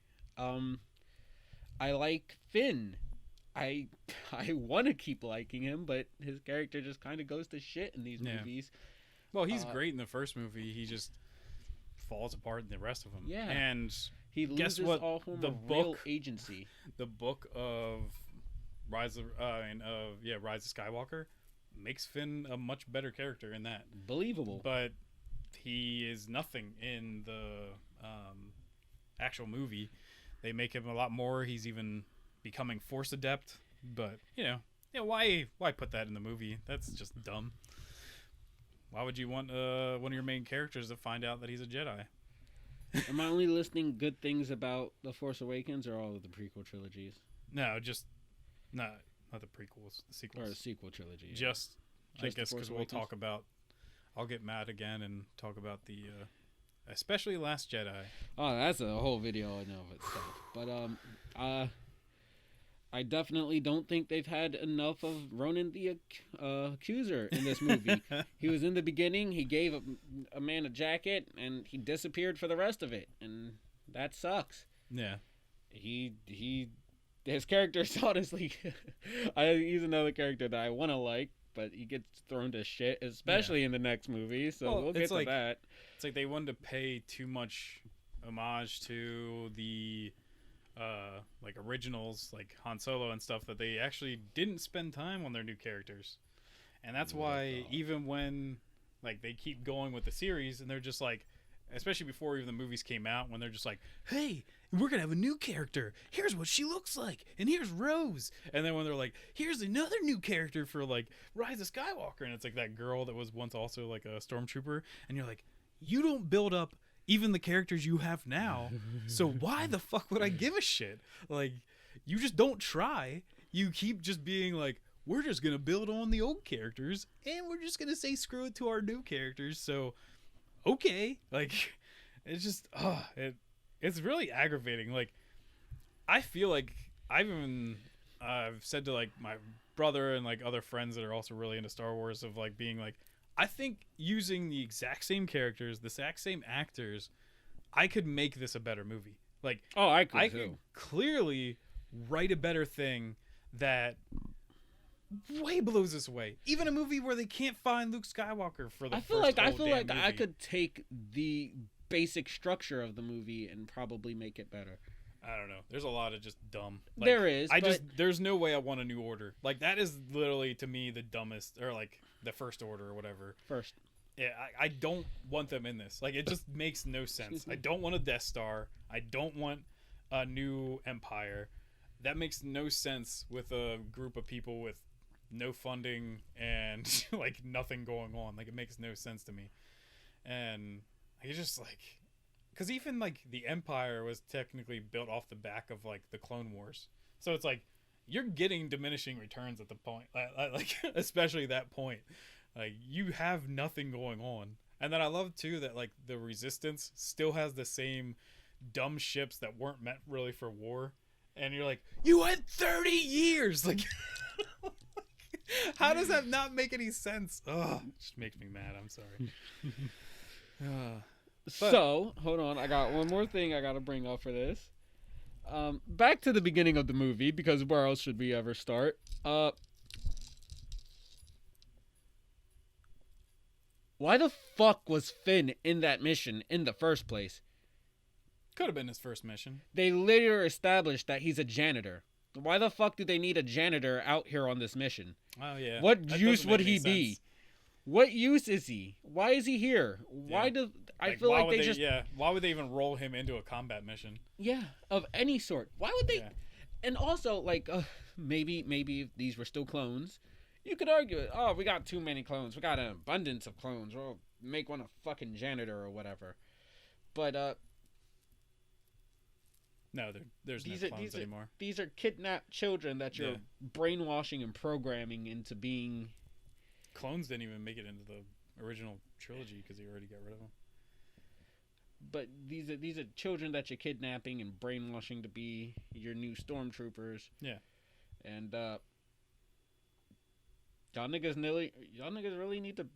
I like Finn. I want to keep liking him, but his character just kind of goes to shit in these movies. Well, he's great in the first movie. He just falls apart in the rest of them. Yeah, and he loses all form of real agency. The book of Rise of Skywalker makes Finn a much better character in that. Believable. But he is nothing in the actual movie. They make him a lot more. He's even becoming Force adept. But, why put that in the movie? That's just dumb. Why would you want one of your main characters to find out that he's a Jedi? Am I only listing good things about The Force Awakens or all of the prequel trilogies? No, not the prequels, the sequels. Or the sequel trilogy. Just I guess because we'll talk about... I'll get mad again and talk about the... especially Last Jedi. Oh, that's a whole video in of itself. But, I definitely don't think they've had enough of Ronan the Accuser in this movie. He was in the beginning, he gave a man a jacket, and he disappeared for the rest of it. And that sucks. Yeah. His character is honestly... he's another character that I want to like, but he gets thrown to shit, especially in the next movie, so we'll get to that. It's like they wanted to pay too much homage to the like originals, like Han Solo and stuff, that they actually didn't spend time on their new characters, and that's why even when like they keep going with the series, and they're just like, especially before even the movies came out, when they're just like, hey, we're gonna have a new character, here's what she looks like, and here's Rose, and then when they're like, here's another new character for like Rise of Skywalker, and it's like that girl that was once also like a stormtrooper, and you're like, you don't build up even the characters you have now, so why the fuck would I give a shit? Like, you just don't try. You keep just being like, we're just gonna build on the old characters, and we're just gonna say screw it to our new characters. So okay, like, it's just it's really aggravating. Like, I feel like I've said to like my brother and like other friends that are also really into Star Wars, of like being like, I think using the exact same characters, the exact same actors, I could make this a better movie. Like, I could clearly write a better thing that way blows this away. Even a movie where they can't find Luke Skywalker for the I feel first like movie. I could take the basic structure of the movie and probably make it better. I don't know. There's a lot of just dumb. Like, there is. There's no way I want a new order. Like, that is literally to me the dumbest, or like the First Order or whatever. First. Yeah, I don't want them in this. Like, it just makes no sense. I don't want a Death Star. I don't want a new Empire. That makes no sense with a group of people with no funding and like nothing going on. Like, it makes no sense to me. And I just like, because even like the Empire was technically built off the back of like the Clone Wars, so it's like you're getting diminishing returns at the point, like especially that point. Like, you have nothing going on. And then I love too that like the Resistance still has the same dumb ships that weren't meant really for war, and you're like, you had 30 years, like. How does that not make any sense? Ugh, it just makes me mad. I'm sorry. So, hold on. I got one more thing I got to bring up for this. Back to the beginning of the movie, because where else should we ever start? Why the fuck was Finn in that mission in the first place? Could have been his first mission. They later established that he's a janitor. Why the fuck do they need a janitor out here on this mission? Oh, yeah. What use would he be? What use is he? Why is he here? Why do I feel like they just... Yeah, why would they even roll him into a combat mission? Yeah, of any sort. Why would they... Yeah. And also, like, maybe if these were still clones, you could argue, oh, we got too many clones. We got an abundance of clones. We'll make one a fucking janitor or whatever. But, no, there's no clones anymore. These are kidnapped children that you're brainwashing and programming into being... Clones didn't even make it into the original trilogy because they already got rid of them. But these are children that you're kidnapping and brainwashing to be your new stormtroopers. Yeah. And y'all niggas really need to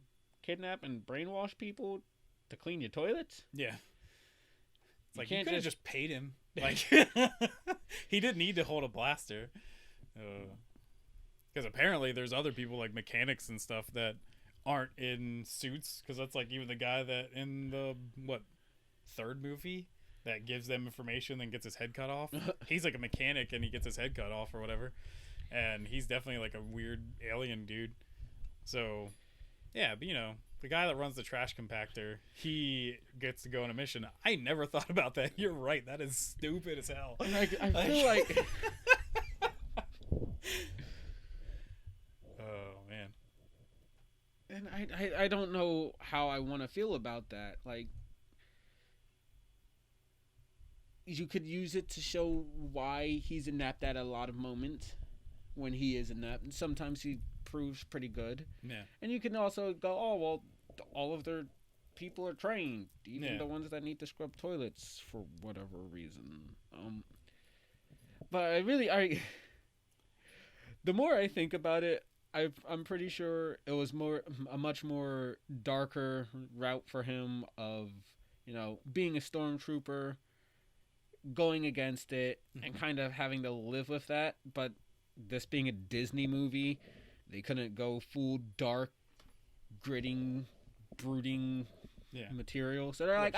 kidnap and brainwash people to clean your toilets? Yeah. It's like, you could have just paid him. Like, he didn't need to hold a blaster. Because apparently there's other people like mechanics and stuff that aren't in suits. Because that's like even the guy that in the, third movie that gives them information then gets his head cut off. He's like a mechanic and he gets his head cut off or whatever. And he's definitely like a weird alien dude. So, yeah, but the guy that runs the trash compactor, he gets to go on a mission. I never thought about that. You're right. That is stupid as hell. I feel like... Oh, man. And I don't know how I want to feel about that. Like, you could use it to show why he's inept at a lot of moments when he is inept. And sometimes he proves pretty good. Yeah. And you can also go, oh, well, all of their people are trained. Even the ones that need to scrub toilets for whatever reason. But the more I think about it, I'm pretty sure it was a much more darker route for him of, being a stormtrooper, going against it, and kind of having to live with that. But this being a Disney movie, they couldn't go full dark, gritting, brooding material. So they're like,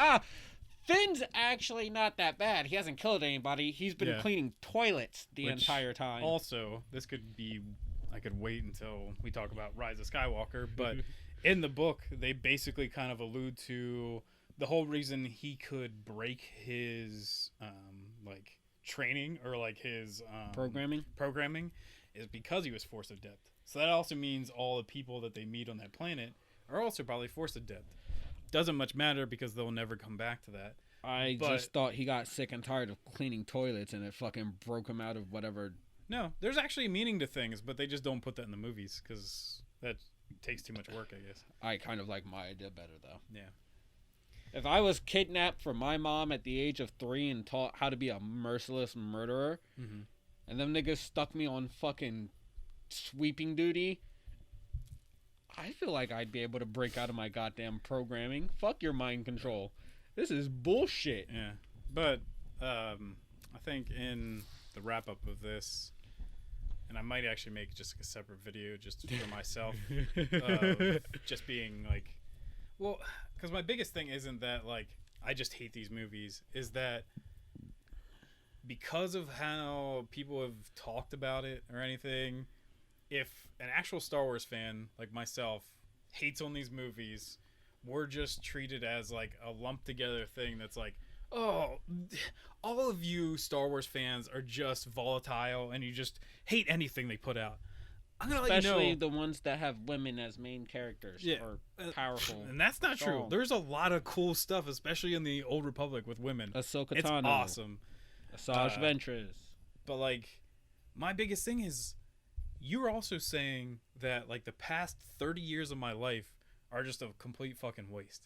Finn's actually not that bad. He hasn't killed anybody. He's been cleaning toilets the entire time. Also, this could be... I could wait until we talk about Rise of Skywalker, but in the book, they basically kind of allude to the whole reason he could break his like training or like his programming is because he was Force adept. So that also means all the people that they meet on that planet are also probably Force adept. Doesn't much matter because they'll never come back to that. I just thought he got sick and tired of cleaning toilets and it fucking broke him out of whatever. No, there's actually meaning to things, but they just don't put that in the movies because that takes too much work, I guess. I kind of like my idea better, though. Yeah. If I was kidnapped from my mom at the age of 3 and taught how to be a merciless murderer, and them niggas stuck me on fucking sweeping duty, I feel like I'd be able to break out of my goddamn programming. Fuck your mind control. This is bullshit. Yeah. But I think in the wrap-up of this, and I might actually make just a separate video just for myself, just being like, well, because my biggest thing isn't that, like, I just hate these movies, is that because of how people have talked about it or anything, if an actual Star Wars fan like myself hates on these movies, we're just treated as like a lumped together thing that's like, oh, all of you Star Wars fans are just volatile and you just hate anything they put out. I'm gonna let you know, especially the ones that have women as main characters or powerful. And that's not true. There's a lot of cool stuff, especially in the Old Republic with women. Ahsoka it's Tano, awesome. Asajj Ventress. But like, my biggest thing is, you're also saying that like the past 30 years of my life are just a complete fucking waste.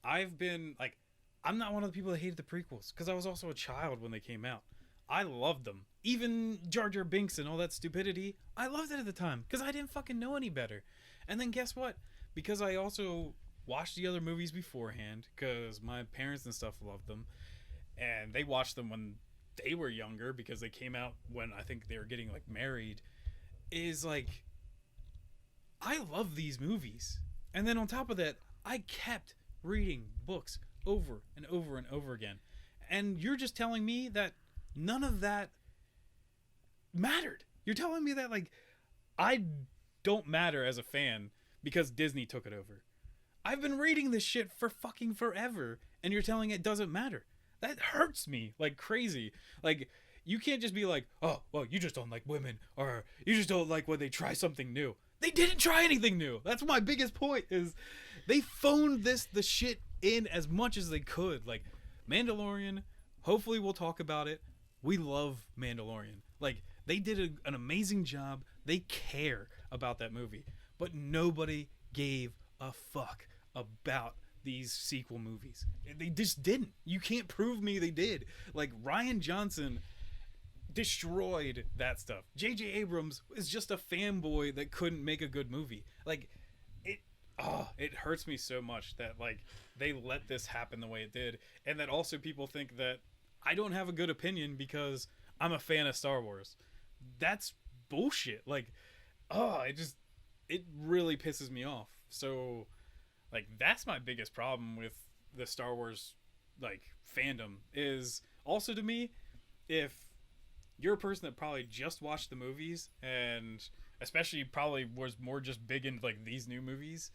I've been like, I'm not one of the people that hated the prequels because I was also a child when they came out. I loved them. Even Jar Jar Binks and all that stupidity, I loved it at the time because I didn't fucking know any better. And then guess what? Because I also watched the other movies beforehand because my parents and stuff loved them. And they watched them when they were younger because they came out when I think they were getting like married. Is like, I love these movies. And then on top of that, I kept reading books over and over and over again. And you're just telling me that none of that mattered. You're telling me that like I don't matter as a fan because Disney took it over. I've been reading this shit for fucking forever and you're telling it doesn't matter. That hurts me like crazy. Like, you can't just be like, oh, well, you just don't like women, or you just don't like when they try something new. They didn't try anything new. That's my biggest point, is they phoned the shit in as much as they could. Like, Mandalorian, hopefully we'll talk about it. We love Mandalorian. Like, they did an amazing job. They care about that movie. But nobody gave a fuck about these sequel movies. They just didn't. You can't prove me they did. Like, Rian Johnson destroyed that stuff. J.J. Abrams is just a fanboy that couldn't make a good movie. Like, it hurts me so much that like they let this happen the way it did, and that also people think that I don't have a good opinion because I'm a fan of Star Wars. That's bullshit. Like, it really pisses me off. So like, that's my biggest problem with the Star Wars like fandom, is also, to me, if you're a person that probably just watched the movies and especially probably was more just big into like these new movies,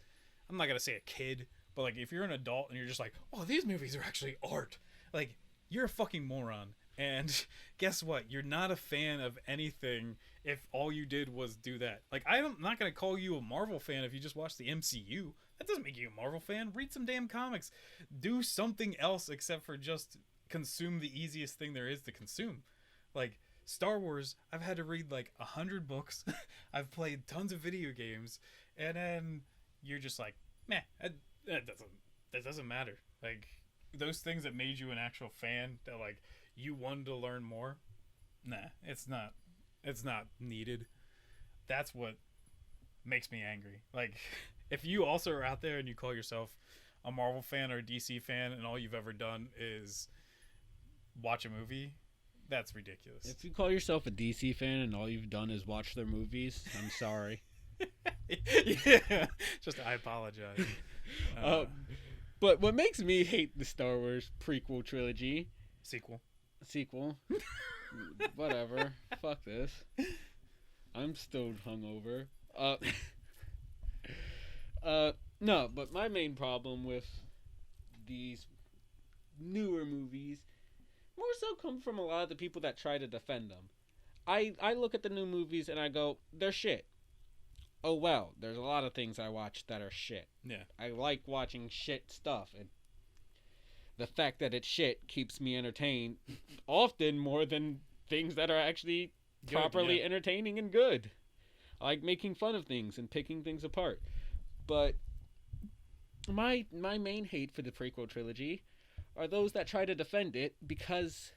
I'm not gonna say a kid, but like if you're an adult and you're just like, oh, these movies are actually art, like, you're a fucking moron. And guess what? You're not a fan of anything if all you did was do that. Like, I'm not gonna call you a Marvel fan if you just watch the MCU. That doesn't make you a Marvel fan. Read some damn comics. Do something else except for just consume the easiest thing there is to consume. Like, Star Wars, I've had to read like 100 books. I've played tons of video games, and then you're just like, meh, that doesn't matter. Like, those things that made you an actual fan, that like you wanted to learn more, nah, it's not needed. That's what makes me angry. Like, if you also are out there and you call yourself a Marvel fan or a DC fan and all you've ever done is watch a movie, that's ridiculous. If you call yourself a DC fan and all you've done is watch their movies, I'm sorry. Yeah, just I apologize. But what makes me hate the Star Wars prequel trilogy, Sequel. whatever. Fuck this. I'm still hungover. No, but my main problem with these newer movies more so come from a lot of the people that try to defend them. I look at the new movies and I go, they're shit. Oh well, there's a lot of things I watch that are shit. Yeah. I like watching shit stuff, and the fact that it's shit keeps me entertained often more than things that are actually Good, properly yeah. entertaining and good. I like making fun of things and picking things apart. But my main hate for the prequel trilogy are those that try to defend it because,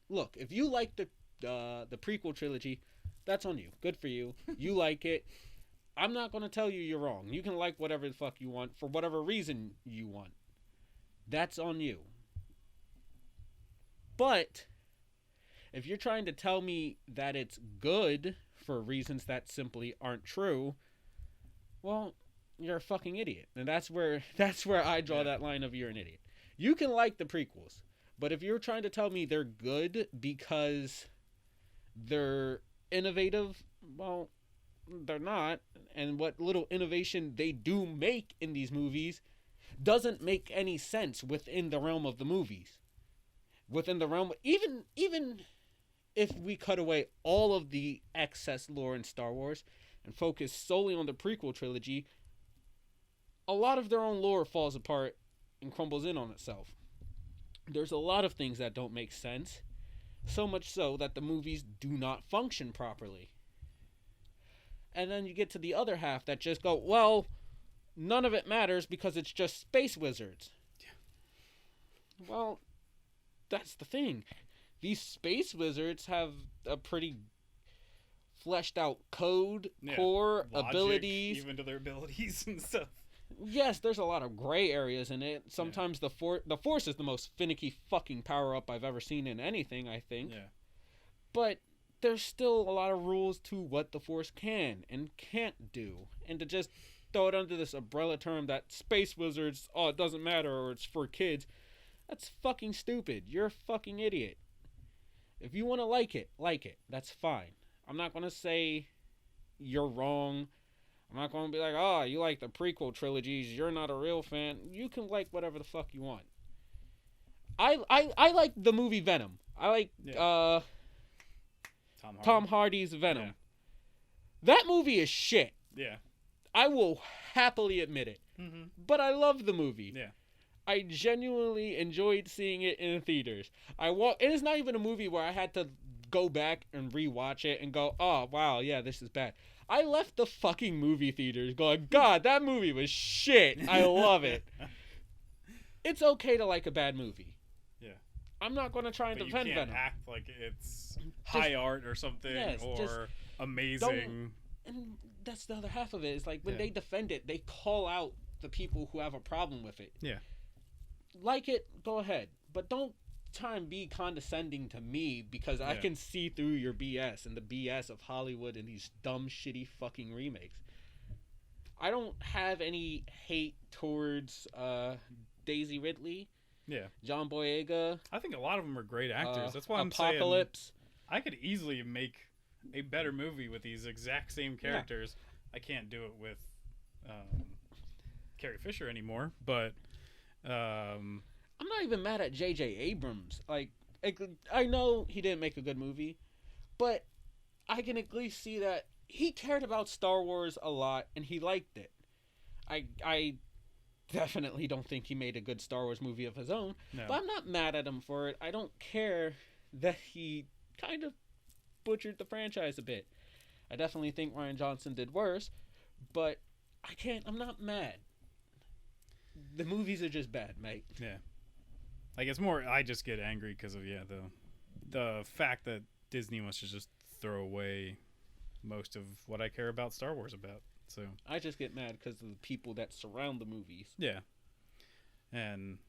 look, if you like the prequel trilogy, that's on you. Good for you. You like it. I'm not going to tell you you're wrong. You can like whatever the fuck you want for whatever reason you want. That's on you. But if you're trying to tell me that it's good for reasons that simply aren't true, well, you're a fucking idiot. And that's where I draw that line of you're an idiot. You can like the prequels, but if you're trying to tell me they're good because they're innovative, well, they're not. And what little innovation they do make in these movies doesn't make any sense within the realm of the movies. Within the realm, even if we cut away all of the excess lore in Star Wars and focus solely on the prequel trilogy, a lot of their own lore falls apart and crumbles in on itself. There's a lot of things that don't make sense, so much so that the movies do not function properly. And then you get to the other half that just go, well, none of it matters because it's just space wizards. Yeah. Well, that's the thing. These space wizards have a pretty fleshed out code, core, logic, abilities. Even to their abilities and stuff. Yes, there's a lot of gray areas in it. Sometimes the Force is the most finicky fucking power-up I've ever seen in anything, I think. Yeah. But there's still a lot of rules to what the Force can and can't do. And to just throw it under this umbrella term that space wizards, oh, it doesn't matter or it's for kids, that's fucking stupid. You're a fucking idiot. If you want to like it. That's fine. I'm not going to say you're wrong. I'm not going to be like, oh, you like the prequel trilogies, you're not a real fan. You can like whatever the fuck you want. I like the movie Venom. I like Tom Hardy's Venom. Yeah. That movie is shit. Yeah. I will happily admit it. Mm-hmm. But I love the movie. Yeah. I genuinely enjoyed seeing it in theaters. It is not even a movie where I had to go back and rewatch it and go, oh, wow, yeah, this is bad. I left the fucking movie theaters going, God, that movie was shit. I love it. It's okay to like a bad movie. Yeah. I'm not going to try and defend Venom. You can't act like it's high art or something or amazing. And that's the other half of it. Is like when they defend it, they call out the people who have a problem with it. Yeah. Like it, go ahead. But don't try and be condescending to me because I can see through your BS and the BS of Hollywood and these dumb, shitty fucking remakes. I don't have any hate towards Daisy Ridley. Yeah. John Boyega. I think a lot of them are great actors. That's why I'm Apocalypse. saying I could easily make a better movie with these exact same characters. Yeah. I can't do it with Carrie Fisher anymore, but I'm not even mad at J.J. Abrams. Like, I know he didn't make a good movie, but I can at least see that he cared about Star Wars a lot and he liked it. I definitely don't think he made a good Star Wars movie of his own, but I'm not mad at him for it. I don't care that he kind of butchered the franchise a bit. I definitely think Rian Johnson did worse, but I'm not mad. The movies are just bad, mate. Yeah. Like, it's more, I just get angry because of, the fact that Disney wants to just throw away most of what I care about Star Wars about. So I just get mad because of the people that surround the movies. Yeah. And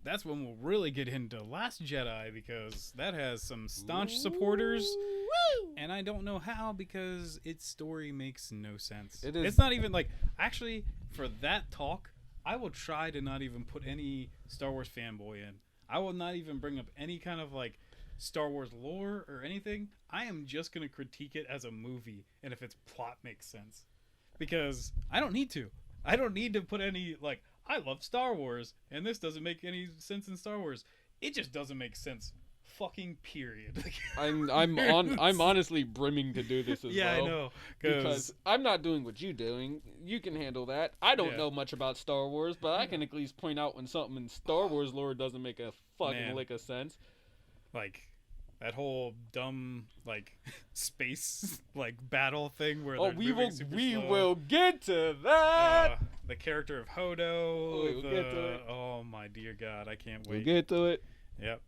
that's when we'll really get into Last Jedi because that has some staunch supporters. Woo! And I don't know how because its story makes no sense. It's not even like, actually, for that talk, I will try to not even put any Star Wars fanboy in. I will not even bring up any kind of like Star Wars lore or anything. I am just going to critique it as a movie and if its plot makes sense. Because I don't need to. I don't need to put any like I love Star Wars and this doesn't make any sense in Star Wars. It just doesn't make sense. Fucking period. I'm honestly brimming to do this as yeah, well. I know. Because I'm not doing what you're doing. You can handle that. I don't Yeah. know much about Star Wars, but I can at least point out when something in Star Wars lore doesn't make a fucking Man. lick of sense. Like that whole dumb like space like battle thing where Oh, they're moving super we slow. will get to that. The character of Hodo. We'll get to it. Oh my dear God, I can't We'll wait. get to it. Yep.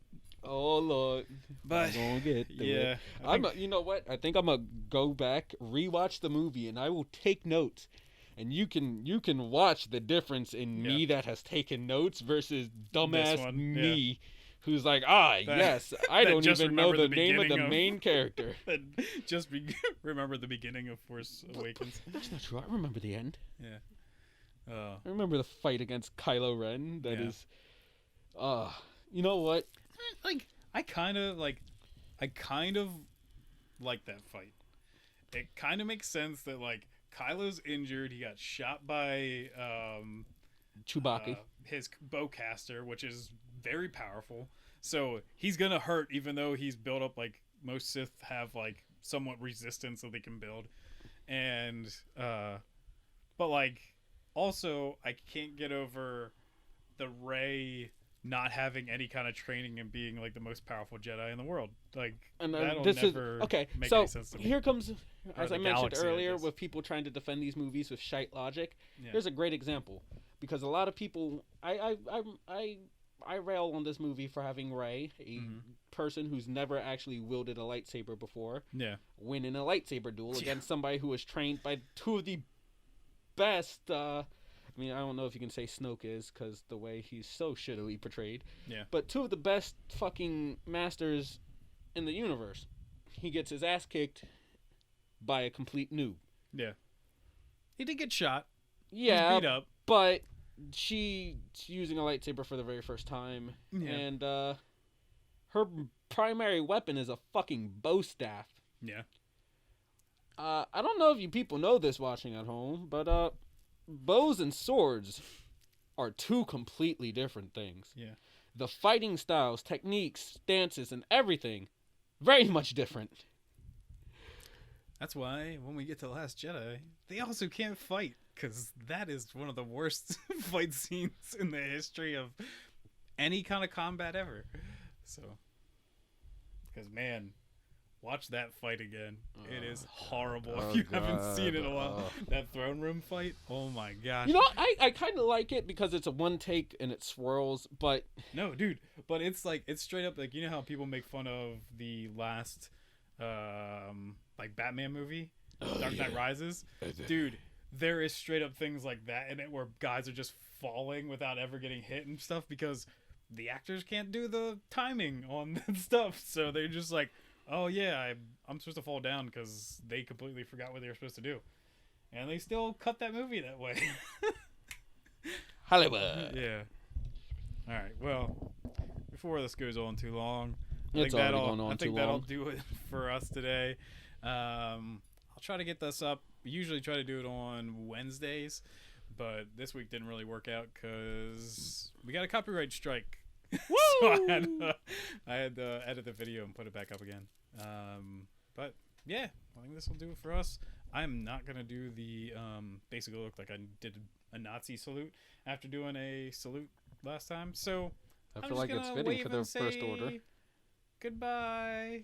Oh Lord, But I'm gonna get to yeah, it. You know what? I think I'm gonna go back, rewatch the movie, and I will take notes. And you can watch the difference in me that has taken notes versus dumbass one, me, who's like, yes, I that don't just even know remember the the name of the beginning of- main character. just remember the beginning of Force Awakens. That's not true. I remember the end. Yeah. I remember the fight against Kylo Ren. That Yeah. is, you know what? Like I kind of like that fight. It kind of makes sense that like Kylo's injured. He got shot by Chewbacca. his bowcaster, which is very powerful. So he's gonna hurt, even though he's built up like most Sith have like somewhat resistance that they can build. And but like also I can't get over the Rey not having any kind of training and being like the most powerful Jedi in the world. Like And that'll this never is okay. make So any sense to me. here comes, as the I mentioned galaxy, I earlier, guess. with people trying to defend these movies with shite logic. Yeah. Here's a great example, because a lot of people, I rail on this movie for having Rey, a Mhm. person who's never actually wielded a lightsaber before, Yeah. win in a lightsaber duel Yeah. against somebody who was trained by two of the best. I mean, I don't know if you can say Snoke is, because the way he's so shittily portrayed. Yeah. But two of the best fucking masters in the universe. He gets his ass kicked by a complete noob. Yeah. He did get shot. Yeah, He's beat up. but she's using a lightsaber for the very first time. Yeah. And her primary weapon is a fucking bow staff. Yeah. I don't know if you people know this watching at home, but bows and swords are two completely different things. Yeah. The fighting styles, techniques, stances, and everything, very much different. That's why when we get to The Last Jedi, they also can't fight, because that is one of the worst fight scenes in the history of any kind of combat ever. So, because man, watch that fight again. It is horrible if you haven't seen it in a while. That throne room fight, oh my gosh. You know, I kind of like it because it's a one take and it swirls, but No, dude, but it's like, it's straight up like, you know how people make fun of the last like Batman movie, Dark Knight Rises? Dude, there is straight up things like that in it where guys are just falling without ever getting hit and stuff because the actors can't do the timing on that stuff. So they're just like, oh yeah, I'm supposed to fall down because they completely forgot what they were supposed to do. And they still cut that movie that way. Hollywood. Yeah. All right. Well, before this goes on too long, It's already going on I think too that'll long. do it for us today. I'll try to get this up. We usually try to do it on Wednesdays, but this week didn't really work out because we got a copyright strike. So I had to edit the video and put it back up again. But yeah, I think this will do it for us. I'm not gonna do the basically look like I did a Nazi salute after doing a salute last time. So I feel like it's fitting for the First Order. Goodbye.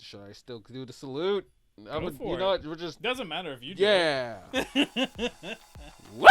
Should I still do the salute? Go for you it. know what? We're just Doesn't matter if you do. yeah. it. Woo!